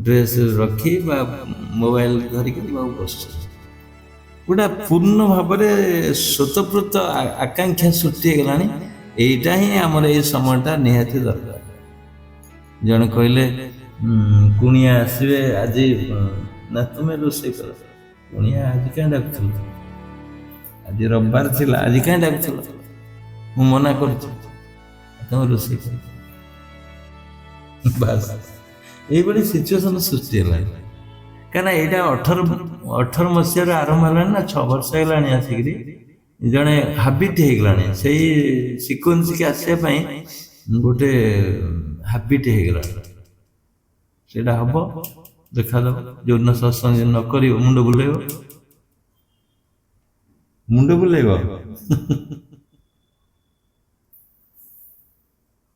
ଡ୍ରେସ୍ ରଖି ବା ମୋବାଇଲ ଧରିକି ବସୁଛନ୍ତି। ଗୋଟା ପୂର୍ଣ୍ଣ ଭାବରେ ସ୍ୱତଃପ୍ରତ ଆକାଂକ୍ଷା ସୃଷ୍ଟି ହେଇଗଲାଣି। ଏଇଟା ହିଁ ଆମର ଏଇ ସମୟଟା ନିହାତି ଦରକାର। ଜଣେ କହିଲେ କୁଣିଆ ଆସିବେ ଆଜି, ନା ତୁମେ ରୋଷେଇ କର। କୁଣିଆ ଆଜି କାହିଁ ଡାକୁଥିଲ? ଆଜି ରବିବାର ଥିଲା, ଆଜି କାହିଁ ଡାକୁଥିଲ? ମୁଁ ମନା କରୁଛି, ତମେ ରୋଷେଇ କର। ବାସ୍ ଏଇଭଳି ସିଚୁଏସନ ସୃଷ୍ଟି ହେଲାଣି। କାହିଁକିନା ଏଇଟା 18 ମସିହାରୁ ଆରମ୍ଭ ହେଲାଣି ନା, 6 ବର୍ଷ ହେଇଗଲାଣି ଆସିକିରି ଜଣେ ହାବିଟ୍ ହେଇଗଲାଣି। ସେଇ ସିକ୍ୱେନ୍ସକି ଆସିବା ପାଇଁ ଗୋଟେ ହାବିଟ୍ ହେଇଗଲାଣି। ସେଇଟା ହବ, ଦେଖାଯାଉ। ଯୋଉଦିନ ସତ୍ସଙ୍ଗ ନ କରିବ ମୁଣ୍ଡ ବୁଲେଇବ।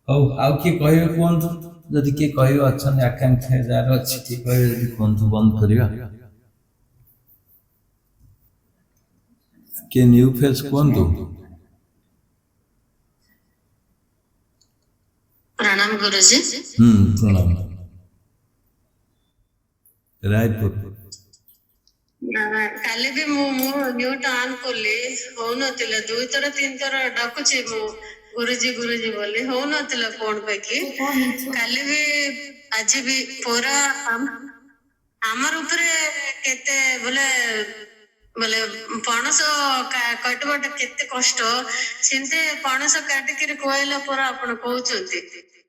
ହଉ, ଆଉ କିଏ କହିବେ କୁହନ୍ତୁ? ଯଦି କିଏ କହିବେ, ଅଛନ୍ତି ଆକାଂକ୍ଷା ଯାହାର ଅଛି, କିଏ କହିବେ ଯଦି କୁହନ୍ତୁ, ବନ୍ଦ କରିବା। କିଏ ନ୍ୟୁ ଫେସ୍ କୁହନ୍ତୁ? प्रणाम गुरुजी। प्रणाम। रायपुर କାଲି ବି ମୁଁ ନ୍ୟୁଟା ଅନ୍ କଲି, ହଉନଥିଲା। 2 ଥର 3 ଥର ଡାକୁଛି ମୁଁ ଗୁରୁଜି ଗୁରୁଜି ବୋଲି, ହଉନଥିଲା କଣ ପାଇଁ କି। କାଲି ବି ଆଜି ବି ପୁରା ଆମର ଉପରେ କେତେ ବୋଲେ ପଣସ କାଟିବାଟା କେତେ କଷ୍ଟ, ସେମିତି ପଣସ କାଟିକିରି ଖୁଆଇଲା ପରେ ଆପଣ କହୁଛନ୍ତି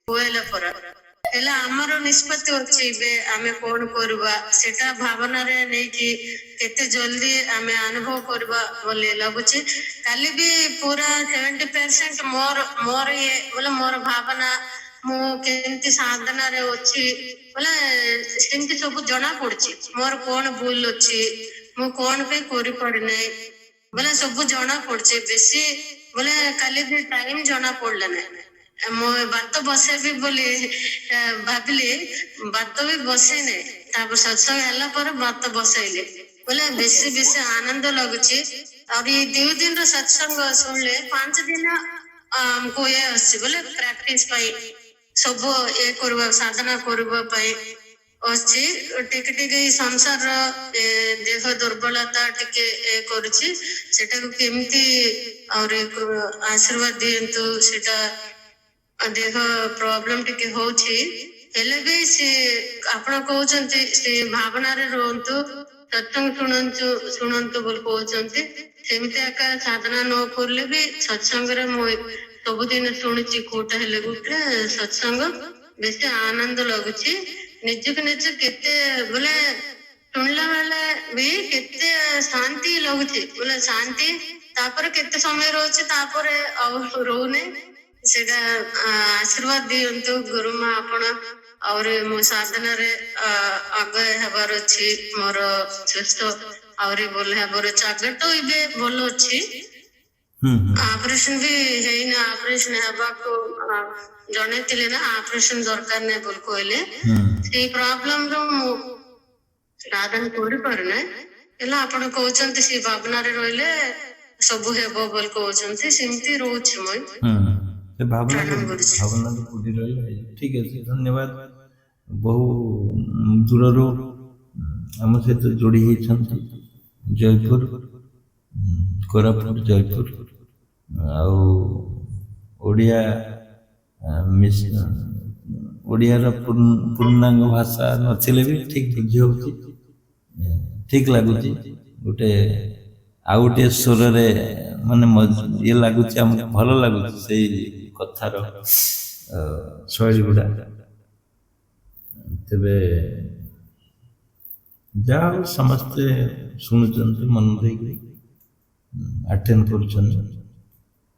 ଖୁଆଇଲା ପରେ, ହେଲେ ଆମର ନିଷ୍ପତ୍ତି ଅଛି ଏବେ ଆମେ କଣ କରିବା, ସେଟା ଭାବନାରେ ନେଇକି କେତେ ଜଲ୍ଦି ଆମେ ଅନୁଭବ କରିବା ବୋଲି ଲାଗୁଛି। କାଲି ବି ପୁରା 70% ମୋର ଇଏ ବୋଲେ ମୋର ଭାବନା, ମୁଁ କେମିତି ସାଧନାରେ ଅଛି ବୋଲେ ସେମିତି ସବୁ ଜଣା ପଡୁଛି। ମୋର କଣ ଭୁଲ ଅଛି, ମୁଁ କଣ ପାଇଁ କରିପାରିନାହିଁ ବୋଲେ ସବୁ ଜଣା ପଡୁଛି। ବେଶୀ ବୋଲେ କାଲି ବି ଟାଇମ ଜଣା ପଡିଲା ନାହିଁ। ମୁଁ ବାତ ବସେଇବି ବୋଲି ଭାବିଲି, ବାତ ବି ବସେଇନି। ତାପରେ ସତ୍ସଙ୍ଗ ହେଲା ପରେ ବାତ ବସେଇଲି ବୋଲେ ବେଶୀ ଆନନ୍ଦ ଲାଗୁଛି। ଆଉ ଏଇ 2 ଦିନର ସତ୍ସଙ୍ଗ ଶୁଣିଲେ 5 ଦିନ ଆମକୁ ଇଏ ଅଛି ବୋଲେ ପ୍ରାକ୍ଟିସ ପାଇଁ ସବୁ ଏ କରିବା ସାଧନା କରିବା ପାଇଁ ଅଛି। ଟିକେ ଟିକେ ଏଇ ସଂସାର ଦେହ ଦୁର୍ବଳତା ଟିକେ କରୁଛି, ସେଟାକୁ କେମିତି ଆହୁରି ଆଶୀର୍ବାଦ ଦିଅନ୍ତୁ। ସେଟା ଦେହ ପ୍ରୋବ୍ଲେମ ଟିକେ ହଉଛି, ହେଲେ ବି ସେ ଆପଣ କହୁଛନ୍ତି ସେ ଭାବନାରେ ରୁହନ୍ତୁ, ସତ୍ସଙ୍ଗ ଶୁଣନ୍ତୁ ବୋଲି କହୁଛନ୍ତି। ସେମିତି ଏକା ସାଧନା ନ କରିଲେ ବି ସତ୍ସଙ୍ଗରେ ମୁଁ ସବୁଦିନ ଶୁଣିଛି, କୋଉଟା ହେଲେ ଗୋଟେ ସତ୍ସଙ୍ଗ ବେଶୀ ଆନନ୍ଦ ଲାଗୁଛି। ନିଜକୁ ନିଜ କେତେ ବୋଲେ ଶୁଣିଲା ବେଳେ ବି କେତେ ଶାନ୍ତି ଲାଗୁଛି, ବୋଲେ ଶାନ୍ତି ତାପରେ କେତେ ସମୟ ରହୁଛି, ତାପରେ ଆଉ ରହୁନି। ସେଇଟା ଆଶୀର୍ବାଦ ଦିଅନ୍ତୁ ଗୁରୁମା ଆପଣ। ଆହୁରି ମୋ ସାଧନାରେ ଆଗ ହେବାର ଅଛି, ମୋର ସୁସ୍ଥ ଆହୁରି ଭଲ ହେବାର ଅଛି। ଆଗ ତ ଏବେ ଭଲ ଅଛି, ଅପରେସନ ବି ହେଇନି। ଅପରେସନ ହେବାକୁ ଜଣେଇଥିଲେ ନା, ଅପରେସନ ଦରକାର ନାହିଁ ବୋଲି କହିଲେ। ସେଇ ପ୍ରୋବ୍ଲେମ ରୁ ମୁଁ ସାଧନ କରିପାରୁନାହିଁ, ହେଲେ ଆପଣ କହୁଛନ୍ତି ସେ ଭାବନାରେ ରହିଲେ ସବୁ ହେବ ବୋଲି କହୁଛନ୍ତି, ସେମିତି ରହୁଛି ମୁଁ। ସେ ଭାବନାରେ ବୁଝି ରହିଲେ ହେଇଯିବ। ଠିକ ଅଛି, ଧନ୍ୟବାଦ। ବହୁ ଦୂରରୁ ଆମ ସହିତ ଯୋଡ଼ି ହେଇଛନ୍ତି, ଜୟପୁର, କୋରାପୁଟ, ଜୟପୁର। ଆଉ ଓଡ଼ିଆ ଓଡ଼ିଆର ପୂର୍ଣ୍ଣାଙ୍ଗ ଭାଷା ନଥିଲେ ବି ଠିକ ବୁଝି ହଉଛି, ଠିକ ଲାଗୁଛି। ଗୋଟେ ଆଉ ଗୋଟିଏ ସ୍ୱରରେ ମାନେ ଇଏ ଲାଗୁଛି, ଆମକୁ ଭଲ ଲାଗୁଛି ସେଇ କଥାର ଶୈଳୀ ଗୁଡ଼ା। ତେବେ ଯାହା ହଉ ସମସ୍ତେ ଶୁଣୁଛନ୍ତି, ମନ ଦେଇକି ଆଟେଣ୍ଡ କରୁଛନ୍ତି,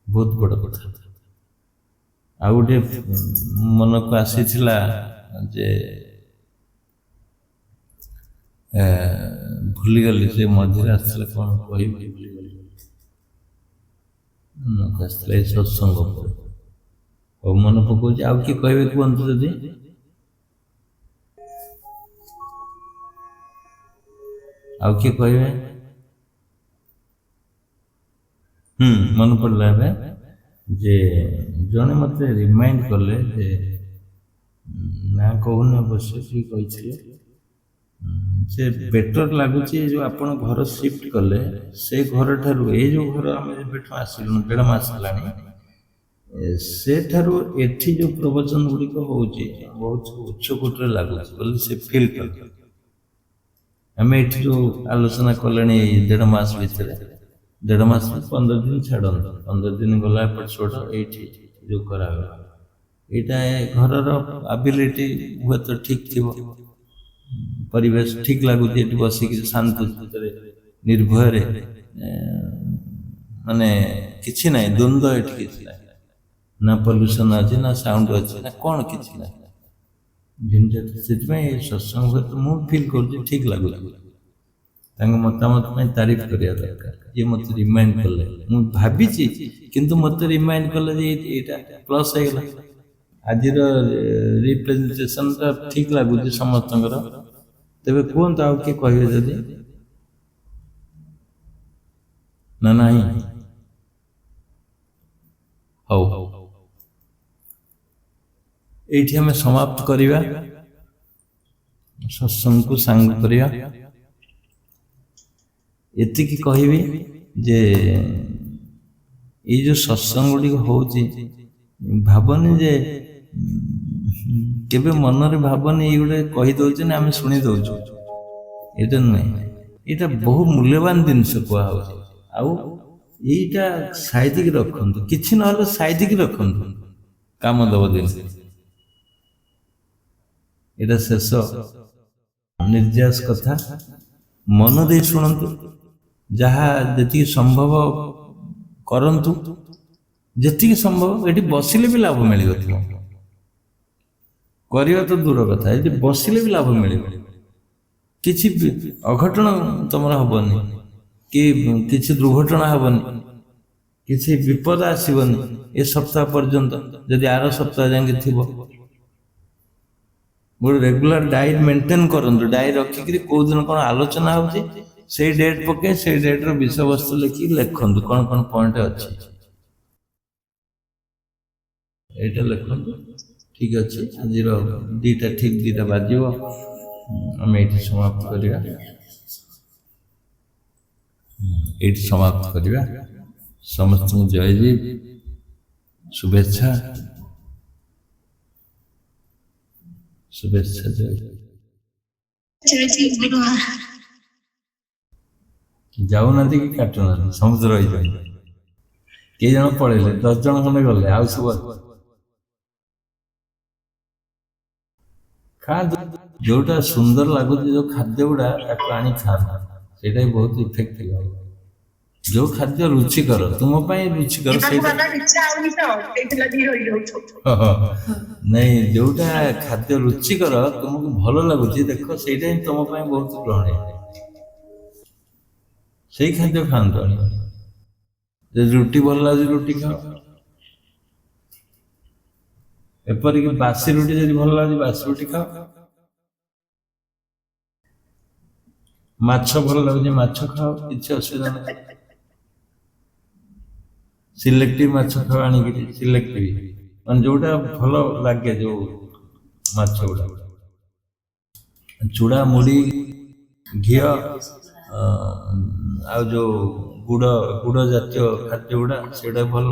ବହୁତ ବଡ଼ କଥା। ଆଉ ଗୋଟେ ମନକୁ ଆସିଥିଲା ଯେ ଭୁଲିଗଲି, ସେ ମଝିରେ ଆସିଥିଲା, କ'ଣ କହିବି ଭୁଲିଗଲି। ମନକୁ ଆସିଥିଲା ଏଇ ସତ୍ସଙ୍ଗ ଉପରେ। ହଉ, ମନେ ପକଉଛି। ଆଉ କିଏ କହିବେ କୁହନ୍ତୁ ଯଦି। ଆଉ କିଏ କହିବେ? ମନେ ପଡ଼ିଲା ଏବେ ଯେ ଜଣେ ମତେ ରିମାଇଣ୍ଡ କଲେ ଯେ ନା କହୁନି ଅବଶ୍ୟ, ସେ କହିଥିଲେ ଯେ ବେଟର ଲାଗୁଛି ଯୋଉ ଆପଣ ଘର ସିଫ୍ଟ କଲେ, ସେ ଘର ଠାରୁ ଏଇ ଯୋଉ ଘର ଆମେ ଏବେଠୁ ଆସିଲୁଣି 1.5 ମାସ ହେଲାଣି, ସେଠାରୁ ଏଠି ଯୋଉ ପ୍ରବଚନ ଗୁଡ଼ିକ ହଉଛି ବହୁତ ଉଚ୍ଚ କୋଟିରେ ଲାଗୁଛି ବୋଲି ସେ ଫିଲ୍ କଲେ। ଆମେ ଏଠି ଯୋଉ ଆଲୋଚନା କଲେଣି ଏଇ 1.5 ମାସ ଭିତରେ, 1.5 ମାସ 15 ଦିନ ଛାଡ଼ନ୍ତୁ, 15 ଦିନ ଗଲା ଏପଟ ସେପଟ, ଏଇଠି ଯୋଉ କରାଗଲା, ଏଇଟା ଘରର ଆବିଲିଟି ହୁଏତ ଠିକ ଥିବ, ପରିବେଶ ଠିକ ଲାଗୁଛି, ଏଠି ବସିକି ଶାନ୍ତ ଚିତ୍ତରେ ନିର୍ଭୟରେ, ମାନେ କିଛି ନାହିଁ ଦ୍ୱନ୍ଦ୍ୱ, ଏଠି କିଛି ନାହିଁ, ନା ପଲ୍ୟୁସନ ଅଛି, ନା ସାଉଣ୍ଡ ଅଛି, ନା କ'ଣ କିଛି ନାହିଁ। ସେଥିପାଇଁ ଏଇ ସତ୍ସଙ୍ଗ ମୁଁ ଫିଲ୍ କରୁଛି ଠିକ ଲାଗୁଛି। ତାଙ୍କ ମତାମତ ପାଇଁ ତାରିଫ କରିବା ଦରକାର। ଇଏ ମତେ ରିମାଇଣ୍ଡ କଲେ, ମୁଁ ଭାବିଛି କିନ୍ତୁ ମତେ ରିମାଇଣ୍ଡ କଲେ ଯେ ଏଇଟା ପ୍ଲସ୍ ହେଇଗଲା। ଆଜିର ରିପ୍ରେଜେଣ୍ଟେସନଟା ଠିକ ଲାଗୁଛି ସମସ୍ତଙ୍କର। ତେବେ କୁହନ୍ତୁ, ଆଉ କିଏ କହିବେ ଯଦି, ନା ନାହିଁ? ହଉ, ଏଇଠି ଆମେ ସମାପ୍ତ କରିବା, ସତ୍ସଙ୍ଗକୁ ସାଙ୍ଗ କରିବା। ଏତିକି କହିବି ଯେ ଏଇ ଯୋଉ ସତ୍ସଙ୍ଗ ଗୁଡ଼ିକ ହଉଛି, ଭାବନି ଯେ କେବେ ମନରେ ଭାବନି ଏଇ ଗୋଟେ କହିଦଉଛି ନା ଆମେ ଶୁଣି ଦଉଛୁ, ଏଇଟା ନୁହେଁ। ଏଇଟା ବହୁ ମୂଲ୍ୟବାନ ଜିନିଷ କୁହାହଉଛି। ଆଉ ଏଇଟା ସାଇତିକି ରଖନ୍ତୁ, କିଛି ନହେଲେ ସାଇତିକି ରଖନ୍ତୁ, କାମ ଦବ ଜିନିଷ। ଏଇଟା ଶେଷ ନିର୍ଯାସ କଥା, ମନ ଦେଇ ଶୁଣନ୍ତୁ, ଯାହା ଯେତିକି ସମ୍ଭବ କରନ୍ତୁ, ଯେତିକି ସମ୍ଭବ। ଏଠି ବସିଲେ ବି ଲାଭ ମିଳିବ, କରିବା ତ ଦୂର କଥା, ଏଠି ବସିଲେ ବି ଲାଭ ମିଳିବ। କିଛି ଅଘଟଣ ତମର ହବନି, କି କିଛି ଦୁର୍ଘଟଣା ହବନି, କିଛି ବିପଦ ଆସିବନି ଏ ସପ୍ତାହ ପର୍ଯ୍ୟନ୍ତ। ଯଦି ଆର ସପ୍ତାହ ଯାକେ ଥିବ, ଗୋଟେ ରେଗୁଲାର ଡାଏରୀ ମେଣ୍ଟେନ କରନ୍ତୁ। ଡାଏରୀ ରଖିକିରି କୋଉ ଦିନ କ'ଣ ଆଲୋଚନା ହଉଛି ସେଇ ଡେଟ୍ ପକେଇ ସେଇ ଡେଟ୍ର ବିଷୟବସ୍ତୁ ଲେଖିକି ଲେଖନ୍ତୁ, କ'ଣ କ'ଣ ପଏଣ୍ଟ ଅଛି, ଏଇଟା ଲେଖନ୍ତୁ। ঠিক ଅଛି ଆଜିର 2ଟା ଠିକ 2ଟା ବାଜିବ ଆମେ ଏଇଠି ସମାପ୍ତ କରିବା ଏଇଠି ସମାପ୍ତ କରିବା ସମସ୍ତଙ୍କୁ ଜୟ ଜୀ शुभेच्छा शुभेच्छा जय जाऊ ना कि काटू ना समुद्र रही जाए किए जन पड़े 10 जन खंडे गले आउ सब खा जोटा सुंदर लगुच जो खाद्य गुड़ा आनी खाना से बहुत इफेक्टिव हो जो खाद्य रुचिकर तुम रुचिकर नहीं जोटा खाद्य रुचिकर तुमको भल लगुच देख से तुम बहुत ग्रहण से खाद्य खातु रुटी भल लगे रुटी खाओ एपरिक बासी रुटी जब भल लगे बासी रुटी खाओ माछ भल लगे माछ खाओ किसी असुविधा नहीं सिलेक्टिव माछ खाओ आनी सिलेक्टिव मान जोटा भल लगे जो माछ गुड़ा चूड़ा मुड़ी घी आ जो गुड़ गुड़ जातीय खाद्य गुड़ा से भल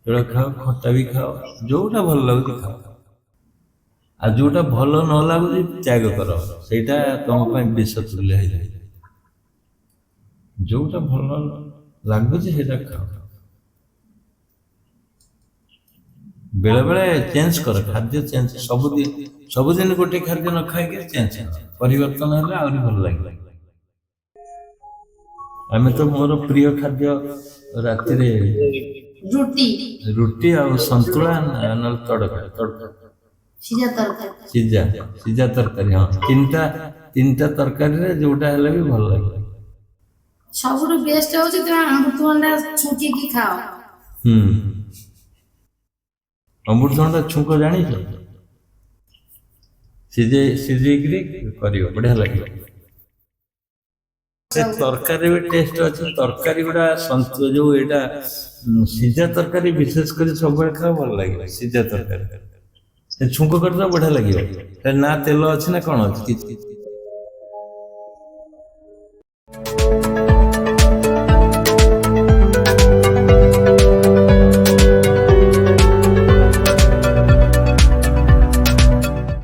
जोड़ा खाओ खट्टा भी खाओ जोटा भल लगे खाओ आ जोटा भल न लगुच त्याग कर सेटा तुम विष तुल्य हो जाए जोटा भल लगुच सेटा खाओ बेले बेले चेंज कर खाद्य चेंज सबुदिन गोटे खाद्य न खाई चेंज परिवर्तन है आहरी भल लगे आम तो मोर प्रिय खाद्य राति रुटी रुटी आ संतुला न तड़का तड़का सीजा सीजा तरकारी हाँ तीनटा तरकारी जोटा है भी भल लगे सबुठ बेस्ट होची तुम अमृतभंडा छुकी की खाओ अमृतभंडा छुंक जानी सिझेकरी करियो बढ़िया लगे से तरकारी भी टेस्ट अच्छे तरकारी गुड़ा जो एटा सीजा तरकारी विशेष कर सब खाओ भल लगे सीजा तरकारी छुंक कर बढ़िया लगे ना तेल अच्छे ना कौन अच्छे